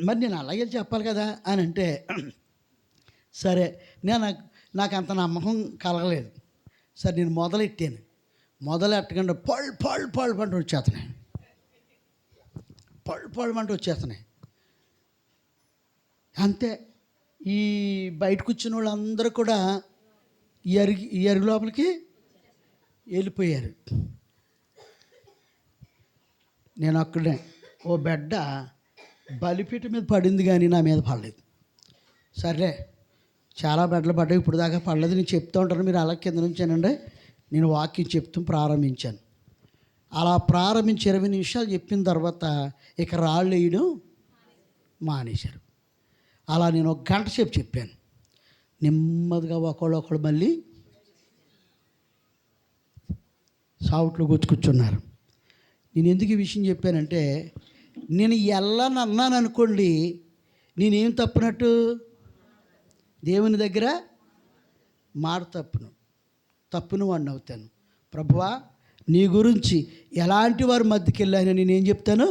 మరి నేను అలాగే చెప్పాలి కదా అని అంటే, సరే నాకు అంత నమ్మకం కలగలేదు. సరే నేను మొదలెట్టకుండా పళ్ళు వచ్చేస్తున్నాయి, పళ్ళు వచ్చేస్తున్నాయి. అంతే. ఈ బయటకు వచ్చిన వాళ్ళందరూ కూడా ఈ అరుగు లోపలికి వెళ్ళిపోయారు. నేను అక్కడే ఓ బిడ్డ బలిపీట మీద పడింది కానీ నా మీద పడలేదు. సర్లే చాలా బెడ్లు పడ్డాయి, ఇప్పుడు దాకా పడలేదు. నేను చెప్తూ ఉంటాను, మీరు అలా కింద నుంచానండి. నేను వాక్యం చెప్తూ ప్రారంభించాను. అలా ప్రారంభించి 20 నిమిషాలు చెప్పిన తర్వాత ఇక రాళ్ళు వేయడం మానేశారు. అలా నేను 1 గంట సేపు చెప్పాను. నెమ్మదిగా ఒకళ్ళు మళ్ళీ సావుట్లో కూర్చున్నారు. నేను ఎందుకు ఈ విషయం చెప్పానంటే, నేను అన్నాను అనుకోండి, నేనేం తప్పునట్టు, దేవుని దగ్గర మాట తప్పును వాడిని అవుతాను. ప్రభువా నీ గురించి ఎలాంటి వారి మధ్యకి వెళ్ళాను, నేనేం చెప్తాను,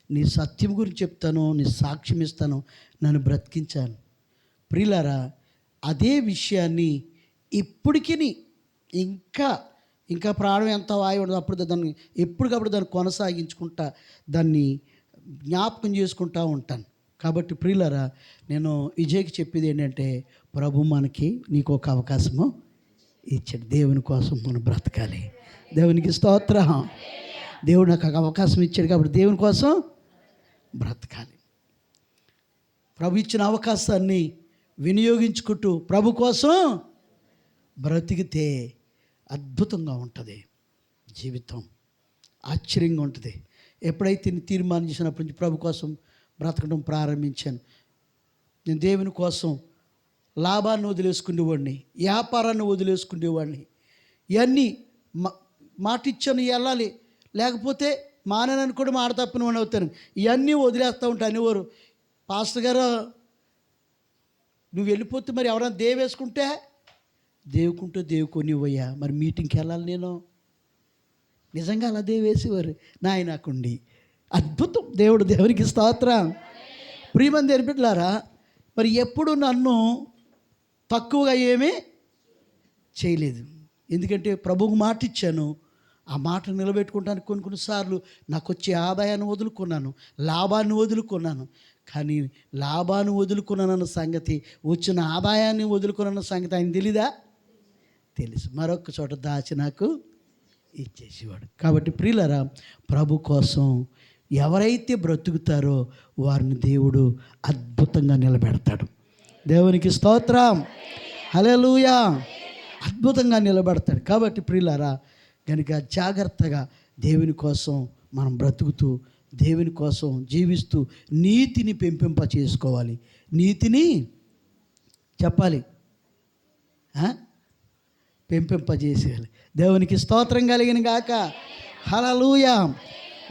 నీ సత్యం గురించి చెప్తాను, నీ సాక్ష్యం ఇస్తాను, నన్ను బ్రతికించాను. ప్రియులారా, అదే విషయాన్ని ఇప్పటికీ ఇంకా ప్రాణం ఎంత వాయి ఉండదు అప్పుడు దాన్ని ఎప్పటికప్పుడు దాన్ని కొనసాగించుకుంటా, దాన్ని జ్ఞాపకం చేసుకుంటూ ఉంటాను. కాబట్టి ప్రియులారా, నేను విజయ్కి చెప్పేది ఏంటంటే, ప్రభు నీకు ఒక అవకాశము ఇచ్చాడు. దేవుని కోసం మనం బ్రతకాలి. దేవునికి స్తోత్రం. దేవుడు నాకు ఒక అవకాశం ఇచ్చాడు కాబట్టి దేవుని కోసం బ్రతకాలి. ప్రభు ఇచ్చిన అవకాశాన్ని వినియోగించుకుంటూ ప్రభు కోసం బ్రతికితే అద్భుతంగా ఉంటుంది జీవితం, ఆశ్చర్యంగా ఉంటుంది. ఎప్పుడైతే నేను తీర్మానం చేసినప్పటి నుంచి ప్రభు కోసం బ్రతకడం ప్రారంభించాను. నేను దేవుని కోసం లాభాన్ని వదిలేసుకునేవాడిని, వ్యాపారాన్ని వదిలేసుకునేవాడిని. ఇవన్నీ మాటిచ్చాను వెళ్ళాలి, లేకపోతే మానని కూడా మాట తప్పిన వాడిని అవుతాను. ఇవన్నీ వదిలేస్తూ ఉంటాను. అనేవారు, పాస్టర్ గారు నువ్వు వెళ్ళిపోతే మరి ఎవరైనా దేవేసుకుంటే దేవుకొనివయ్యా, మరి మీటింగ్కి వెళ్ళాలి నేను. నిజంగా అలా దేవేసేవారు నాయనకుండి. అద్భుతం. దేవునికి స్తోత్రం. ప్రియమైన దేవుని బిడ్డలారా, మరి ఎప్పుడు నన్ను తక్కువగా ఏమీ చేయలేదు. ఎందుకంటే ప్రభువుకు మాట ఇచ్చాను, ఆ మాట నిలబెట్టుకుంటానికి కొన్నిసార్లు నాకు వచ్చే ఆదాయాన్ని వదులుకున్నాను, లాభాన్ని వదులుకున్నాను. కానీ లాభాన్ని వదులుకున్నానన్న సంగతి, వచ్చిన ఆదాయాన్ని వదులుకున్న సంగతి ఆయన తెలీదా? తెలుసు. మరొక చోట దాచి నాకు ఇచ్చేసేవాడు. కాబట్టి ప్రియులరా, ప్రభు కోసం ఎవరైతే బ్రతుకుతారో వారిని దేవుడు అద్భుతంగా నిలబెడతాడు. దేవునికి స్తోత్రం, హల్లెలూయా. అద్భుతంగా నిలబెడతాడు. కాబట్టి ప్రియులారా, కనుక జాగ్రత్తగా దేవుని కోసం మనం బ్రతుకుతూ, దేవుని కోసం జీవిస్తూ నీతిని పెంపింప చేసుకోవాలి. నీతిని చెప్పాలి, పెంపింపజేసేయాలి. దేవునికి స్తోత్రం కలిగిన గాక, హల్లెలూయా.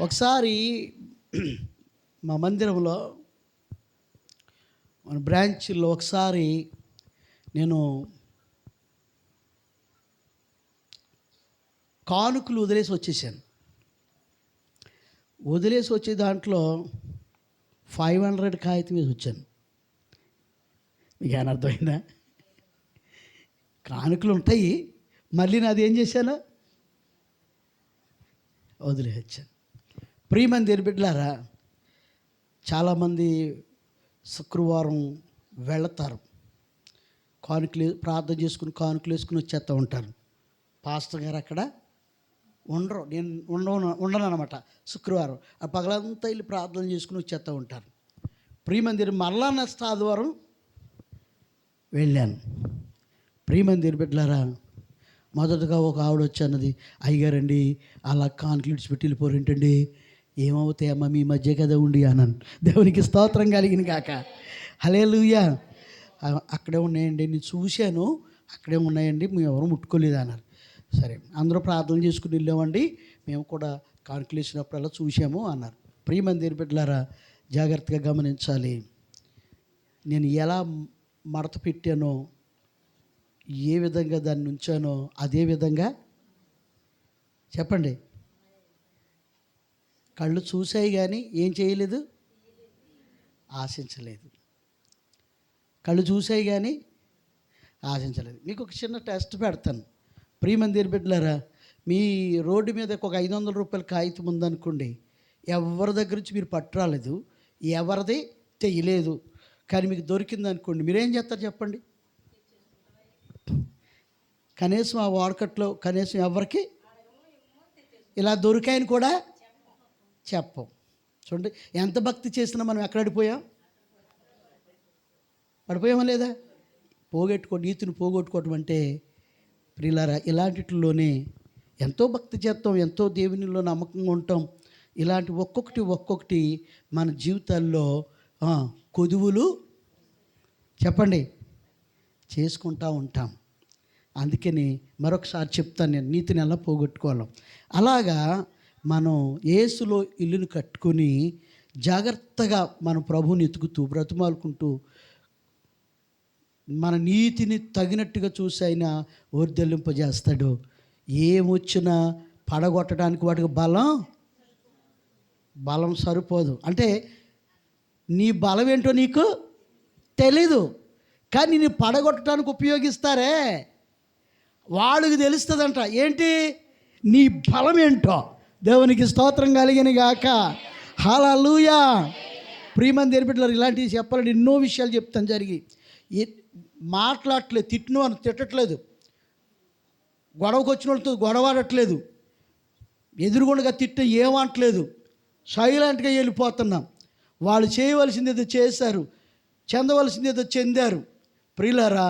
ఒకసారి మా మందిరంలో, మన బ్రాంచ్లో ఒకసారి నేను కానుకలు వదిలేసి వచ్చేసాను. వదిలేసి వచ్చే దాంట్లో 500 కాగితం వేసి వచ్చాను. మీకు ఏమైనా అర్థమైందా? కానుకలు ఉంటాయి, మళ్ళీ నాది ఏం చేశాను? వదిలేసి వచ్చాను. ప్రియమైన బిడ్డలారా, చాలామంది శుక్రవారం వెళతారు, కానుకలు ప్రార్థన చేసుకుని కానుకలు వేసుకుని వచ్చేస్తూ ఉంటారు. పాస్టర్ గారు అక్కడ ఉండరు, నేను ఉండను అనమాట. శుక్రవారం ఆ పగలంతా వెళ్ళి ప్రార్థన చేసుకుని వచ్చేస్తూ ఉంటారు. ప్రియమైన మరలా నెక్స్ట్ ఆదివారం వెళ్ళాను. ప్రియమైన బిడ్డలారా, మొదటగా ఒక ఆవిడ వచ్చి అన్నది, అయ్యగారండి అలా కానుకలు విడిచిపెట్టి వెళ్ళిపోరేంటండి, ఏమవుతాయమ్మా మీ మధ్య కదా ఉండి అన్నాను. దేవునికి స్తోత్రం కలిగిన కాక, హల్లెలూయా. అక్కడే ఉన్నాయండి, నేను చూశాను, అక్కడే ఉన్నాయండి, మేము ఎవరు ముట్టుకోలేదు అన్నారు. సరే, అందరూ ప్రార్థన చేసుకుని వెళ్ళామండి, మేము కూడా కానుకలు వేసినప్పుడల్లా చూసాము అన్నారు. ప్రియమైన బిడ్డలారా, జాగ్రత్తగా గమనించాలి. నేను ఎలా మడత పెట్టానో, ఏ విధంగా దాన్ని ఉంచానో అదే విధంగా చెప్పండి. కళ్ళు చూసాయి కానీ ఏం చేయలేదు, ఆశించలేదు. కళ్ళు చూసాయి కానీ ఆశించలేదు. మీకు ఒక చిన్న టెస్ట్ పెడతాను. ప్రియమైన బిడ్డలారా, మీ రోడ్డు మీద ఒక 500 రూపాయల కాగితం ఉందనుకోండి, ఎవరి దగ్గర నుంచి మీరు పట్టురాలేదు, ఎవరిది తెయలేదు, కానీ మీకు దొరికింది అనుకోండి, మీరేం చేస్తారు చెప్పండి? కనీసం ఆ వాడకట్లో కనీసం ఎవరికి ఇలా దొరికాయని కూడా చెప్పం. చూడండి, ఎంత భక్తి చేసినా మనం ఎక్కడ పడిపోయామా లేదా? నీతిని పోగొట్టుకోవటం అంటే ప్రియులారా, ఇలాంటిలోనే ఎంతో భక్తి చేస్తాం, ఎంతో దేవునిలో నమ్మకంగా ఉంటాం. ఇలాంటి ఒక్కొక్కటి మన జీవితాల్లో కొదువులు చెప్పండి చేసుకుంటూ ఉంటాం. అందుకని మరొకసారి చెప్తాను, నేను నీతిని ఎలా పోగొట్టుకోవాలి. అలాగా మనం యేసులో ఇల్లును కట్టుకొని జాగ్రత్తగా మన ప్రభువుని ఎతుకుతూ బ్రతిమాలుకుంటూ మన నీతిని తగినట్టుగా చూసి ఆయన వర్ధిల్లింపజేస్తాడు. ఏమొచ్చినా పడగొట్టడానికి వాటికి బలం సరిపోదు. అంటే నీ బలం ఏంటో నీకు తెలీదు, కానీ నీ పడగొట్టడానికి ఉపయోగిస్తారే వాళ్ళకి తెలుస్తుందంట ఏంటి నీ బలం ఏంటో. దేవునికి స్తోత్రం కలిగిన గాక, హల్లెలూయా. ప్రియమైన బిడ్డలారా, ఇలాంటివి చెప్పాలంటే ఎన్నో విషయాలు చెప్తాను. జరిగి మాట్లాడట్లేదు, తిట్టట్లేదు, గొడవకు వచ్చిన వాళ్ళతో గొడవాడట్లేదు, ఎదురుగుండగా ఏమంటలేదు, సైలెంట్గా వెళ్ళిపోతున్నాం. వాళ్ళు చేయవలసింది ఏదో చేశారు, చెందవలసింది ఏదో చెందారు. ప్రియులారా,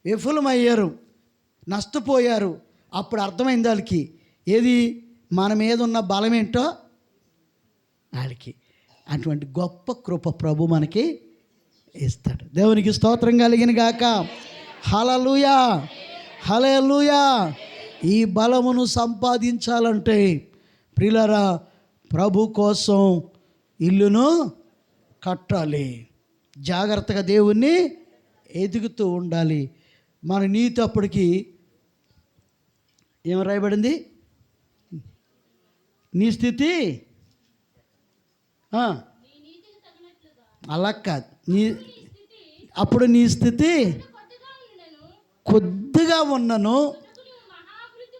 విఫలమయ్యారు, నష్టపోయారు. అప్పుడు అర్థమైంది వాళ్ళకి ఏది మన మీద ఉన్న బలం ఏంటో వాళ్ళకి. అటువంటి గొప్ప కృప ప్రభు మనకి ఇస్తాడు. దేవునికి స్తోత్రం కలిగిన గాక, హల్లెలూయా, హల్లెలూయా. ఈ బలమును సంపాదించాలంటే ప్రియులారా, ప్రభు కోసం ఇల్లును కట్టాలి, జాగ్రత్తగా దేవుణ్ణి ఎదుగుతూ ఉండాలి. మన నీతి అప్పటికి ఏం రాయబడింది? నీ స్థితి అలా కాదు, అప్పుడు నీ స్థితి కొద్దిగా ఉన్నను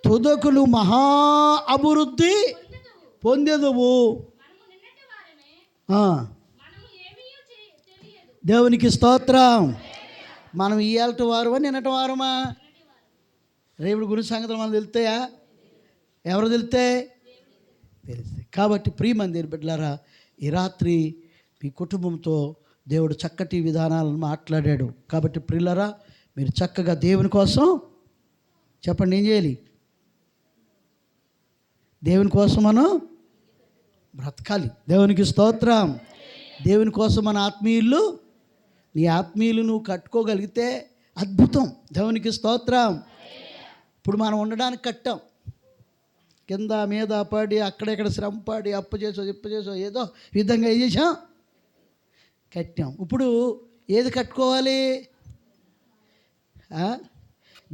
తుదకులు మహా అభివృద్ధి పొందెదవు. దేవునికి స్తోత్రం. మనం ఇయ్యాలటి వారమా నిన్నటి వారమా? రేపుడు గురించి సంగతులు మనం తెలుస్తాయా? ఎవరు తెలుస్తాయి? తెలుస్తాయి. కాబట్టి ప్రియమంది బిడ్డలారా, ఈ రాత్రి మీ కుటుంబంతో దేవుడు చక్కటి విధానాలను మాట్లాడాడు. కాబట్టి ప్రియులారా, మీరు చక్కగా దేవుని కోసం చెప్పండి, ఏం చేయాలి? దేవుని కోసం మనం బ్రతకాలి. దేవునికి స్తోత్రం. దేవుని కోసం మన ఆత్మీయులు, నీ ఆత్మీయులు నువ్వు కట్టుకోగలిగితే అద్భుతం. దేవునికి స్తోత్రం. ఇప్పుడు మనం ఉండడానికి కట్టాం, కింద మీద పడి అక్కడెక్కడ శ్రమ పడి అప్పు చేసో ఏదో విధంగా ఏం చేసాం, కట్టాం. ఇప్పుడు ఏది కట్టుకోవాలి?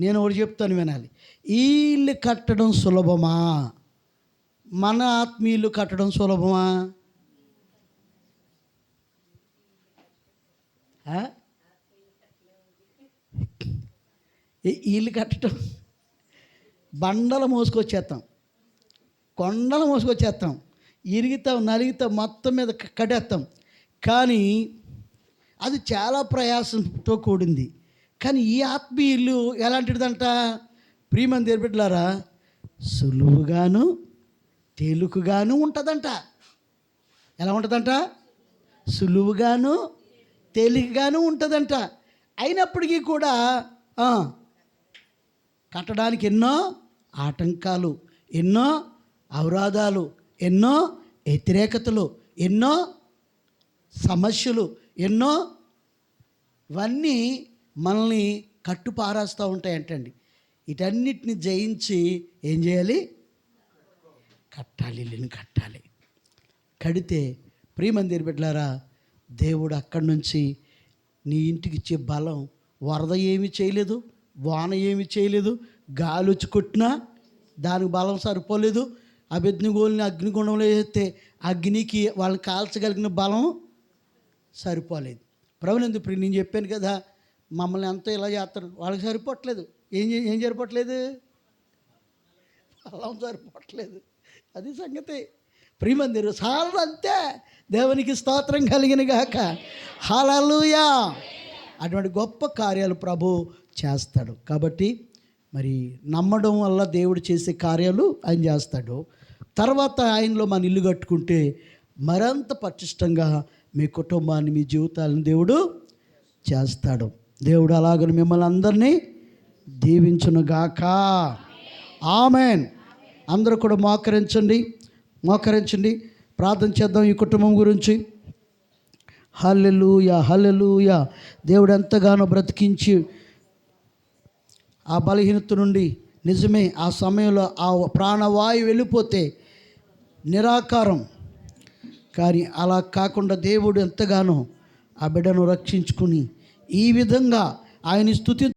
నేను ఒకటి చెప్తాను, వినాలి. ఈ ఇల్లు కట్టడం సులభమా? మన ఆత్మీయులు కట్టడం సులభమా? ఇల్లు కట్టడం బండలు మోసుకొచ్చేస్తాం, కొండలు మోసుకొచ్చేస్తాం, ఇరుగుతాం, నలుగుతాం, మొత్తం మీద కట్టేస్తాం. కానీ అది చాలా ప్రయాసంతో కూడింది. కానీ ఈ ఆత్మీయులు ఎలాంటిదంట? ప్రియమంది బిడ్డలారా, సులువుగాను తేలికగాను ఉంటుందంట. ఎలా ఉంటుందంట? సులువుగాను తేలికగాను ఉంటుందంట. అయినప్పటికీ కూడా కట్టడానికి ఎన్నో ఆటంకాలు, ఎన్నో అవరోధాలు, ఎన్నో వ్యతిరేకతలు, ఎన్నో సమస్యలు, ఎన్నో ఇవన్నీ మనల్ని కట్టుపారేస్తూ ఉంటాయంటండి. వీటన్నిటిని జయించి ఏం చేయాలి? కట్టాలి, ఇల్లుని కట్టాలి. కడితే ప్రియమంది బిడ్డలారా, దేవుడు అక్కడి నుంచి నీ ఇంటికి ఇచ్చే బలం, వరద ఏమీ చేయలేదు, వాన ఏమీ చేయలేదు, గాలి వచ్చి కొట్టినా దానికి బలం సరిపోలేదు. అభిజ్ఞగోల్ని అగ్నిగుండంలో వేస్తే అగ్నికి వాళ్ళని కాల్చగలిగిన బలం సరిపోలేదు. ప్రభునందు ప్రియ, నేను చెప్పాను కదా, మమ్మల్ని ఎంతో ఇలా చేస్తారు, వాళ్ళకి సరిపోవట్లేదు. ఏం సరిపోవట్లేదు? బలం సరిపోవట్లేదు. అది సంగతి. ప్రియమందిరు సార్లు అంతే. దేవునికి స్తోత్రం కలిగిన గాక. హల్లెలూయా. అటువంటి గొప్ప కార్యాలు ప్రభు చేస్తాడు. కాబట్టి మరి నమ్మడం వల్ల దేవుడు చేసే కార్యాలు ఆయన చేస్తాడు. తర్వాత ఆయనలో మన ఇల్లు కట్టుకుంటే మరింత పటిష్టంగా మీ కుటుంబాన్ని, మీ జీవితాలను దేవుడు చేస్తాడు. దేవుడు అలాగని మిమ్మల్ని అందరినీ దీవించునుగాక. ఆమెన్. అందరూ కూడా మోకరించండి, ప్రార్థన చేద్దాం ఈ కుటుంబం గురించి. హల్లెలూయా, హల్లెలూయా. దేవుడు ఎంతగానో బ్రతికించి ఆ బలహీనత నుండి, నిజమే ఆ సమయంలో ఆ ప్రాణవాయువు వెళ్ళిపోతే నిరాకారం, కానీ అలా కాకుండా దేవుడు ఎంతగానో ఆ బిడ్డను రక్షించుకుని ఈ విధంగా ఆయన స్తుతి